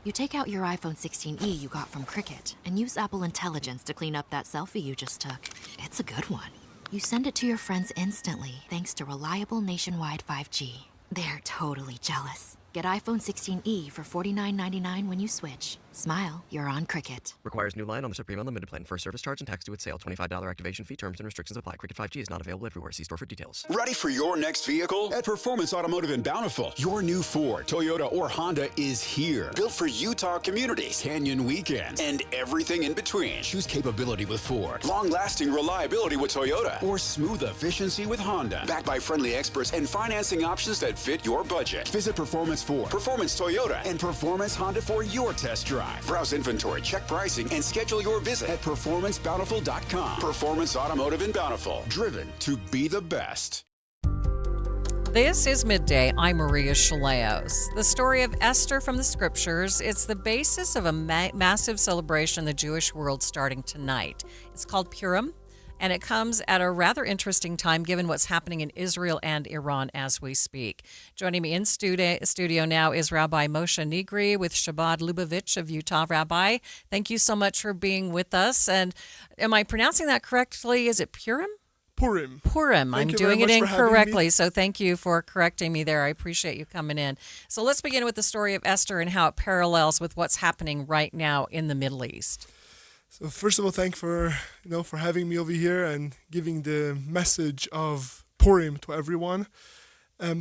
You take out your iPhone 16e you got from Cricket and use Apple Intelligence to clean up that selfie you just took. It's a good one. You send it to your friends instantly thanks to reliable nationwide 5G. They're totally jealous. Get iPhone 16e for $49.99 when you switch. Smile, you're on Cricket. Requires new line on the Supreme Unlimited plan. First service charge and tax due at sale. $25 activation fee. Terms and restrictions apply. Cricket 5G is not available everywhere. See store for details. Ready for your next vehicle? At Performance Automotive in Bountiful, your new Ford, Toyota, or Honda is here. Built for Utah communities, canyon weekends, and everything in between. Choose capability with Ford, long-lasting reliability with Toyota, or smooth efficiency with Honda. Backed by friendly experts and financing options that fit your budget. Visit Performance Ford, Performance Toyota, and Performance Honda for your test drive. Browse inventory, check pricing, and schedule your visit at performancebountiful.com. Performance Automotive in Bountiful, driven to be the best. This is Midday. I'm Maria Shilaos. The story of Esther from the scriptures. It's the basis of a massive celebration in the Jewish world starting tonight. It's called Purim, and it comes at a rather interesting time given what's happening in Israel and Iran as we speak. Joining me in studio now is Rabbi Moshe Nigri with Shabbat Lubavitch of Utah. Rabbi, thank you so much for being with us. And am I pronouncing that correctly? Is it Purim? Purim. Purim. I'm doing it incorrectly, so thank you for correcting me there. I appreciate you coming in. So let's begin with the story of Esther and how it parallels with what's happening right now in the Middle East. So first of all, thank for having me over here and giving the message of Purim to everyone.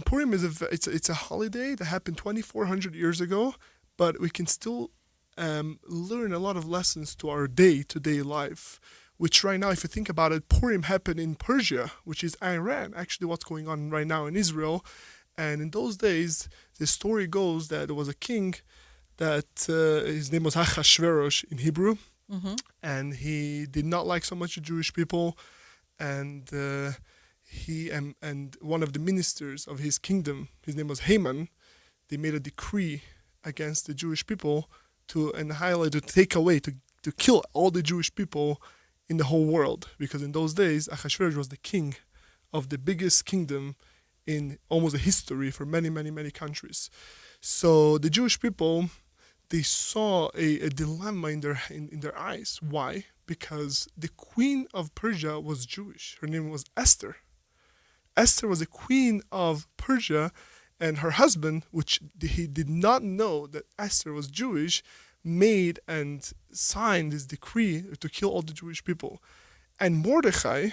Purim is it's a holiday that happened 2,400 years ago, but we can still learn a lot of lessons to our day-to-day life. Which right now, if you think about it, Purim happened in Persia, which is Iran. Actually, what's going on right now in Israel, and in those days, the story goes that there was a king that his name was Achashverosh in Hebrew. Mm-hmm. And he did not like so much the Jewish people, and he and one of the ministers of his kingdom, his name was Haman, they made a decree against the Jewish people to annihilate, to take away, to kill all the Jewish people in the whole world, because in those days Achashverosh was the king of the biggest kingdom in almost the history for many, many, many countries. So the Jewish people, they saw a dilemma in their eyes. Why? Because the queen of Persia was Jewish. Her name was Esther. Esther was the queen of Persia, and her husband, which he did not know that Esther was Jewish, made and signed this decree to kill all the Jewish people. And Mordechai,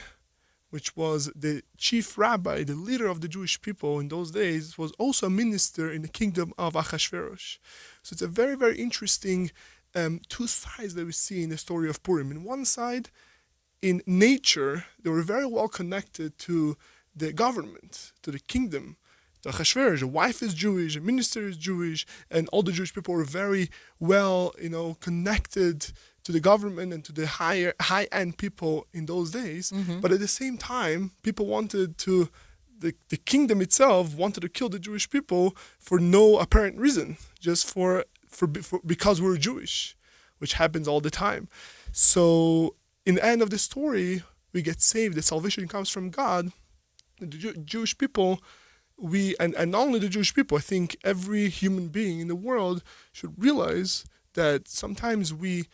which was the chief rabbi, the leader of the Jewish people in those days, was also a minister in the kingdom of Achashverosh. So it's a very, very interesting two sides that we see in the story of Purim. In one side, in nature, they were very well connected to the government, to the kingdom. The Achashverosh, a wife is Jewish, a minister is Jewish, and all the Jewish people were very well, connected to the government and to the high-end people in those days. Mm-hmm. But at the same time, people wanted to, the kingdom itself wanted to kill the Jewish people for no apparent reason, just for because we're Jewish, which happens all the time. So in the end of the story, we get saved. The salvation comes from God. The Jewish people, and not only the Jewish people, I think every human being in the world should realize that sometimes we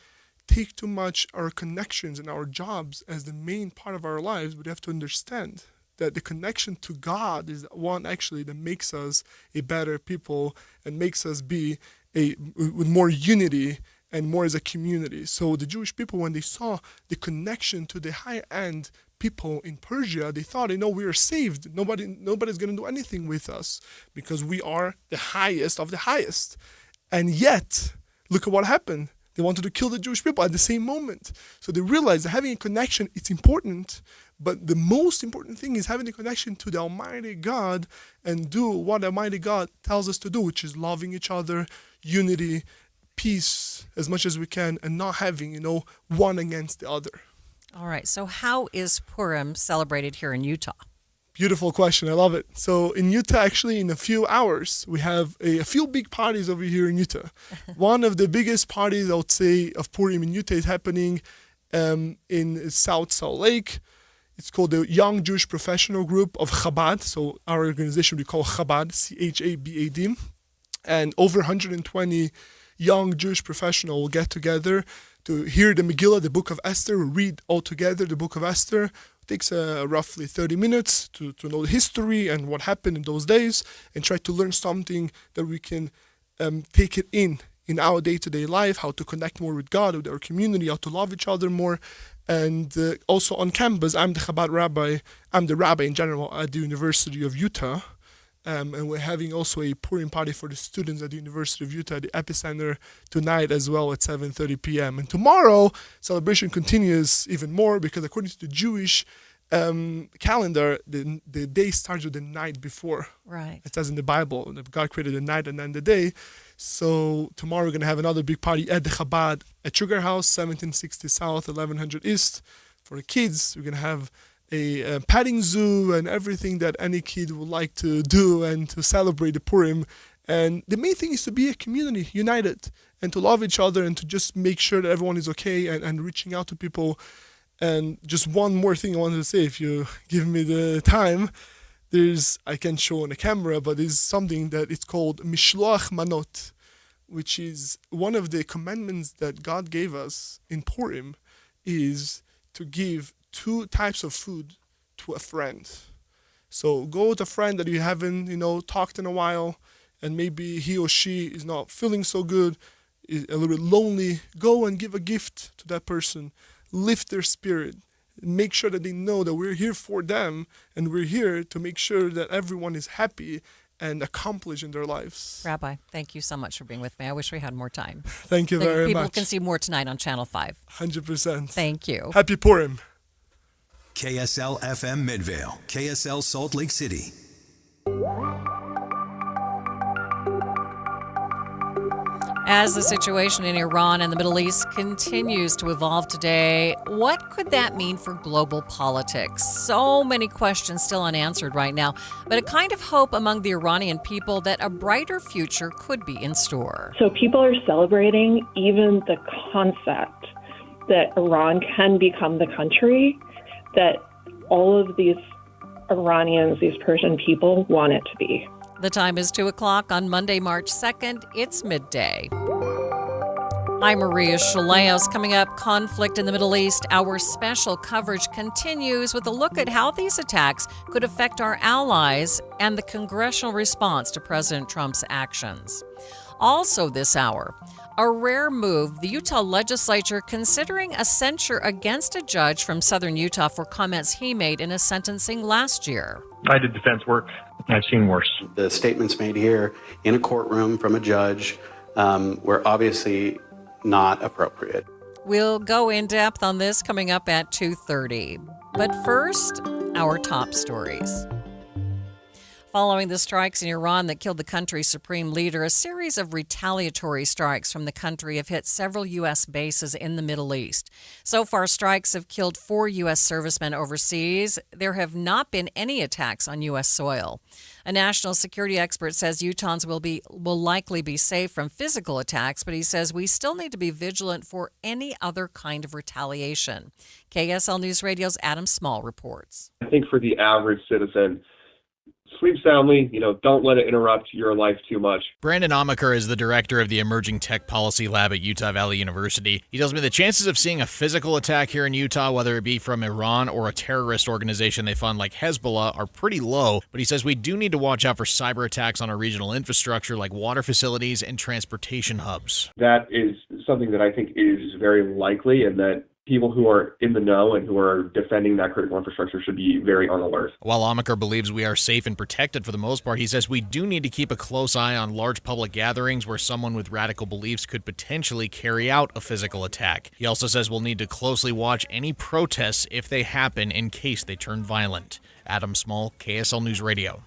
take too much our connections and our jobs as the main part of our lives, but we have to understand that the connection to God is the one actually that makes us a better people and makes us be with more unity and more as a community. So the Jewish people, when they saw the connection to the higher end people in Persia, they thought, we are saved. Nobody's going to do anything with us because we are the highest of the highest. And yet, look at what happened. They wanted to kill the Jewish people at the same moment. So they realized that having a connection, it's important, but the most important thing is having a connection to the Almighty God and do what Almighty God tells us to do, which is loving each other, unity, peace as much as we can, and not having, one against the other. All right. So how is Purim celebrated here in Utah? Beautiful question. I love it. So in Utah, actually, in a few hours, we have a few big parties over here in Utah. One of the biggest parties, I would say, of Purim in Utah is happening in South Salt Lake. It's called the Young Jewish Professional Group of Chabad. So our organization we call Chabad, Chabad. And over 120 young Jewish professionals will get together to hear the Megillah, the Book of Esther, read all together the Book of Esther. It takes roughly 30 minutes to know the history and what happened in those days and try to learn something that we can take it in our day-to-day life, how to connect more with God, with our community, how to love each other more. And also on campus, I'm the Chabad rabbi. I'm the rabbi in general at the University of Utah. And we're having also a Purim party for the students at the University of Utah, the Epicenter, tonight as well at 7:30 p.m. And tomorrow, celebration continues even more because according to the Jewish calendar, the day starts with the night before. Right. It says in the Bible that God created the night and then the day. So tomorrow we're going to have another big party at the Chabad at Sugar House, 1760 South, 1100 East. For the kids, we're going to have a petting zoo and everything that any kid would like to do and to celebrate the Purim. And the main thing is to be a community, united, and to love each other and to just make sure that everyone is okay and reaching out to people. And just one more thing I wanted to say, if you give me the time, I can't show on the camera, but there's something that it's called Mishloach Manot, which is one of the commandments that God gave us in Purim is to give 2 types of food to a friend. So go with a friend that you haven't, talked in a while, and maybe he or she is not feeling so good, is a little bit lonely. Go and give a gift to that person. Lift their spirit. Make sure that they know that we're here for them, and we're here to make sure that everyone is happy and accomplished in their lives. Rabbi, thank you so much for being with me. I wish we had more time. Thank you very much. People can see more tonight on Channel 5. 100%. Thank you. Happy Purim. KSL FM Midvale, KSL Salt Lake City. As the situation in Iran and the Middle East continues to evolve today, what could that mean for global politics? So many questions still unanswered right now, but a kind of hope among the Iranian people that a brighter future could be in store. So people are celebrating even the concept that Iran can become the country that all of these Iranians, these Persian people, want it to be. The time is 2 o'clock on Monday, March 2nd. It's midday. I'm Maria Shilaos. Coming up, conflict in the Middle East. Our special coverage continues with a look at how these attacks could affect our allies and the congressional response to President Trump's actions. Also this hour, a rare move, the Utah legislature considering a censure against a judge from southern Utah for comments he made in a sentencing last year. I did defense work. I've seen worse. The statements made here in a courtroom from a judge were obviously not appropriate. We'll go in depth on this coming up at 2:30. But first, our top stories. Following the strikes in Iran that killed the country's supreme leader, a series of retaliatory strikes from the country have hit several U.S. bases in the Middle East. So far, strikes have killed 4 U.S. servicemen overseas. There have not been any attacks on U.S. soil. A national security expert says Utahns will likely be safe from physical attacks, but he says we still need to be vigilant for any other kind of retaliation. KSL News Radio's Adam Small reports. I think for the average citizen, sleep soundly, don't let it interrupt your life too much. Brandon Amaker is the director of the Emerging Tech Policy Lab at Utah Valley University. He tells me the chances of seeing a physical attack here in Utah, whether it be from Iran or a terrorist organization they fund like Hezbollah, are pretty low. But he says we do need to watch out for cyber attacks on our regional infrastructure like water facilities and transportation hubs. That is something that I think is very likely and that people who are in the know and who are defending that critical infrastructure should be very on alert. While Amaker believes we are safe and protected for the most part, he says we do need to keep a close eye on large public gatherings where someone with radical beliefs could potentially carry out a physical attack. He also says we'll need to closely watch any protests if they happen in case they turn violent. Adam Small, KSL News Radio.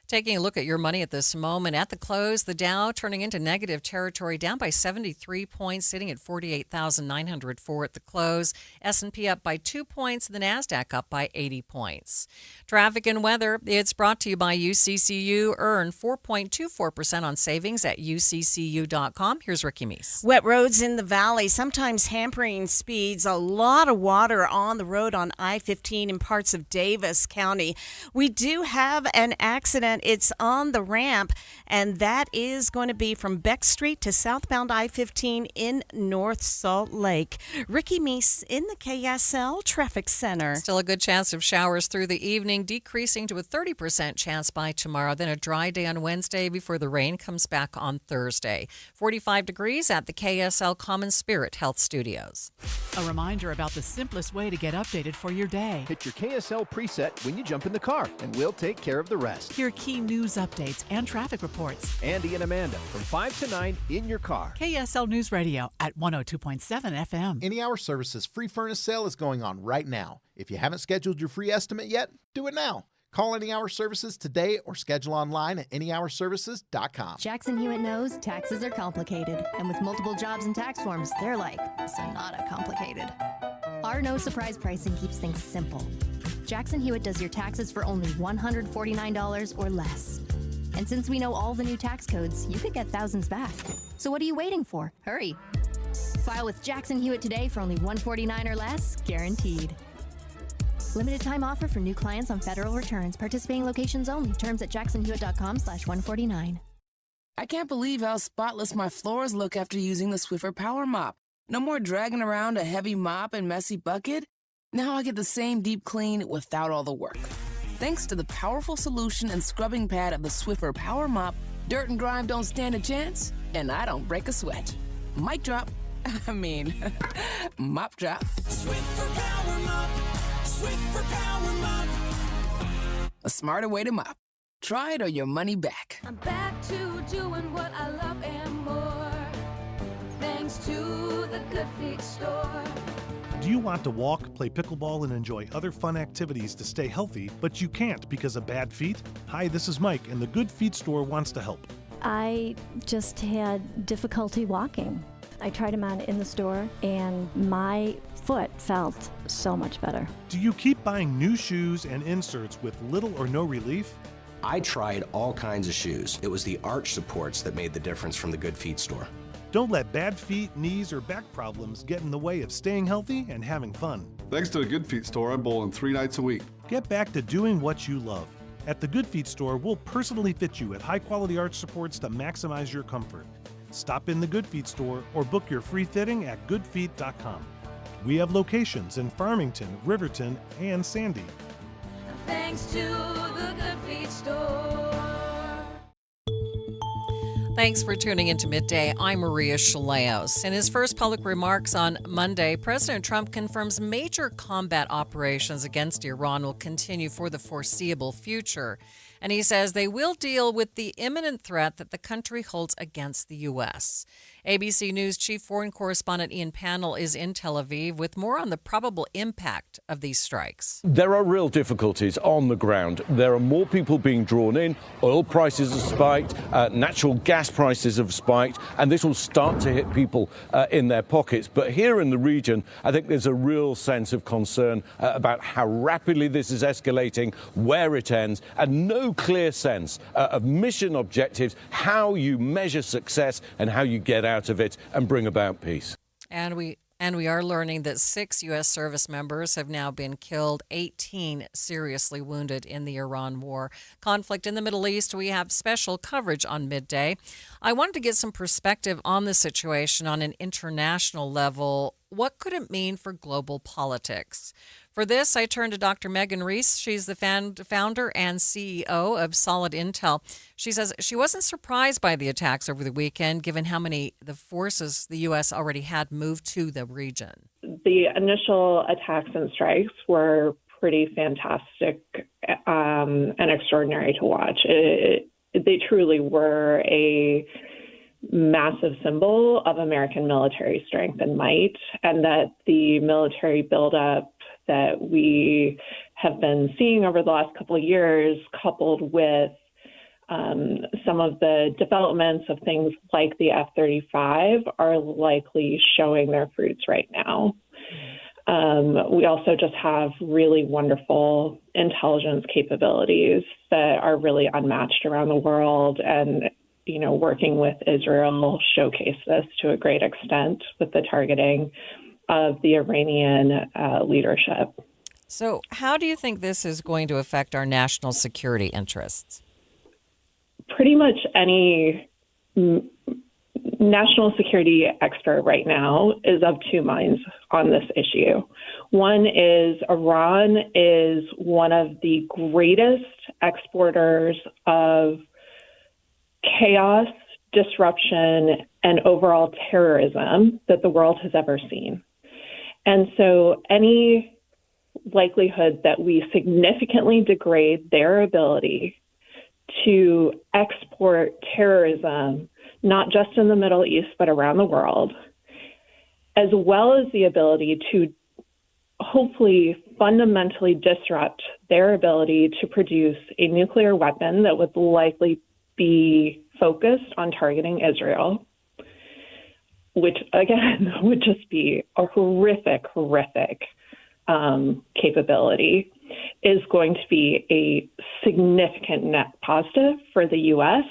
Taking a look at your money at this moment. At the close, the Dow turning into negative territory, down by 73 points, sitting at 48,904 at the close. S&P up by 2 points, the NASDAQ up by 80 points. Traffic and weather, it's brought to you by UCCU. Earn 4.24% on savings at uccu.com. Here's Ricky Meese. Wet roads in the valley, sometimes hampering speeds. A lot of water on the road on I-15 in parts of Davis County. We do have an accident. It's on the ramp, and that is going to be from Beck Street to southbound I-15 in North Salt Lake. Ricky Meese in the KSL Traffic Center. Still a good chance of showers through the evening, decreasing to a 30% chance by tomorrow. Then a dry day on Wednesday before the rain comes back on Thursday. 45 degrees at the KSL Common Spirit Health Studios. A reminder about the simplest way to get updated for your day. Hit your KSL preset when you jump in the car, and we'll take care of the rest. Hear key news updates and traffic reports. Andy and Amanda from 5 to 9 in your car. KSL News Radio at 102.7 FM. Any Hour Services free furnace sale is going on right now. If you haven't scheduled your free estimate yet, do it now. Call Any Hour Services today or schedule online at anyhourservices.com. Jackson Hewitt knows taxes are complicated, and with multiple jobs and tax forms, they're like Sonata complicated. Our no surprise pricing keeps things simple. Jackson Hewitt does your taxes for only $149 or less. And since we know all the new tax codes, you could get thousands back. So what are you waiting for? Hurry. File with Jackson Hewitt today for only $149 or less, guaranteed. Limited time offer for new clients on federal returns. Participating locations only. Terms at jacksonhewitt.com/149. I can't believe how spotless my floors look after using the Swiffer Power Mop. No more dragging around a heavy mop and messy bucket. Now I get the same deep clean without all the work. Thanks to the powerful solution and scrubbing pad of the Swiffer Power Mop, dirt and grime don't stand a chance, and I don't break a sweat. Mic drop. Mop drop. Swiffer Power Mop. Swiffer Power Mop. A smarter way to mop. Try it or your money back. I'm back to doing what I love and more. Thanks to the Good Feet store. Do you want to walk, play pickleball, and enjoy other fun activities to stay healthy, but you can't because of bad feet? Hi, this is Mike, and the Good Feet store wants to help. I just had difficulty walking. I tried them on in the store, and my foot felt so much better. Do you keep buying new shoes and inserts with little or no relief? I tried all kinds of shoes. It was the arch supports that made the difference from the Good Feet store. Don't let bad feet, knees, or back problems get in the way of staying healthy and having fun. Thanks to the Good Feet store, I'm bowling 3 nights a week. Get back to doing what you love. At the Good Feet store, we'll personally fit you with high-quality arch supports to maximize your comfort. Stop in the Good Feet store or book your free fitting at goodfeet.com. We have locations in Farmington, Riverton, and Sandy. Thanks to the Good Feet store. Thanks for tuning into Midday. I'm Maria Shilaos. In his first public remarks on Monday, President Trump confirms major combat operations against Iran will continue for the foreseeable future. And he says they will deal with the imminent threat that the country holds against the U.S. ABC News chief foreign correspondent Ian Pannell is in Tel Aviv with more on the probable impact of these strikes. There are real difficulties on the ground. There are more people being drawn in. Oil prices have spiked. Natural gas prices have spiked. And this will start to hit people in their pockets. But here in the region, I think there's a real sense of concern about how rapidly this is escalating, where it ends, and no clear sense of mission objectives, how you measure success and how you get out of it and bring about peace. And we are learning that 6 U.S. service members have now been killed, 18 seriously wounded in the Iran war. Conflict in the Middle East, we have special coverage on Midday. I wanted to get some perspective on the situation on an international level. what could it mean for global politics? For this, I turn to Dr. Megan Reese. She's the founder and CEO of Solid Intel. She says she wasn't surprised by the attacks over the weekend, given how many the forces the U.S. already had moved to the region. The initial attacks and strikes were pretty fantastic and extraordinary to watch. They truly were a massive symbol of American military strength and might, and that the military buildup that we have been seeing over the last couple of years, coupled with some of the developments of things like the F-35, are likely showing their fruits right now. We also just have really wonderful intelligence capabilities that are really unmatched around the world, and working with Israel showcase this to a great extent with the targeting of the Iranian leadership. So how do you think this is going to affect our national security interests? Pretty much any national security expert right now is of two minds on this issue. One is Iran is one of the greatest exporters of chaos, disruption, and overall terrorism that the world has ever seen. And so any likelihood that we significantly degrade their ability to export terrorism, not just in the Middle East, but around the world, as well as the ability to hopefully fundamentally disrupt their ability to produce a nuclear weapon that would likely be focused on targeting Israel, which again would just be a horrific capability, is going to be a significant net positive for the U.S.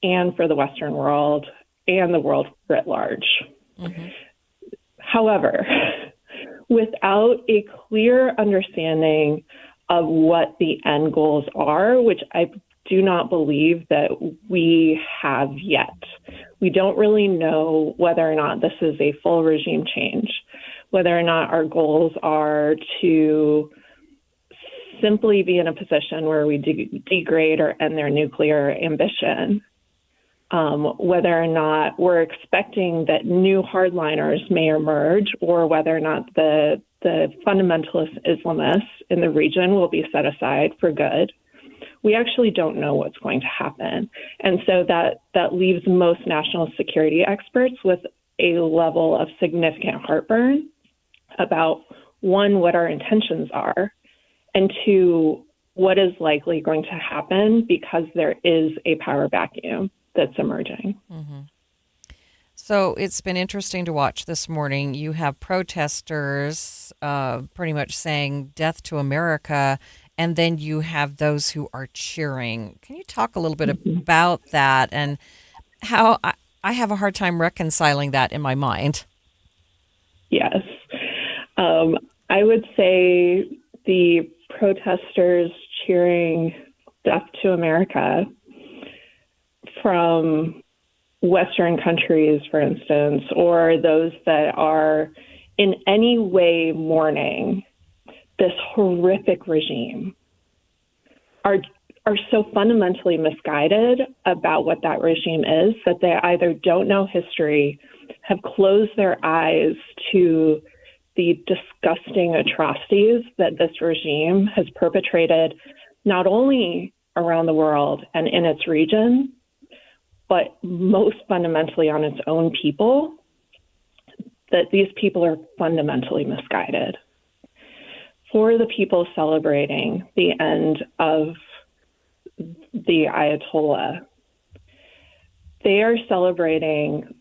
and for the Western world and the world writ large. Mm-hmm. However, without a clear understanding of what the end goals are, which I do not believe that we have yet. We don't really know whether or not this is a full regime change, whether or not our goals are to simply be in a position where we degrade or end their nuclear ambition, whether or not we're expecting that new hardliners may emerge, or whether or not the fundamentalist Islamists in the region will be set aside for good. We actually don't know what's going to happen. And so that leaves most national security experts with a level of significant heartburn about, one, what our intentions are, and two, what is likely going to happen because there is a power vacuum that's emerging. Mm-hmm. So it's been interesting to watch this morning. You have protesters pretty much saying death to America, and then you have those who are cheering. Can you talk a little bit about that and how I have a hard time reconciling that in my mind? Yes. I would say the protesters cheering death to America from Western countries, for instance, or those that are in any way mourning this horrific regime are so fundamentally misguided about what that regime is that they either don't know history, have closed their eyes to the disgusting atrocities that this regime has perpetrated, not only around the world and in its region, but most fundamentally on its own people, that these people are fundamentally misguided. For the people celebrating the end of the Ayatollah, they are celebrating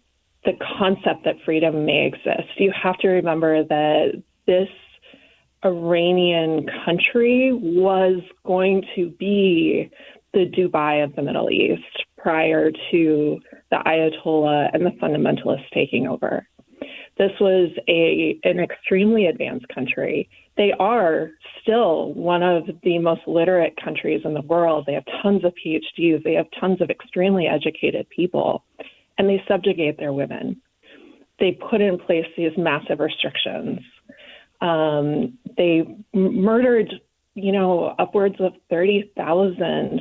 the concept that freedom may exist. You have to remember that this Iranian country was going to be the Dubai of the Middle East prior to the Ayatollah and the fundamentalists taking over. This was an extremely advanced country. They are still one of the most literate countries in the world. They have tons of PhDs. They have tons of extremely educated people, and they subjugate their women. they put in place these massive restrictions. They murdered, upwards of 30,000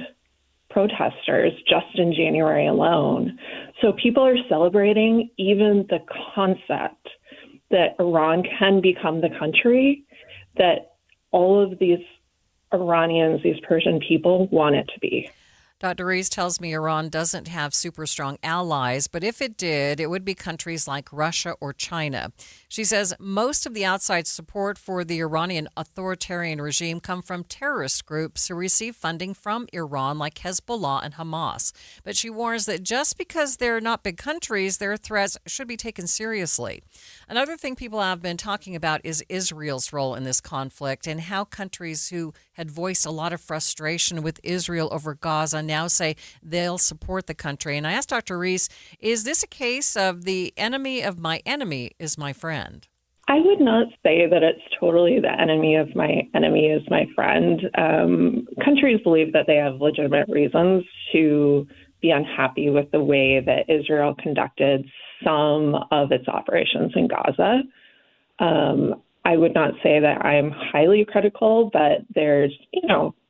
protesters just in January alone. So people are celebrating even the concept that Iran can become the country that all of these Iranians, these Persian people, want it to be. Dr. Rees tells me Iran doesn't have super strong allies, but if it did, it would be countries like Russia or China. She says most of the outside support for the Iranian authoritarian regime come from terrorist groups who receive funding from Iran, like Hezbollah and Hamas. But she warns that just because they're not big countries, their threats should be taken seriously. Another thing people have been talking about is Israel's role in this conflict and how countries who had voiced a lot of frustration with Israel over Gaza now say they'll support the country. And I asked Dr. Rees, is this a case of the enemy of my enemy is my friend? I would not say that it's totally the enemy of my enemy is my friend. Countries believe that they have legitimate reasons to be unhappy with the way that Israel conducted some of its operations in Gaza. I would not say that I'm highly critical, but there's,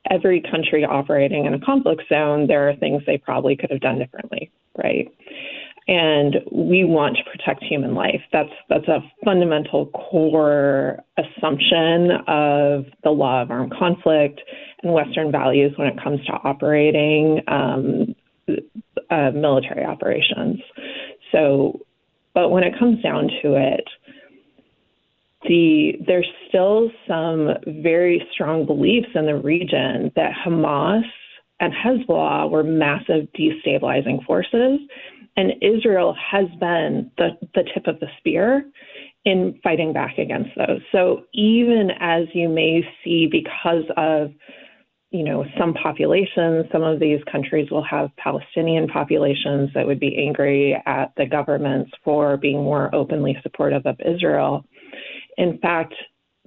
every country operating in a conflict zone, there are things they probably could have done differently, right? And we want to protect human life. That's a fundamental core assumption of the law of armed conflict and Western values when it comes to operating military operations. But when it comes down to it, there's still some very strong beliefs in the region that Hamas and Hezbollah were massive destabilizing forces, and Israel has been the tip of the spear in fighting back against those. So even as you may see, because of some populations, some of these countries will have Palestinian populations that would be angry at the governments for being more openly supportive of Israel. In fact,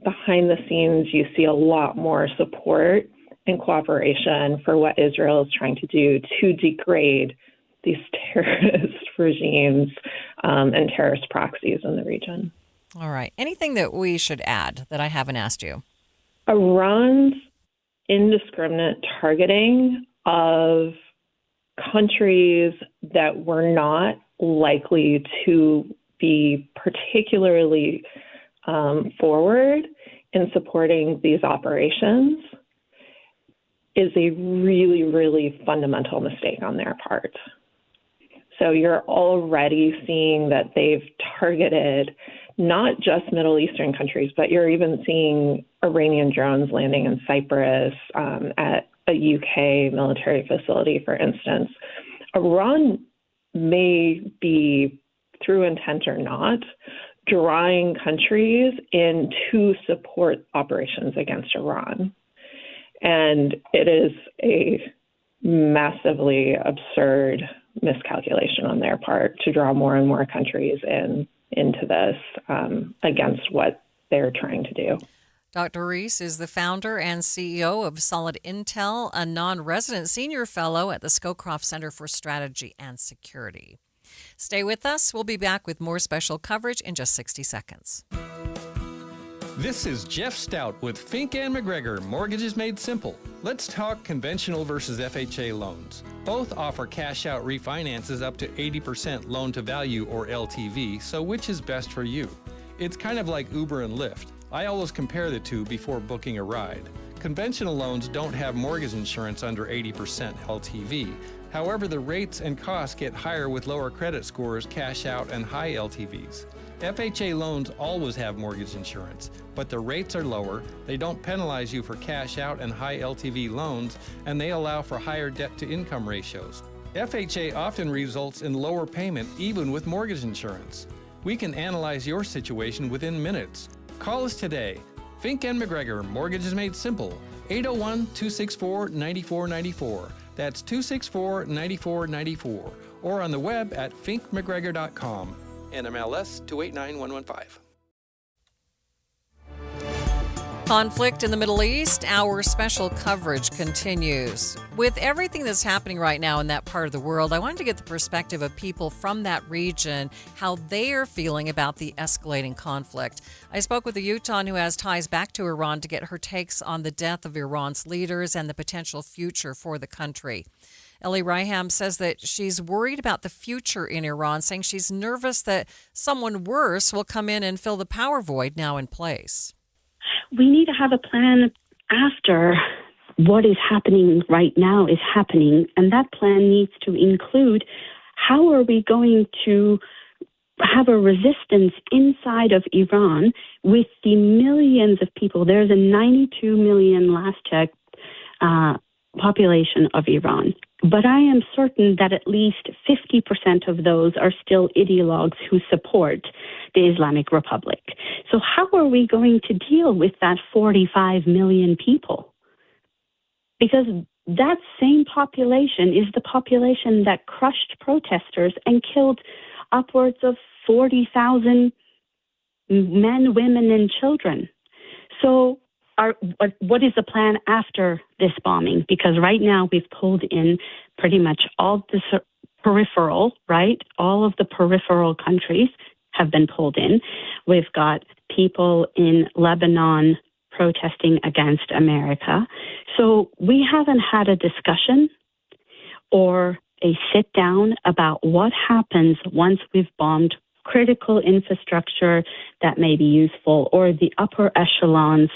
behind the scenes, you see a lot more support and cooperation for what Israel is trying to do to degrade these terrorist regimes and terrorist proxies in the region. All right. Anything that we should add that I haven't asked you? Iran's indiscriminate targeting of countries that were not likely to be particularly forward in supporting these operations is a really, really fundamental mistake on their part. So you're already seeing that they've targeted not just Middle Eastern countries, but you're even seeing Iranian drones landing in Cyprus at a UK military facility, for instance. Iran may be, through intent or not, drawing countries in to support operations against Iran. And it is a massively absurd miscalculation on their part to draw more and more countries into this against what they're trying to do. Dr. Rees is the founder and CEO of Solid Intel, a non-resident senior fellow at the Scowcroft Center for Strategy and Security. Stay with us. We'll be back with more special coverage in just 60 seconds. This is Jeff Stout with Fink and McGregor, Mortgages Made Simple. Let's talk conventional versus FHA loans. Both offer cash-out refinances up to 80% loan-to-value or LTV, so which is best for you? It's kind of like Uber and Lyft. I always compare the two before booking a ride. Conventional loans don't have mortgage insurance under 80% LTV. However, the rates and costs get higher with lower credit scores, cash out, and high LTVs. FHA loans always have mortgage insurance, but the rates are lower, they don't penalize you for cash out and high LTV loans, and they allow for higher debt-to-income ratios. FHA often results in lower payment even with mortgage insurance. We can analyze your situation within minutes. Call us today. Fink and McGregor, Mortgages Made Simple, 801-264-9494. That's 264-9494. Or on the web at finkmcgregor.com. NMLS 289115. Conflict in the Middle East, our special coverage continues. With everything that's happening right now in that part of the world, I wanted to get the perspective of people from that region, how they are feeling about the escalating conflict. I spoke with a Utahn who has ties back to Iran to get her takes on the death of Iran's leaders and the potential future for the country. Ellie Ryham says that she's worried about the future in Iran, saying she's nervous that someone worse will come in and fill the power void now in place. We need to have a plan after what is happening right now is happening, and that plan needs to include how are we going to have a resistance inside of Iran with the millions of people. There's a 92 million last check population of Iran. But I am certain that at least 50% of those are still ideologues who support the Islamic Republic. So how are we going to deal with that 45 million people? Because that same population is the population that crushed protesters and killed upwards of 40,000 men, women, and children. So what is the plan after this bombing? Because right now we've pulled in pretty much all the peripheral, right? All of the peripheral countries have been pulled in. We've got people in Lebanon protesting against America. So we haven't had a discussion or a sit down about what happens once we've bombed critical infrastructure that may be useful, or the upper echelons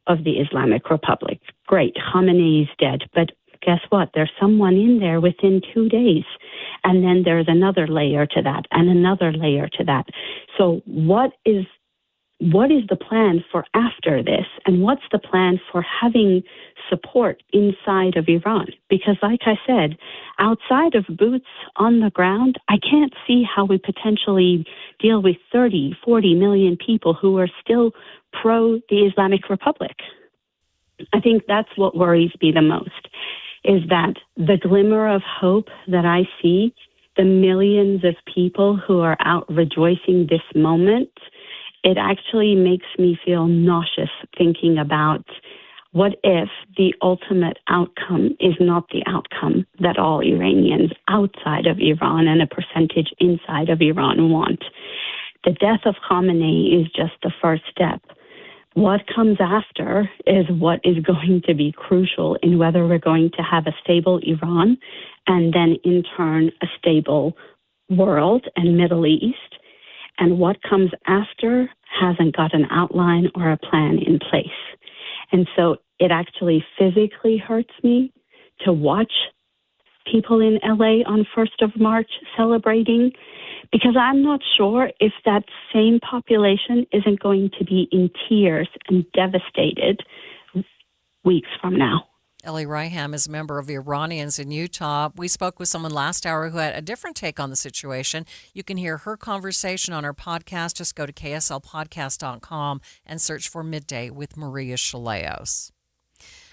of the Islamic Republic. Great, Khamenei is dead, but guess what? There's someone in there within 2 days, and then there's another layer to that, and another layer to that. So what is the plan for after this, and what's the plan for having support inside of Iran? Because like I said, outside of boots on the ground, I can't see how we potentially deal with 30, 40 million people who are still pro the Islamic Republic. I think that's what worries me the most, is that the glimmer of hope that I see, the millions of people who are out rejoicing this moment, it actually makes me feel nauseous thinking about what if the ultimate outcome is not the outcome that all Iranians outside of Iran and a percentage inside of Iran want. The death of Khamenei is just the first step. What comes after is what is going to be crucial in whether we're going to have a stable Iran and then in turn a stable world and Middle East. And what comes after hasn't got an outline or a plan in place. And so it actually physically hurts me to watch people in LA on 1st of March celebrating, because I'm not sure if that same population isn't going to be in tears and devastated weeks from now. Ellie Ryham is a member of Iranians in Utah. We spoke with someone last hour who had a different take on the situation. You can hear her conversation on our podcast. Just go to kslpodcast.com and search for Midday with Maria Shilaos.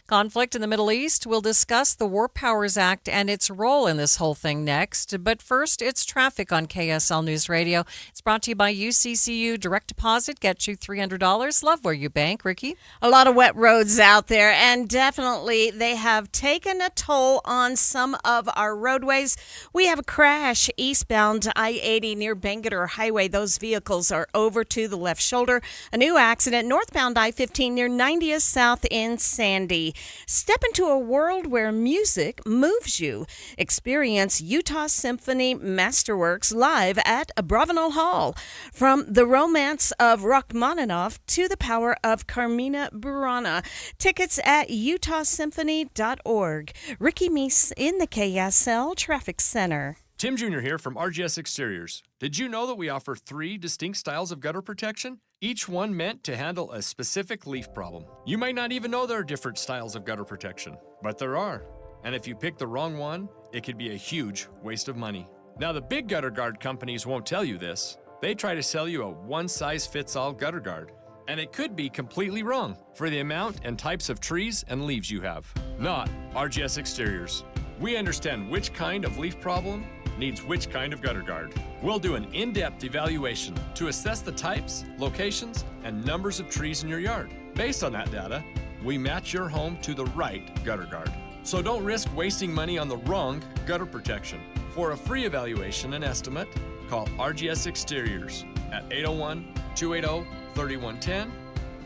Conflict in the Middle East. We'll discuss the War Powers Act and its role in this whole thing next. But first, it's traffic on KSL News Radio. It's brought to you by UCCU. Direct deposit gets you $300. Love where you bank. Ricky? A lot of wet roads out there, and definitely they have taken a toll on some of our roadways. We have a crash eastbound I-80 near Bangerter Highway. Those vehicles are over to the left shoulder. A new accident northbound I-15 near 90th South in Sandy. Step into a world where music moves you. Experience Utah Symphony Masterworks live at Bravenel Hall. From the romance of Rachmaninoff to the power of Carmina Burana. Tickets at utahsymphony.org. Ricky Meese in the KSL Traffic Center. Tim Jr. here from RGS Exteriors. Did you know that we offer 3 distinct styles of gutter protection? Each one meant to handle a specific leaf problem. You might not even know there are different styles of gutter protection, but there are. And if you pick the wrong one, it could be a huge waste of money. Now, the big gutter guard companies won't tell you this. They try to sell you a one-size-fits-all gutter guard. And it could be completely wrong for the amount and types of trees and leaves you have. Not RGS Exteriors. We understand which kind of leaf problem needs which kind of gutter guard. We'll do an in-depth evaluation to assess the types, locations, and numbers of trees in your yard. Based on that data, we match your home to the right gutter guard. So don't risk wasting money on the wrong gutter protection. For a free evaluation and estimate, call RGS Exteriors at 801-280-3110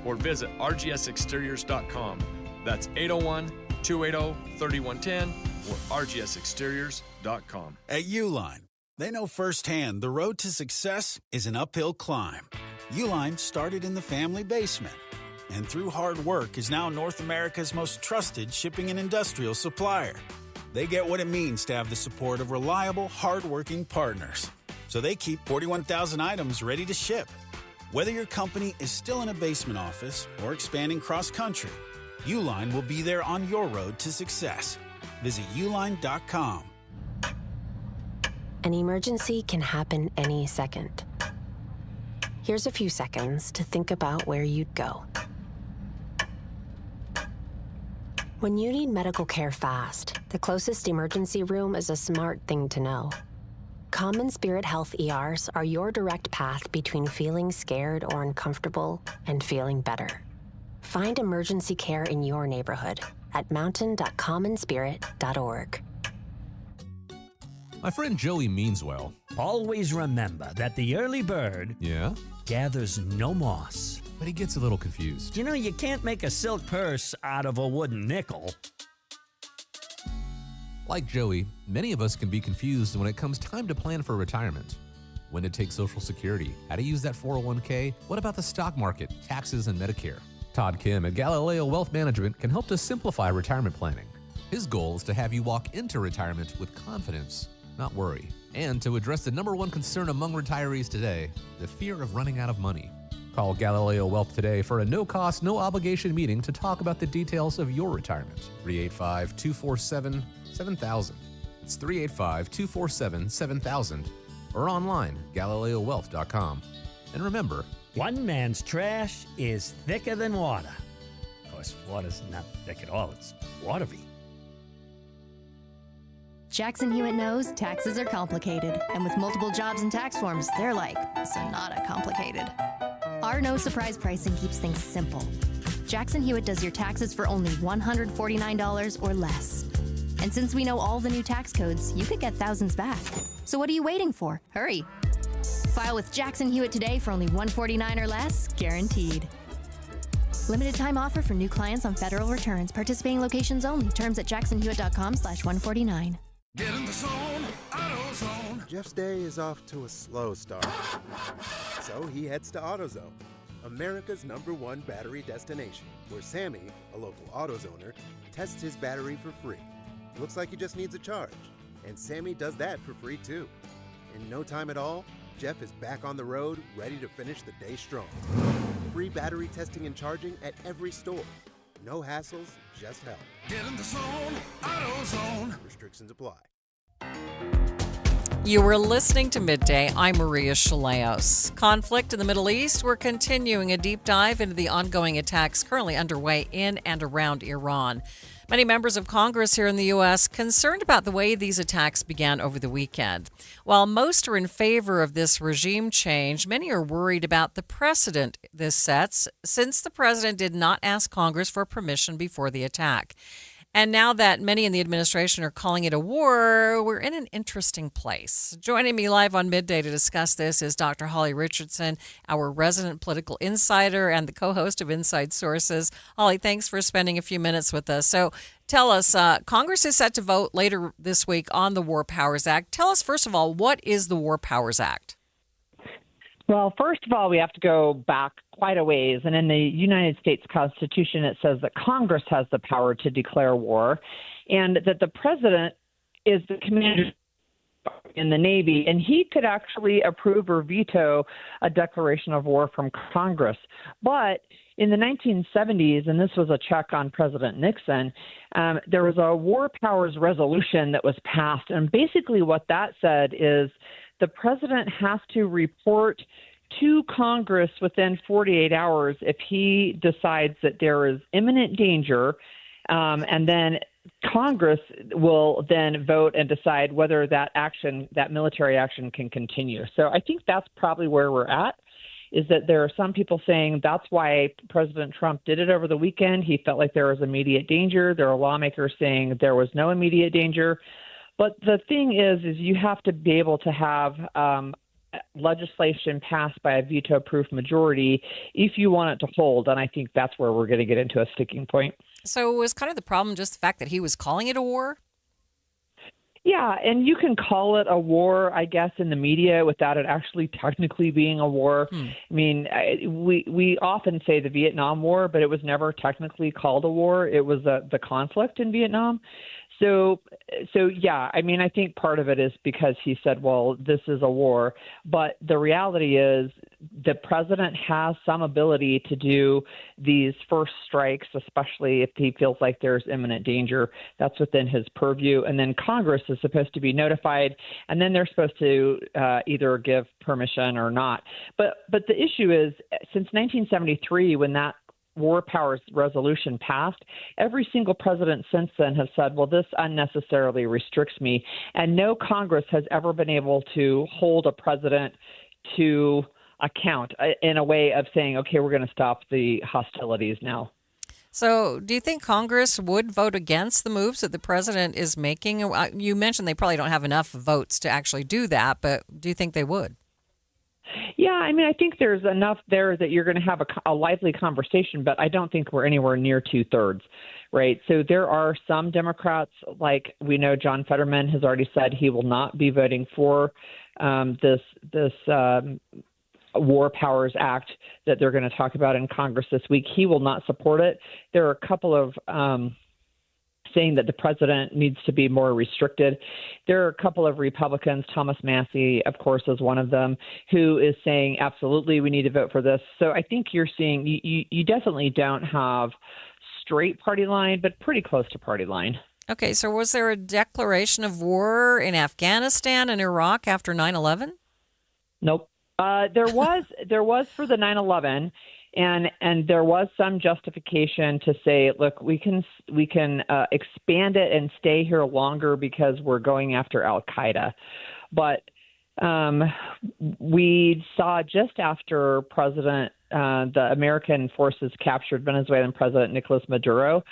or visit rgsexteriors.com. That's 801-280-3110 or rgsexteriors.com. At Uline, they know firsthand the road to success is an uphill climb. Uline started in the family basement, and through hard work is now North America's most trusted shipping and industrial supplier. They get what it means to have the support of reliable, hard-working partners. So they keep 41,000 items ready to ship. Whether your company is still in a basement office or expanding cross-country, Uline will be there on your road to success. Visit uline.com. An emergency can happen any second. Here's a few seconds to think about where you'd go. When you need medical care fast, the closest emergency room is a smart thing to know. Common Spirit Health ERs are your direct path between feeling scared or uncomfortable and feeling better. Find emergency care in your neighborhood at mountain.commonspirit.org. My friend Joey means well. Always remember that the early bird gathers no moss. But he gets a little confused. You know, you can't make a silk purse out of a wooden nickel. Like Joey, many of us can be confused when it comes time to plan for retirement. When to take Social Security, how to use that 401k, what about the stock market, taxes, and Medicare? Todd Kim at Galileo Wealth Management can help to simplify retirement planning. His goal is to have you walk into retirement with confidence, not worry, and to address the number one concern among retirees today, the fear of running out of money. Call Galileo Wealth today for a no-cost, no-obligation meeting to talk about the details of your retirement. 385-247-7000. It's 385-247-7000 or online, GalileoWealth.com. And remember, one man's trash is thicker than water. Of course, water's not thick at all. It's watery. Jackson Hewitt knows taxes are complicated, and with multiple jobs and tax forms, they're like sonata complicated. Our no surprise pricing keeps things simple. Jackson Hewitt does your taxes for only $149 or less. And since we know all the new tax codes, you could get thousands back. So what are you waiting for? Hurry. File with Jackson Hewitt today for only $149 or less, guaranteed. Limited time offer for new clients on federal returns. Participating locations only. Terms at jacksonhewitt.com/149. Get in the zone, AutoZone. Jeff's day is off to a slow start. So he heads to AutoZone, America's #1 battery destination, where Sammy, a local AutoZoner, tests his battery for free. Looks like he just needs a charge, and Sammy does that for free too. In no time at all, Jeff is back on the road, ready to finish the day strong. Free battery testing and charging at every store. No hassles, just help. Get in the zone, AutoZone. Restrictions apply. You were listening to Midday. I'm Maria Shilaos. Conflict in the Middle East. We're continuing a deep dive into the ongoing attacks currently underway in and around Iran. Many members of Congress here in the U.S. concerned about the way these attacks began over the weekend. While most are in favor of this regime change, many are worried about the precedent this sets, since the president did not ask Congress for permission before the attack. And now that many in the administration are calling it a war, we're in an interesting place. Joining me live on Midday to discuss this is Dr. Holly Richardson, our resident political insider and the co-host of Inside Sources. Holly, thanks for spending a few minutes with us. So tell us, Congress is set to vote later this week on the War Powers Act. Tell us, first of all, what is the War Powers Act? Well, first of all, we have to go back quite a ways. And in the United States Constitution, it says that Congress has the power to declare war and that the president is the commander in the Navy, and he could actually approve or veto a declaration of war from Congress. But in the 1970s, and this was a check on President Nixon, there was a War Powers Resolution that was passed. And basically what that said is the president has to report to Congress within 48 hours if he decides that there is imminent danger, and then Congress will then vote and decide whether that action, that military action, can continue. So I think that's probably where we're at, is that there are some people saying that's why President Trump did it over the weekend. He felt like there was immediate danger. There are lawmakers saying there was no immediate danger. But the thing is you have to be able to have legislation passed by a veto-proof majority if you want it to hold. And I think that's where we're going to get into a sticking point. So was kind of the problem just the fact that he was calling it a war? Yeah, and you can call it a war, I guess, in the media without it actually technically being a war. I mean, we often say the Vietnam War, but it was never technically called a war. It was the conflict in Vietnam. So yeah, I mean, I think part of it is because he said, well, this is a war. But the reality is the president has some ability to do these first strikes, especially if he feels like there's imminent danger. That's within his purview. And then Congress is supposed to be notified, and then they're supposed to either give permission or not. But the issue is, since 1973, when that war powers resolution passed, every single president since then has said, well, this unnecessarily restricts me. And no Congress has ever been able to hold a president to account in a way of saying, okay, we're going to stop the hostilities now. So do you think Congress would vote against the moves that the president is making? You mentioned they probably don't have enough votes to actually do that, but do you think they would? Yeah, I mean, I think there's enough there that you're going to have a lively conversation, but I don't think we're anywhere near 2/3, right? So there are some Democrats, like we know John Fetterman has already said he will not be voting for this War Powers Act that they're going to talk about in Congress this week. He will not support it. There are a couple of saying that the president needs to be more restricted. There are a couple of Republicans, Thomas Massey, of course, is one of them, who is saying, absolutely, we need to vote for this. So I think you're seeing, you definitely don't have straight party line, but pretty close to party line. Okay, so was there a declaration of war in Afghanistan and Iraq after 9/11? Nope. There was for the 9/11. And there was some justification to say, look, we can expand it and stay here longer because we're going after Al Qaeda. But we saw just after the American forces captured Venezuelan President Nicolas Maduro,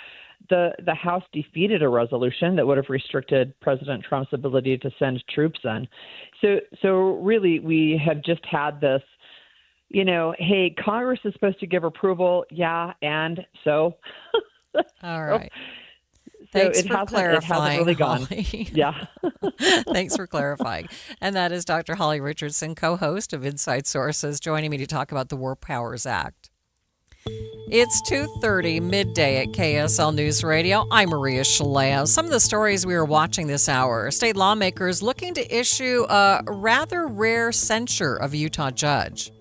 the House defeated a resolution that would have restricted President Trump's ability to send troops in. So really, we have just had this, hey, Congress is supposed to give approval. Yeah. And so. All right. Thanks for clarifying. It hasn't really gone. Holly. Yeah. Thanks for clarifying. And that is Dr. Holly Richardson, co-host of Inside Sources, joining me to talk about the War Powers Act. It's 2:30 midday at KSL News Radio. I'm Maria Shilaos. Some of the stories we are watching this hour: state lawmakers looking to issue a rather rare censure of a Utah judge.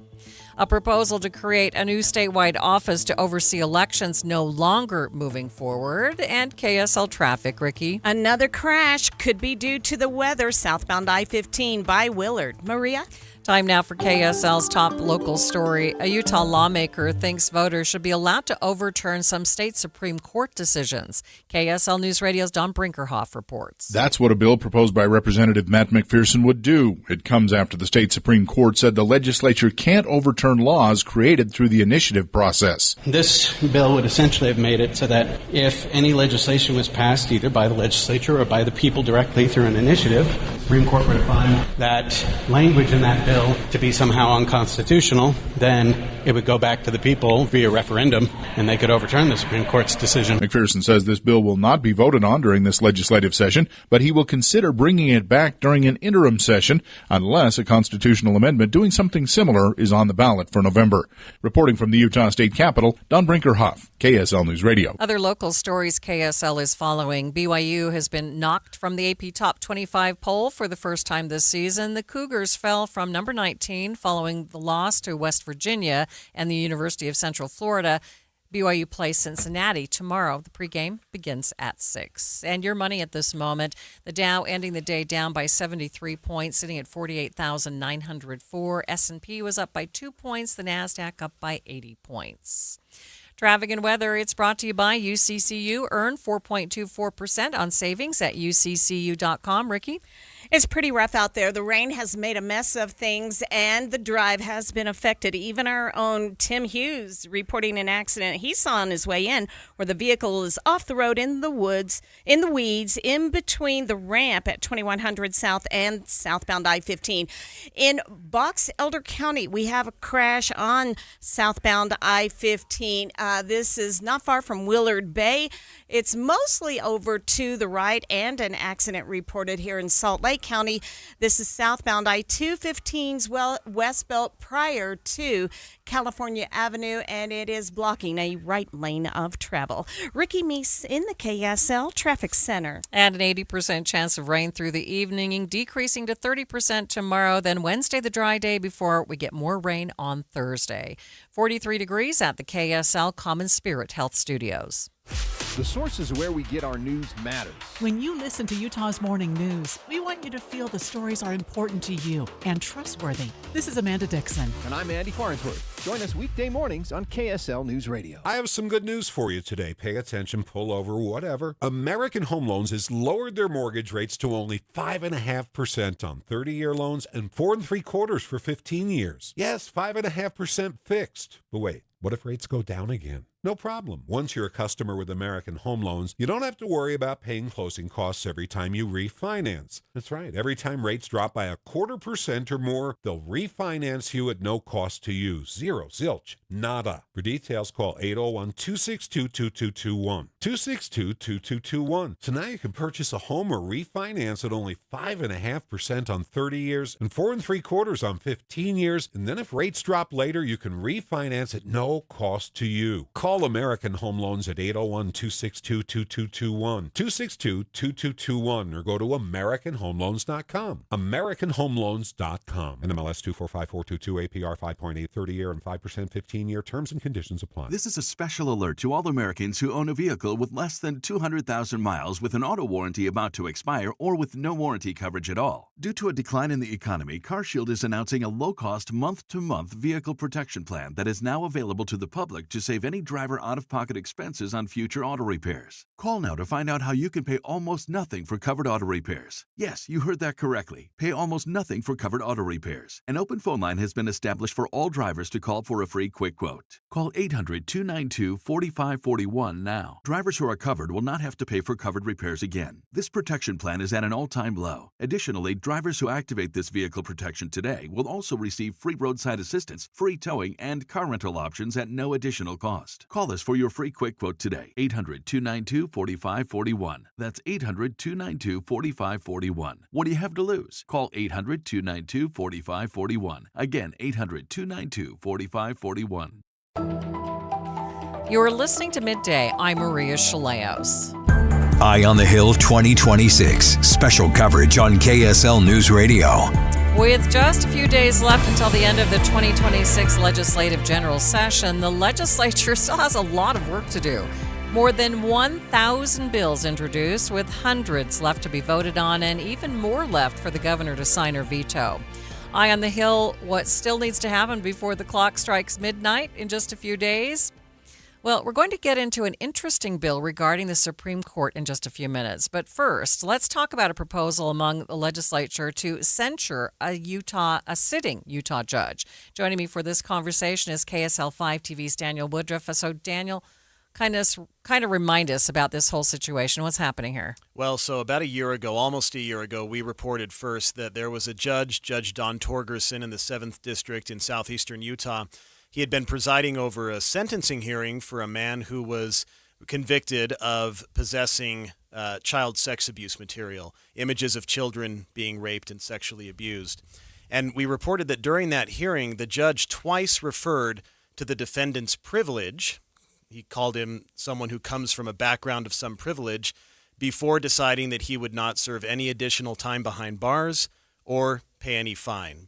A proposal to create a new statewide office to oversee elections no longer moving forward. And KSL traffic, Ricky. Another crash could be due to the weather southbound I-15 by Willard. Maria? Time now for KSL's top local story. A Utah lawmaker thinks voters should be allowed to overturn some state Supreme Court decisions. KSL News Radio's Don Brinkerhoff reports. That's what a bill proposed by Representative Matt McPherson would do. It comes after the state Supreme Court said the legislature can't overturn laws created through the initiative process. This bill would essentially have made it so that if any legislation was passed either by the legislature or by the people directly through an initiative, the Supreme Court would find that language in that bill to be somehow unconstitutional, then it would go back to the people via referendum, and they could overturn the Supreme Court's decision. McPherson says this bill will not be voted on during this legislative session, but he will consider bringing it back during an interim session unless a constitutional amendment doing something similar is on the ballot for November. Reporting from the Utah State Capitol, Don Brinkerhoff, KSL News Radio. Other local stories KSL is following. BYU has been knocked from the AP Top 25 poll for the first time this season. The Cougars fell from number 19 following the loss to West Virginia and the University of Central Florida. BYU plays Cincinnati tomorrow. The pregame begins at 6. And your money at this moment, the Dow ending the day down by 73 points, sitting at 48,904. S&P was up by 2 points. The NASDAQ up by 80 points. Traffic and weather, it's brought to you by UCCU. Earn 4.24% on savings at uccu.com. Ricky? It's pretty rough out there. The rain has made a mess of things, and the drive has been affected. Even our own Tim Hughes reporting an accident he saw on his way in where the vehicle is off the road in the woods, in the weeds, in between the ramp at 2100 South and southbound I-15. In Box Elder County, we have a crash on southbound I-15. This is not far from Willard Bay. It's mostly over to the right, and an accident reported here in Salt Lake County. This is southbound I-215's west belt prior to California Avenue, and it is blocking a right lane of travel. Ricky Meese in the KSL Traffic Center. And an 80% chance of rain through the evening, decreasing to 30% tomorrow. Then Wednesday, the dry day before we get more rain on Thursday. 43 degrees at the KSL Common Spirit Health Studios. The sources where we get our news matters. When you listen to Utah's Morning News, we want you to feel the stories are important to you and trustworthy. This is Amanda Dixon. And I'm Andy Farnsworth. Join us weekday mornings on KSL News Radio. I have some good news for you today. Pay attention, pull over, whatever. American Home Loans has lowered their mortgage rates to only 5.5% on 30-year loans and 4 3/4 for 15 years. Yes, 5.5% fixed. But wait, what if rates go down again? No problem. Once you're a customer with American Home Loans, you don't have to worry about paying closing costs every time you refinance. That's right. Every time rates drop by 0.25% or more, they'll refinance you at no cost to you. Zero, zilch, nada. For details, call 801-262-2221. 262-2221. So now you can purchase a home or refinance at only 5.5% on 30 years and 4 3/4 on 15 years. And then if rates drop later, you can refinance at no cost to you. Call American Home Loans at 801-262-2221, 262-2221, or go to AmericanHomeLoans.com. AmericanHomeLoans.com. NMLS 245422, APR 5.8, 30-year and 5% 15-year. Terms and conditions apply. This is a special alert to all Americans who own a vehicle with less than 200,000 miles with an auto warranty about to expire or with no warranty coverage at all. Due to a decline in the economy, CarShield is announcing a low-cost month-to-month vehicle protection plan that is now available to the public to save any driver out-of-pocket expenses on future auto repairs. Call now to find out how you can pay almost nothing for covered auto repairs. Yes, you heard that correctly. Pay almost nothing for covered auto repairs. An open phone line has been established for all drivers to call for a free quick quote. Call 800-292-4541 now. Drivers who are covered will not have to pay for covered repairs again. This protection plan is at an all-time low. Additionally, drivers who activate this vehicle protection today will also receive free roadside assistance, free towing, and car rental options at no additional cost. Call us for your free quick quote today. 800-292-4541. That's 800-292-4541. What do you have to lose? Call 800-292-4541. Again, 800-292-4541. You're listening to Midday. I'm Maria Shilaos. Eye on the Hill 2026. Special coverage on KSL News Radio. With just a few days left until the end of the 2026 Legislative General Session, the legislature still has a lot of work to do. More than 1,000 bills introduced, with hundreds left to be voted on and even more left for the governor to sign or veto. Eye on the Hill, what still needs to happen before the clock strikes midnight in just a few days? Well, we're going to get into an interesting bill regarding the Supreme Court in just a few minutes. But first, let's talk about a proposal among the legislature to censure a sitting Utah judge. Joining me for this conversation is KSL 5 TV's Daniel Woodruff. So, Daniel, kind of remind us about this whole situation. What's happening here? Well, so about a year ago, almost a year ago, we reported first that there was a judge, Judge Don Torgerson in the 7th District in southeastern Utah. He had been presiding over a sentencing hearing for a man who was convicted of possessing child sex abuse material, images of children being raped and sexually abused. And we reported that during that hearing, the judge twice referred to the defendant's privilege. He called him someone who comes from a background of some privilege before deciding that he would not serve any additional time behind bars or pay any fine.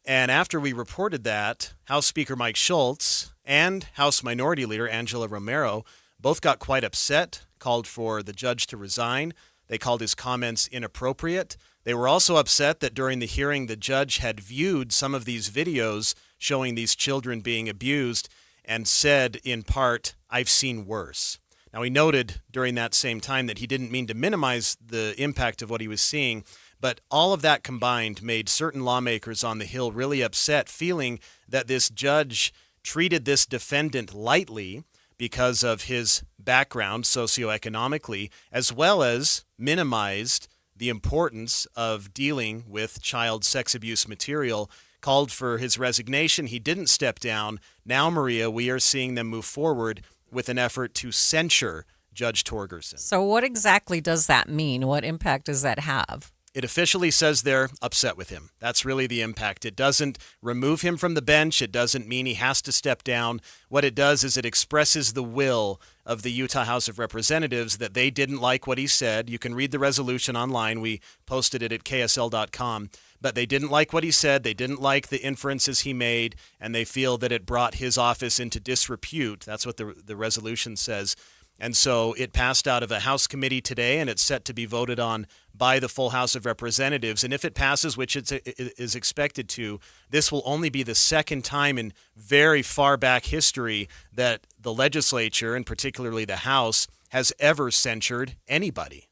And after we reported that, House Speaker Mike Schultz and House Minority Leader Angela Romero both got quite upset, called for the judge to resign. They called his comments inappropriate. They were also upset that during the hearing, the judge had viewed some of these videos showing these children being abused, and said in part, "I've seen worse." Now, he noted during that same time that he didn't mean to minimize the impact of what he was seeing, but all of that combined made certain lawmakers on the Hill really upset, feeling that this judge treated this defendant lightly because of his background socioeconomically, as well as minimized the importance of dealing with child sex abuse material, called for his resignation. He didn't step down. Now, Maria, we are seeing them move forward with an effort to censure Judge Torgerson. So what exactly does that mean? What impact does that have? It officially says they're upset with him. That's really the impact. It doesn't remove him from the bench. It doesn't mean he has to step down. What it does is it expresses the will of the Utah House of Representatives that they didn't like what he said. You can read the resolution online. We posted it at ksl.com. But they didn't like what he said. They didn't like the inferences he made, and they feel that it brought his office into disrepute. That's what the resolution says. And so it passed out of a House committee today, and it's set to be voted on by the full House of Representatives. And if it passes, which it is expected to, this will only be the second time in very far back history that the legislature, and particularly the House, has ever censured anybody.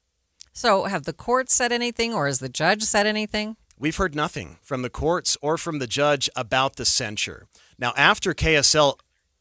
So have the courts said anything, or has the judge said anything? We've heard nothing from the courts or from the judge about the censure. Now, after KSL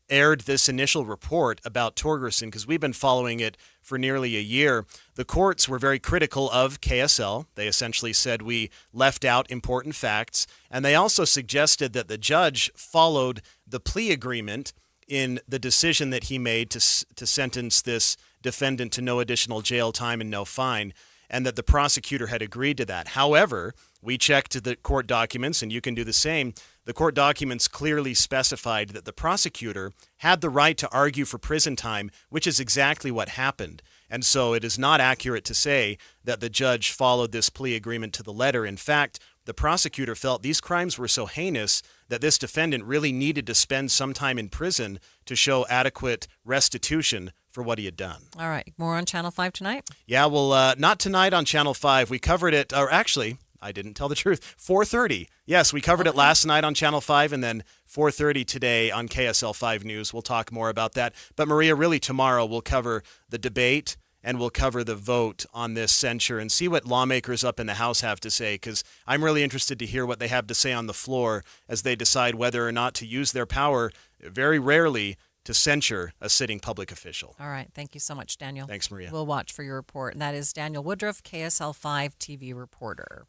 aired this initial report about Torgerson, because we've been following it for nearly a year, the courts were very critical of KSL. They essentially said we left out important facts, and they also suggested that the judge followed the plea agreement in the decision that he made to sentence this defendant to no additional jail time and no fine, and that the prosecutor had agreed to that. However, we checked the court documents, and you can do the same. The court documents clearly specified that the prosecutor had the right to argue for prison time, which is exactly what happened. And so it is not accurate to say that the judge followed this plea agreement to the letter. In fact, the prosecutor felt these crimes were so heinous that this defendant really needed to spend some time in prison to show adequate restitution for what he had done. All right. More on Channel 5 tonight? Yeah, well, not tonight on Channel 5. We covered it, or actually, I didn't tell the truth, 4:30. Yes, we covered it last night on Channel 5, and then 4:30 today on KSL 5 News. We'll talk more about that. But Maria, really tomorrow we'll cover the debate and we'll cover the vote on this censure and see what lawmakers up in the House have to say, because I'm really interested to hear what they have to say on the floor as they decide whether or not to use their power, very rarely, to censure a sitting public official. All right. Thank you so much, Daniel. Thanks, Maria. We'll watch for your report. And that is Daniel Woodruff, KSL 5 TV reporter.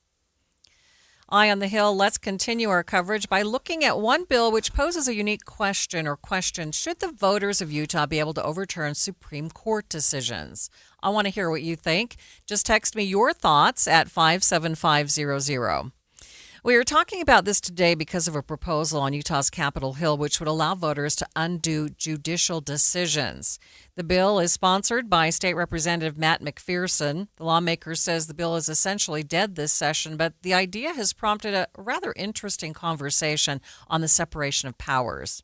Eye on the Hill, let's continue our coverage by looking at one bill which poses a unique question or questions. Should the voters of Utah be able to overturn Supreme Court decisions? I want to hear what you think. Just text me your thoughts at 57500. We are talking about this today because of a proposal on Utah's Capitol Hill which would allow voters to undo judicial decisions. The bill is sponsored by State Representative Matt McPherson. The lawmaker says the bill is essentially dead this session, but the idea has prompted a rather interesting conversation on the separation of powers.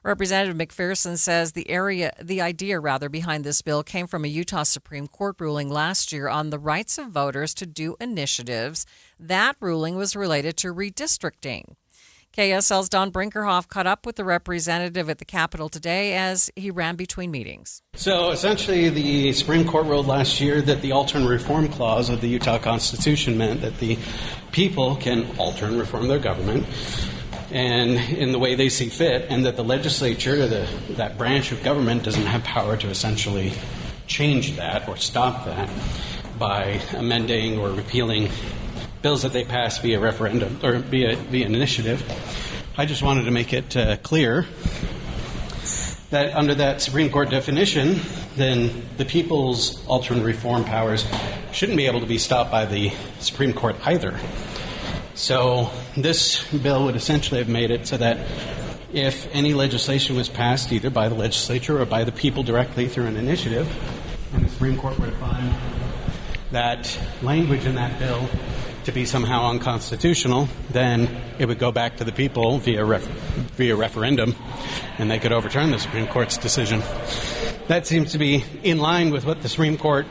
Representative McPherson says the idea behind this bill came from a Utah Supreme Court ruling last year on the rights of voters to do initiatives. That ruling was related to redistricting. KSL's Don Brinkerhoff caught up with the representative at the Capitol today as he ran between meetings. So essentially the Supreme Court ruled last year that the alter and reform clause of the Utah Constitution meant that the people can alter and reform their government and in the way they see fit, and that the legislature, that branch of government, doesn't have power to essentially change that or stop that by amending or repealing bills that they pass via referendum or via an initiative. I just wanted to make it clear that under that Supreme Court definition, then the people's alter and reform powers shouldn't be able to be stopped by the Supreme Court either. So this bill would essentially have made it so that if any legislation was passed either by the legislature or by the people directly through an initiative, and the Supreme Court would find that language in that bill to be somehow unconstitutional, then it would go back to the people via referendum, and they could overturn the Supreme Court's decision. That seems to be in line with what the Supreme Court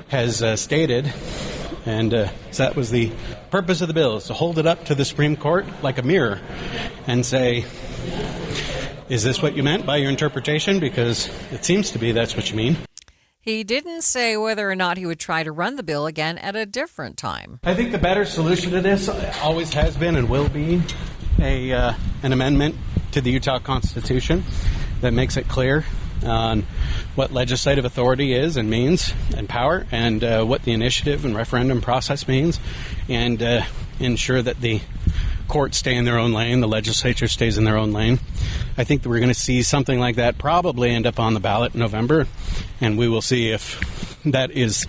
has stated. And so that was the purpose of the bill, is to hold it up to the Supreme Court like a mirror and say, Is this what you meant by your interpretation? Because it seems to be that's what you mean. He didn't say whether or not he would try to run the bill again at a different time. I think the better solution to this always has been and will be an amendment to the Utah Constitution that makes it clear on what legislative authority is and means and power, and what the initiative and referendum process means, and ensure that the courts stay in their own lane, the legislature stays in their own lane. I think that we're going to see something like that probably end up on the ballot in November, and we will see if that is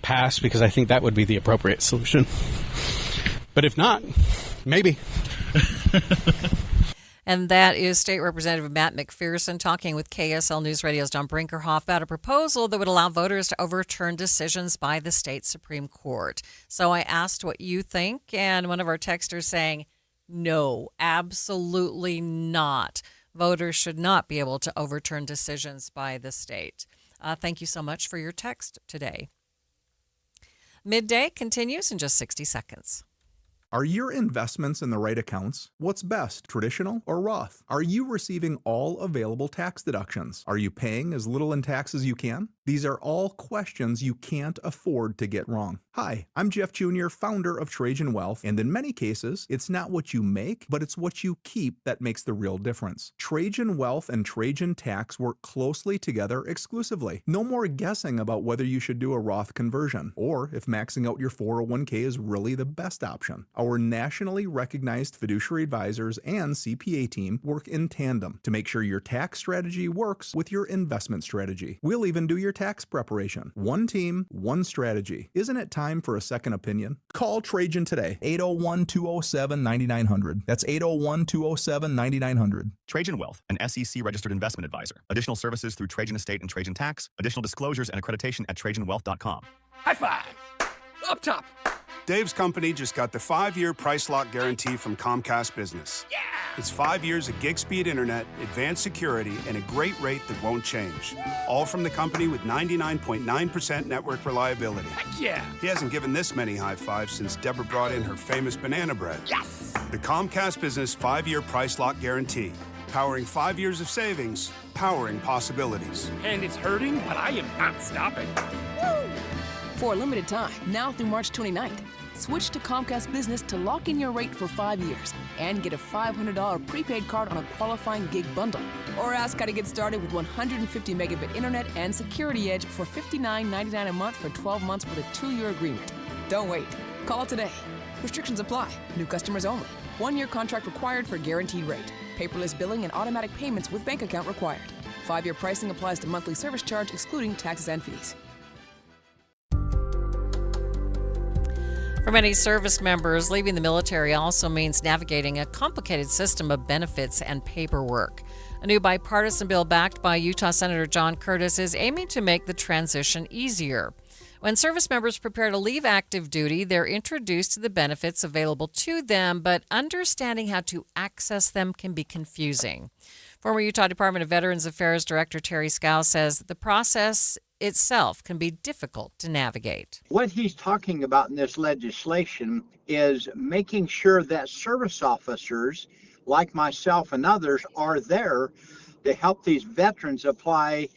passed, because I think that would be the appropriate solution. But if not, maybe. And that is State Representative Matt McPherson talking with KSL News Radio's Don Brinkerhoff about a proposal that would allow voters to overturn decisions by the state Supreme Court. So I asked what you think, and one of our texters saying, no, absolutely not. Voters should not be able to overturn decisions by the state. Thank you so much for your text today. Midday continues in just 60 seconds. Are your investments in the right accounts? What's best, traditional or Roth? Are you receiving all available tax deductions? Are you paying as little in tax as you can? These are all questions you can't afford to get wrong. Hi, I'm Jeff Jr., founder of Trajan Wealth, and in many cases, it's not what you make, but it's what you keep that makes the real difference. Trajan Wealth and Trajan Tax work closely together exclusively. No more guessing about whether you should do a Roth conversion, or if maxing out your 401k is really the best option. Our nationally recognized fiduciary advisors and CPA team work in tandem to make sure your tax strategy works with your investment strategy. We'll even do your tax preparation. One team, one strategy. Isn't it time for a second opinion? Call Trajan today, 801-207-9900. That's 801-207-9900. Trajan Wealth, an SEC-registered investment advisor. Additional services through Trajan Estate and Trajan Tax. Additional disclosures and accreditation at TrajanWealth.com. High five! Up top! Dave's company just got the 5-year price lock guarantee from Comcast Business. Yeah! It's 5 years of gig speed internet, advanced security, and a great rate that won't change. All from the company with 99.9% network reliability. Heck yeah! He hasn't given this many high fives since Deborah brought in her famous banana bread. Yes! The Comcast Business 5-year price lock guarantee. Powering 5 years of savings, powering possibilities. And it's hurting, but I am not stopping. Woo! For a limited time, now through March 29th, switch to Comcast Business to lock in your rate for 5 years and get a $500 prepaid card on a qualifying gig bundle. Or ask how to get started with 150 megabit internet and Security Edge for $59.99 a month for 12 months with a 2-year agreement. Don't wait. Call today. Restrictions apply. New customers only. 1-year contract required for guaranteed rate. Paperless billing and automatic payments with bank account required. 5-year pricing applies to monthly service charge excluding taxes and fees. For many service members, leaving the military also means navigating a complicated system of benefits and paperwork. A new bipartisan bill backed by Utah Senator John Curtis is aiming to make the transition easier. When service members prepare to leave active duty, they're introduced to the benefits available to them, but understanding how to access them can be confusing. Former Utah Department of Veterans Affairs Director Terry Scow says the process itself can be difficult to navigate. What he's talking about in this legislation is making sure that service officers like myself and others are there to help these veterans apply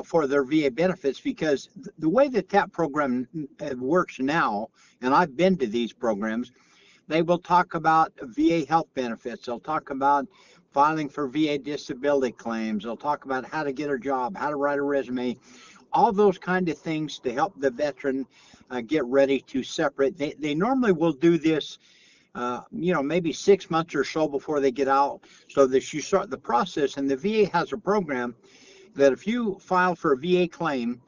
for their VA benefits, because the way that that program works now, and I've been to these programs, they will talk about VA health benefits. They'll talk about filing for VA disability claims. They'll talk about how to get a job, how to write a resume, all those kind of things to help the veteran get ready to separate. They normally will do this, maybe 6 months or so before they get out, so that you start the process. And the VA has a program that if you file for a VA claim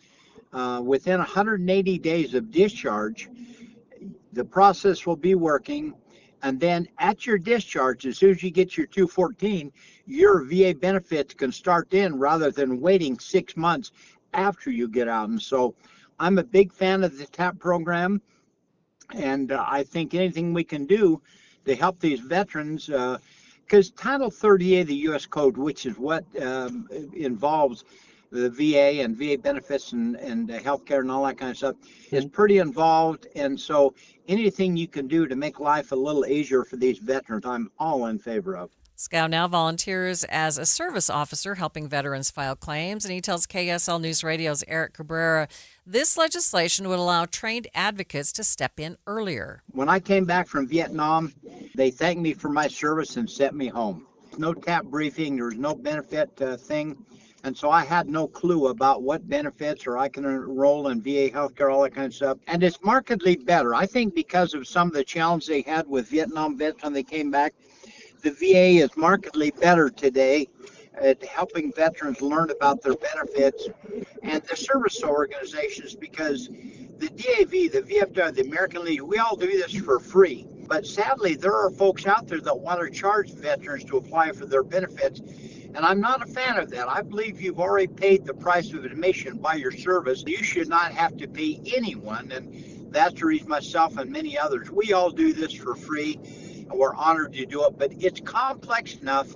within 180 days of discharge, the process will be working. And then at your discharge, as soon as you get your 214, your VA benefits can start then rather than waiting 6 months after you get out. And so I'm a big fan of the TAP program, and I think anything we can do to help these veterans, because Title 38 of the U.S. Code, which is what involves the VA and VA benefits and healthcare and all that kind of stuff, is pretty involved. And so anything you can do to make life a little easier for these veterans, I'm all in favor of. Scow now volunteers as a service officer helping veterans file claims, and he tells KSL News Radio's Eric Cabrera this legislation would allow trained advocates to step in earlier. When I came back from Vietnam, they thanked me for my service and sent me home. No TAP briefing, there was no benefit thing, and so I had no clue about what benefits or I can enroll in VA healthcare, all that kind of stuff. And it's markedly better. I think because of some of the challenge they had with Vietnam vets when they came back, the VA is markedly better today at helping veterans learn about their benefits and the service organizations, because the DAV, the VFW, the American Legion, we all do this for free. But sadly, there are folks out there that want to charge veterans to apply for their benefits, and I'm not a fan of that. I believe you've already paid the price of admission by your service. You should not have to pay anyone, and that's the reason myself and many others, we all do this for free. We're honored to do it, but it's complex enough.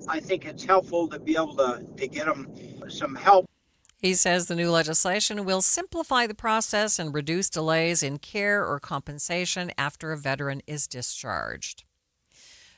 I think it's helpful to be able to get them some help. He says the new legislation will simplify the process and reduce delays in care or compensation after a veteran is discharged.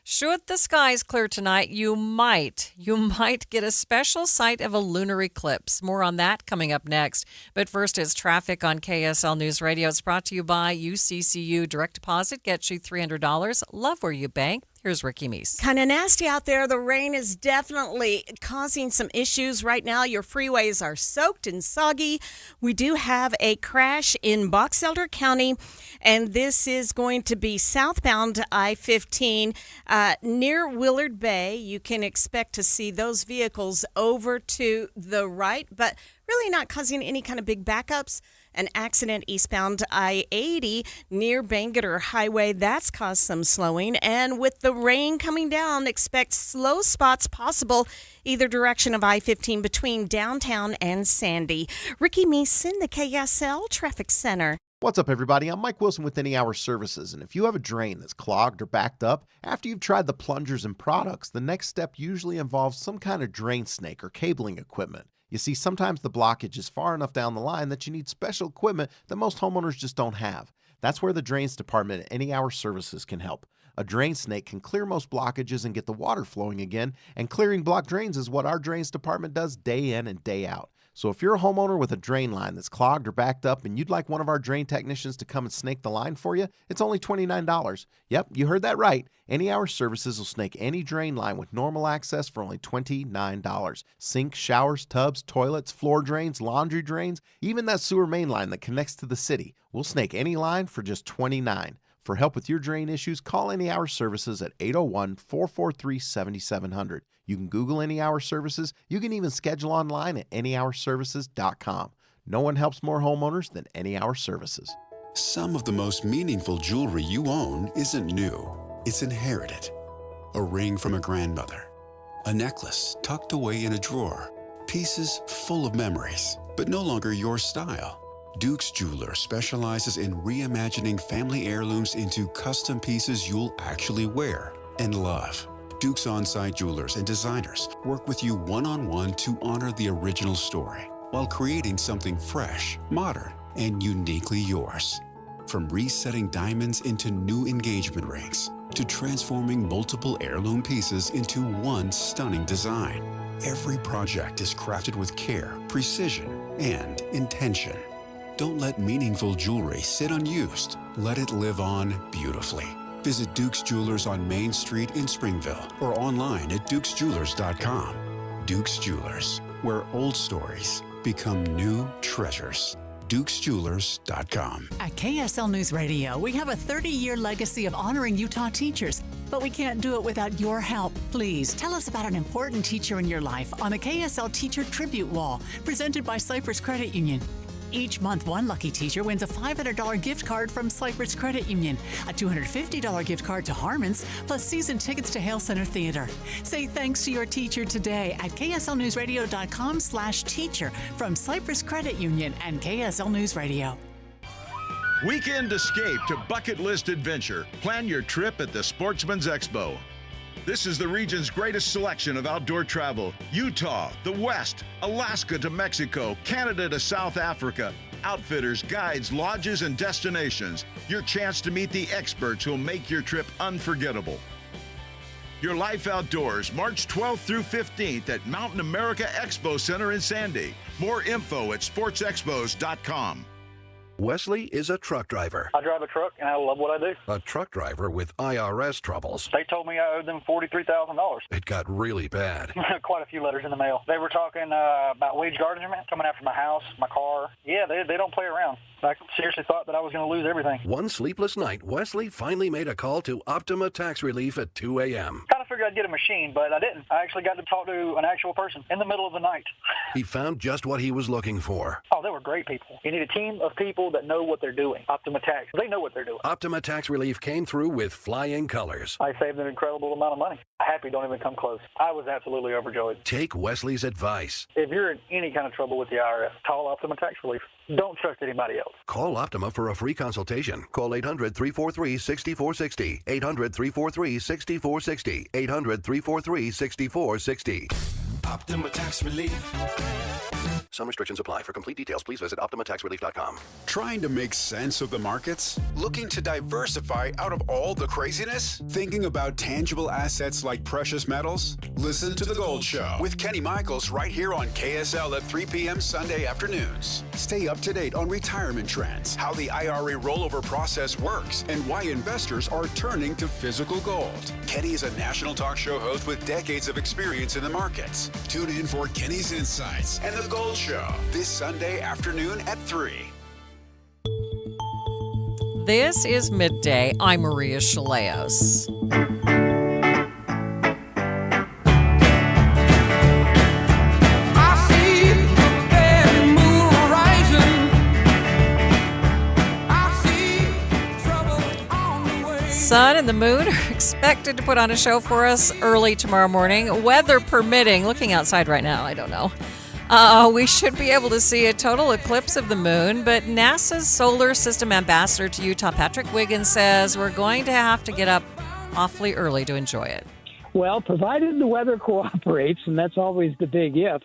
Should the skies clear tonight, you might get a special sight of a lunar eclipse. More on that coming up next. But first is traffic on KSL News Radio. It's brought to you by UCCU. Direct deposit gets you $300. Love where you bank. Here's Ricky Meese. Kind of nasty out there. The rain is definitely causing some issues right now. Your freeways are soaked and soggy. We do have a crash in Box Elder County, and this is going to be southbound I-15 near Willard Bay. You can expect to see those vehicles over to the right, but really not causing any kind of big backups. An accident eastbound I-80 near Bangerter Highway. That's caused some slowing. And with the rain coming down, expect slow spots possible either direction of I-15 between downtown and Sandy. Ricky Meeson, the KSL Traffic Center. What's up, everybody? I'm Mike Wilson with Any Hour Services, and if you have a drain that's clogged or backed up, after you've tried the plungers and products, the next step usually involves some kind of drain snake or cabling equipment. You see, sometimes the blockage is far enough down the line that you need special equipment that most homeowners just don't have. That's where the Drains Department at Any Hour Services can help. A drain snake can clear most blockages and get the water flowing again, and clearing blocked drains is what our Drains Department does day in and day out. So if you're a homeowner with a drain line that's clogged or backed up and you'd like one of our drain technicians to come and snake the line for you, it's only $29. Yep, you heard that right. Any Hour Services will snake any drain line with normal access for only $29. Sinks, showers, tubs, toilets, floor drains, laundry drains, even that sewer main line that connects to the city. We'll snake any line for just $29. For help with your drain issues, call Any Hour Services at 801-443-7700. You can Google Any Hour Services. You can even schedule online at anyhourservices.com. No one helps more homeowners than Any Hour Services. Some of the most meaningful jewelry you own isn't new. It's inherited. A ring from a grandmother. A necklace tucked away in a drawer. Pieces full of memories, but no longer your style. Duke's Jeweler specializes in reimagining family heirlooms into custom pieces you'll actually wear and love. Duke's on-site jewelers and designers work with you one-on-one to honor the original story while creating something fresh, modern, and uniquely yours. From resetting diamonds into new engagement rings to transforming multiple heirloom pieces into one stunning design, every project is crafted with care, precision, and intention. Don't let meaningful jewelry sit unused. Let it live on beautifully. Visit Duke's Jewelers on Main Street in Springville or online at dukesjewelers.com. Duke's Jewelers, where old stories become new treasures. dukesjewelers.com. At KSL News Radio, we have a 30-year legacy of honoring Utah teachers, but we can't do it without your help. Please tell us about an important teacher in your life on the KSL Teacher Tribute Wall, presented by Cypress Credit Union. Each month, one lucky teacher wins a $500 gift card from Cypress Credit Union, a $250 gift card to Harmon's, plus season tickets to Hale Center Theater. Say thanks to your teacher today at kslnewsradio.com/teacher from Cypress Credit Union and KSL News Radio. Weekend escape to bucket list adventure. Plan your trip at the Sportsman's Expo. This is the region's greatest selection of outdoor travel. Utah, the West, Alaska to Mexico, Canada to South Africa. Outfitters, guides, lodges, and destinations. Your chance to meet the experts who'll make your trip unforgettable. Your life outdoors, March 12th through 15th at Mountain America Expo Center in Sandy. More info at sportsexpos.com. Wesley is a truck driver. I drive a truck, and I love what I do. A truck driver with IRS troubles. They told me I owed them $43,000. It got really bad. Quite a few letters in the mail. They were talking about wage garnishment, coming after my house, my car. Yeah, they don't play around. I seriously thought that I was going to lose everything. One sleepless night, Wesley finally made a call to Optima Tax Relief at 2 a.m. Kind of figured I'd get a machine, but I didn't. I actually got to talk to an actual person in the middle of the night. He found just what he was looking for. Oh, they were great people. You need a team of people that know what they're doing. Optima Tax, they know what they're doing. Optima Tax Relief came through with flying colors. I saved an incredible amount of money. Happy don't even come close. I was absolutely overjoyed. Take Wesley's advice. If you're in any kind of trouble with the IRS, call Optima Tax Relief. Don't trust anybody else. Call Optima for a free consultation. Call 800-343-6460. 800-343-6460. 800-343-6460. Optima Tax Relief. Some restrictions apply. For complete details, please visit OptimaTaxRelief.com. Trying to make sense of the markets? Looking to diversify out of all the craziness? Thinking about tangible assets like precious metals? Listen to The Gold Show with Kenny Michaels right here on KSL at 3 p.m. Sunday afternoons. Stay up to date on retirement trends, how the IRA rollover process works, and why investors are turning to physical gold. Kenny is a national talk show host with decades of experience in the markets. Tune in for Kenny's Insights and The Gold Show this Sunday afternoon at 3. This is Midday. I'm Maria Shilaos. Sun and the moon are expected to put on a show for us early tomorrow morning, weather permitting. Looking outside right now, I don't know. We should be able to see a total eclipse of the moon, but NASA's Solar System Ambassador to Utah, Patrick Wiggins, says we're going to have to get up awfully early to enjoy it. Well, provided the weather cooperates, and that's always the big if,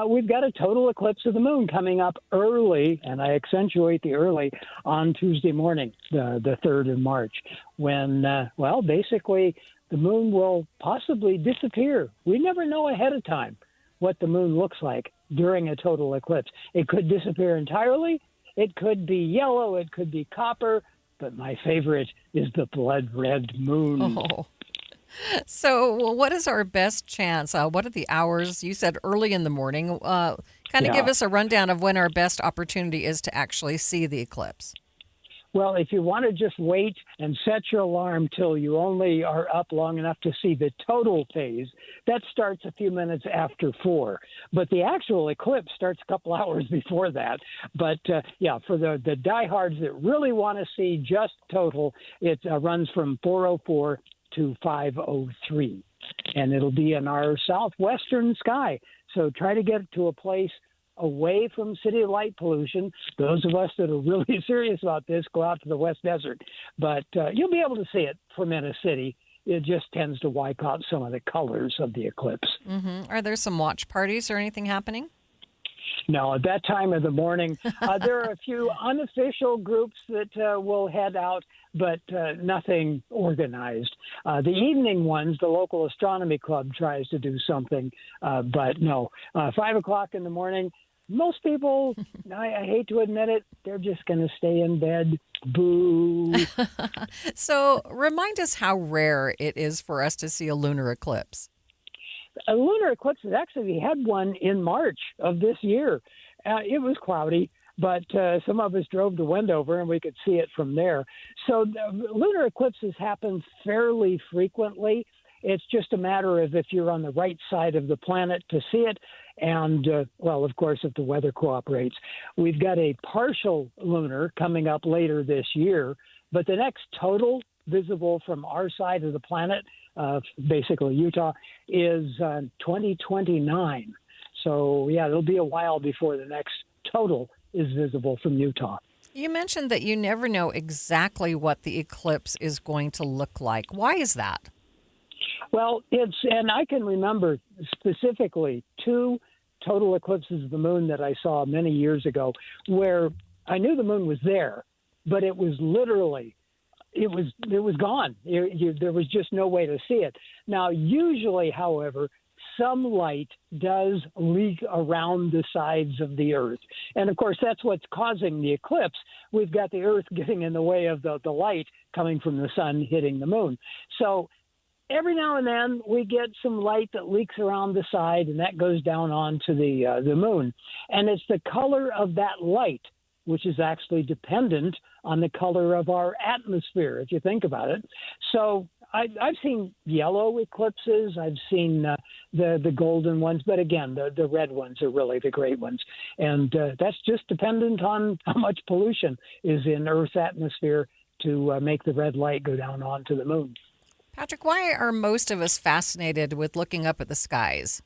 we've got a total eclipse of the moon coming up early, and I accentuate the early, on Tuesday morning, the 3rd of March, when, basically the moon will possibly disappear. We never know ahead of time what the moon looks like during a total eclipse. It could disappear entirely. It could be yellow. It could be copper. But my favorite is the blood red moon. Oh. So what is our best chance? What are the hours? You said early in the morning. Give us a rundown of when our best opportunity is to actually see the eclipse. Well, if you want to just wait and set your alarm till you only are up long enough to see the total phase, that starts a few minutes after 4. But the actual eclipse starts a couple hours before that. But, for the diehards that really want to see just total, it runs from 4:04 to 5:03. And it'll be in our southwestern sky. So try to get to a place away from city light pollution. Those of us that are really serious about this go out to the West Desert. But you'll be able to see it from in a city. It just tends to wipe out some of the colors of the eclipse. Mm-hmm. Are there some watch parties or anything happening? No, at that time of the morning, there are a few unofficial groups that will head out, but nothing organized. The evening ones, the local astronomy club tries to do something, but no. 5 o'clock in the morning, most people, I hate to admit it, they're just going to stay in bed. Boo. So remind us how rare it is for us to see a lunar eclipse. A lunar eclipse, actually, we had one in March of this year. It was cloudy, but some of us drove to Wendover and we could see it from there. So lunar eclipses happen fairly frequently. It's just a matter of if you're on the right side of the planet to see it. And, of course, if the weather cooperates. We've got a partial lunar coming up later this year, but the next total visible from our side of the planet, basically Utah, is 2029. So, it'll be a while before the next total is visible from Utah. You mentioned that you never know exactly what the eclipse is going to look like. Why is that? Well, and I can remember specifically 2 total eclipses of the moon that I saw many years ago where I knew the moon was there, but it was literally it was gone. There was just no way to see it. Now, usually, however, some light does leak around the sides of the Earth. And, of course, that's what's causing the eclipse. We've got the Earth getting in the way of the light coming from the sun hitting the moon. So every now and then we get some light that leaks around the side, and that goes down onto the moon. And it's the color of that light which is actually dependent on the color of our atmosphere, if you think about it. So I've seen yellow eclipses. I've seen the golden ones. But again, the red ones are really the great ones. And that's just dependent on how much pollution is in Earth's atmosphere to make the red light go down onto the moon. Patrick, why are most of us fascinated with looking up at the skies?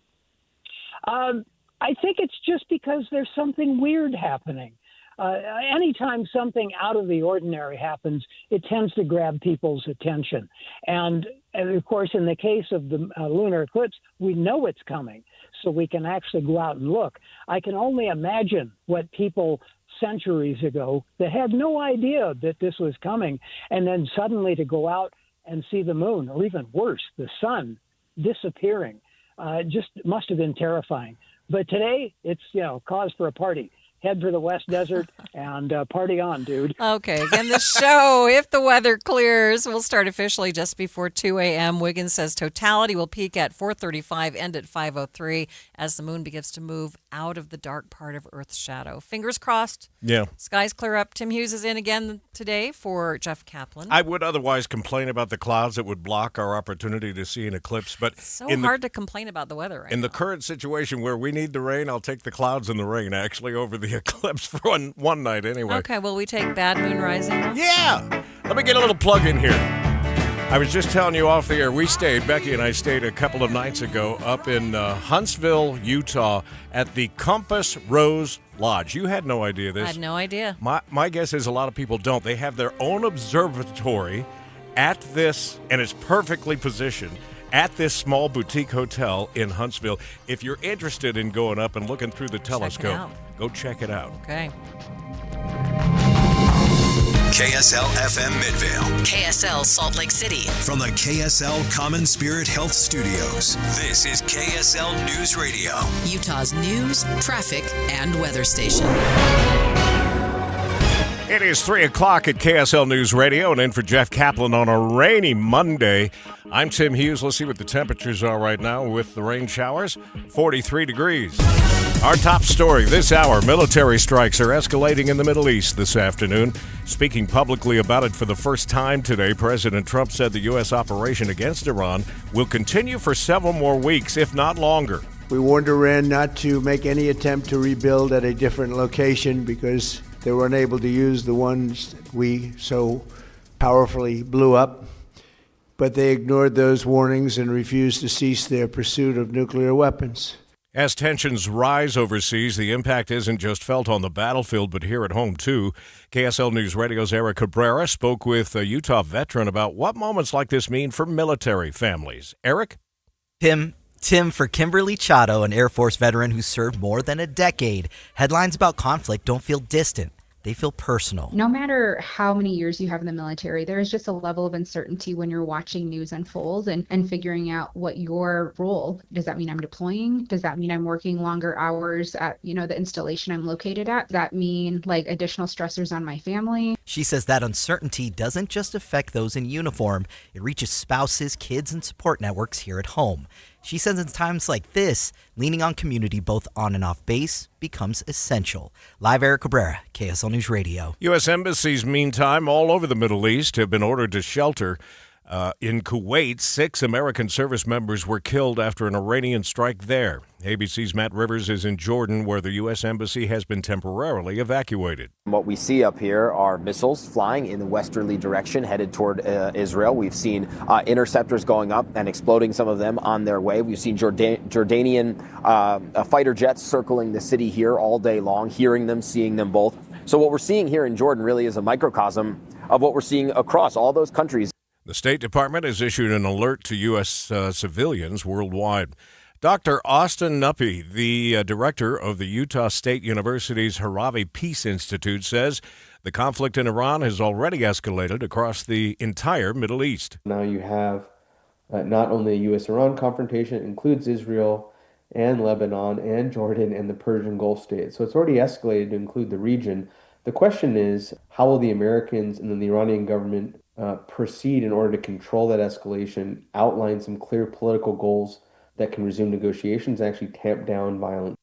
I think it's just because there's something weird happening. Anytime something out of the ordinary happens, it tends to grab people's attention. And of course, in the case of the lunar eclipse, we know it's coming, so we can actually go out and look. I can only imagine what people centuries ago that had no idea that this was coming, and then suddenly to go out and see the moon, or even worse, the sun disappearing, just must have been terrifying. But today, it's cause for a party. Head for the West Desert and party on, dude. Okay, again, the show, if the weather clears, will start officially just before 2 a.m. Wiggins says totality will peak at 4:35, end at 5:03 as the moon begins to move out of the dark part of Earth's shadow. Fingers crossed. Yeah. Skies clear up. Tim Hughes is in again today for Jeff Kaplan. I would otherwise complain about the clouds that would block our opportunity to see an eclipse, but so hard to complain about the weather right in now. the current situation where we need the rain, I'll take the clouds and the rain actually over the eclipse for one night anyway. Okay, will we take bad moon rising? Yeah! Let me get a little plug in here. I was just telling you off the air, Becky and I stayed a couple of nights ago up in Huntsville, Utah at the Compass Rose Lodge. You had no idea this. I had no idea. My guess is a lot of people don't. They have their own observatory at this, and it's perfectly positioned at this small boutique hotel in Huntsville. If you're interested in going up and looking through the telescope, go check it out. Okay. KSL FM Midvale. KSL Salt Lake City. From the KSL Common Spirit Health Studios, this is KSL News Radio. Utah's news, traffic, and weather station. It is 3 o'clock at KSL News Radio, and in for Jeff Kaplan on a rainy Monday. I'm Tim Hughes. Let's see what the temperatures are right now with the rain showers. 43 degrees. Our top story this hour, military strikes are escalating in the Middle East this afternoon. Speaking publicly about it for the first time today, President Trump said the U.S. operation against Iran will continue for several more weeks, if not longer. We warned Iran not to make any attempt to rebuild at a different location because they were unable to use the ones that we so powerfully blew up. But they ignored those warnings and refused to cease their pursuit of nuclear weapons. As tensions rise overseas, the impact isn't just felt on the battlefield, but here at home, too. KSL News Radio's Eric Cabrera spoke with a Utah veteran about what moments like this mean for military families. Eric? Tim, for Kimberly Chotto, an Air Force veteran who served more than a decade, headlines about conflict don't feel distant. They feel personal. No matter how many years you have in the military, there is just a level of uncertainty when you're watching news unfold and figuring out what your role. Does that mean I'm deploying? Does that mean I'm working longer hours at, the installation I'm located at? Does that mean like additional stressors on my family? She says that uncertainty doesn't just affect those in uniform. It reaches spouses, kids, and support networks here at home. She says in times like this, leaning on community both on and off base becomes essential. Live, Eric Cabrera, KSL News Radio. U.S. embassies, meantime, all over the Middle East have been ordered to shelter. In Kuwait, 6 American service members were killed after an Iranian strike there. ABC's Matt Rivers is in Jordan, where the U.S. Embassy has been temporarily evacuated. What we see up here are missiles flying in the westerly direction headed toward Israel. We've seen interceptors going up and exploding, some of them on their way. We've seen Jordanian fighter jets circling the city here all day long, hearing them, seeing them both. So what we're seeing here in Jordan really is a microcosm of what we're seeing across all those countries. The State Department has issued an alert to U.S. civilians worldwide. Dr. Austin Nuppy, the director of the Utah State University's Harave Peace Institute, says The conflict in Iran has already escalated across the entire Middle East. Now you have not only a U.S.-Iran confrontation, it includes Israel and Lebanon and Jordan and the Persian Gulf states. So it's already escalated to include the region. The question is, how will the Americans and then the Iranian government proceed in order to control that escalation, outline some clear political goals that can resume negotiations, and actually tamp down violence?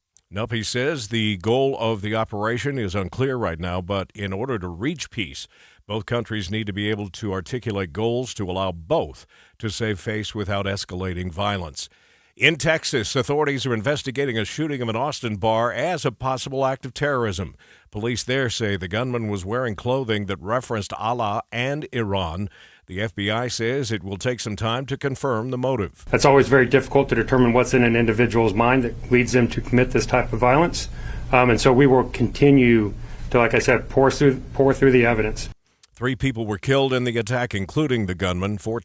He says the goal of the operation is unclear right now, but in order to reach peace, both countries need to be able to articulate goals to allow both to save face without escalating violence. In Texas, authorities are investigating a shooting of an Austin bar as a possible act of terrorism. Police there say the gunman was wearing clothing that referenced Allah and Iran. The FBI says it will take some time to confirm the motive. It's always very difficult to determine what's in an individual's mind that leads them to commit this type of violence. And so we will continue to, like I said, pour through the evidence. 3 people were killed in the attack, including the gunman. 14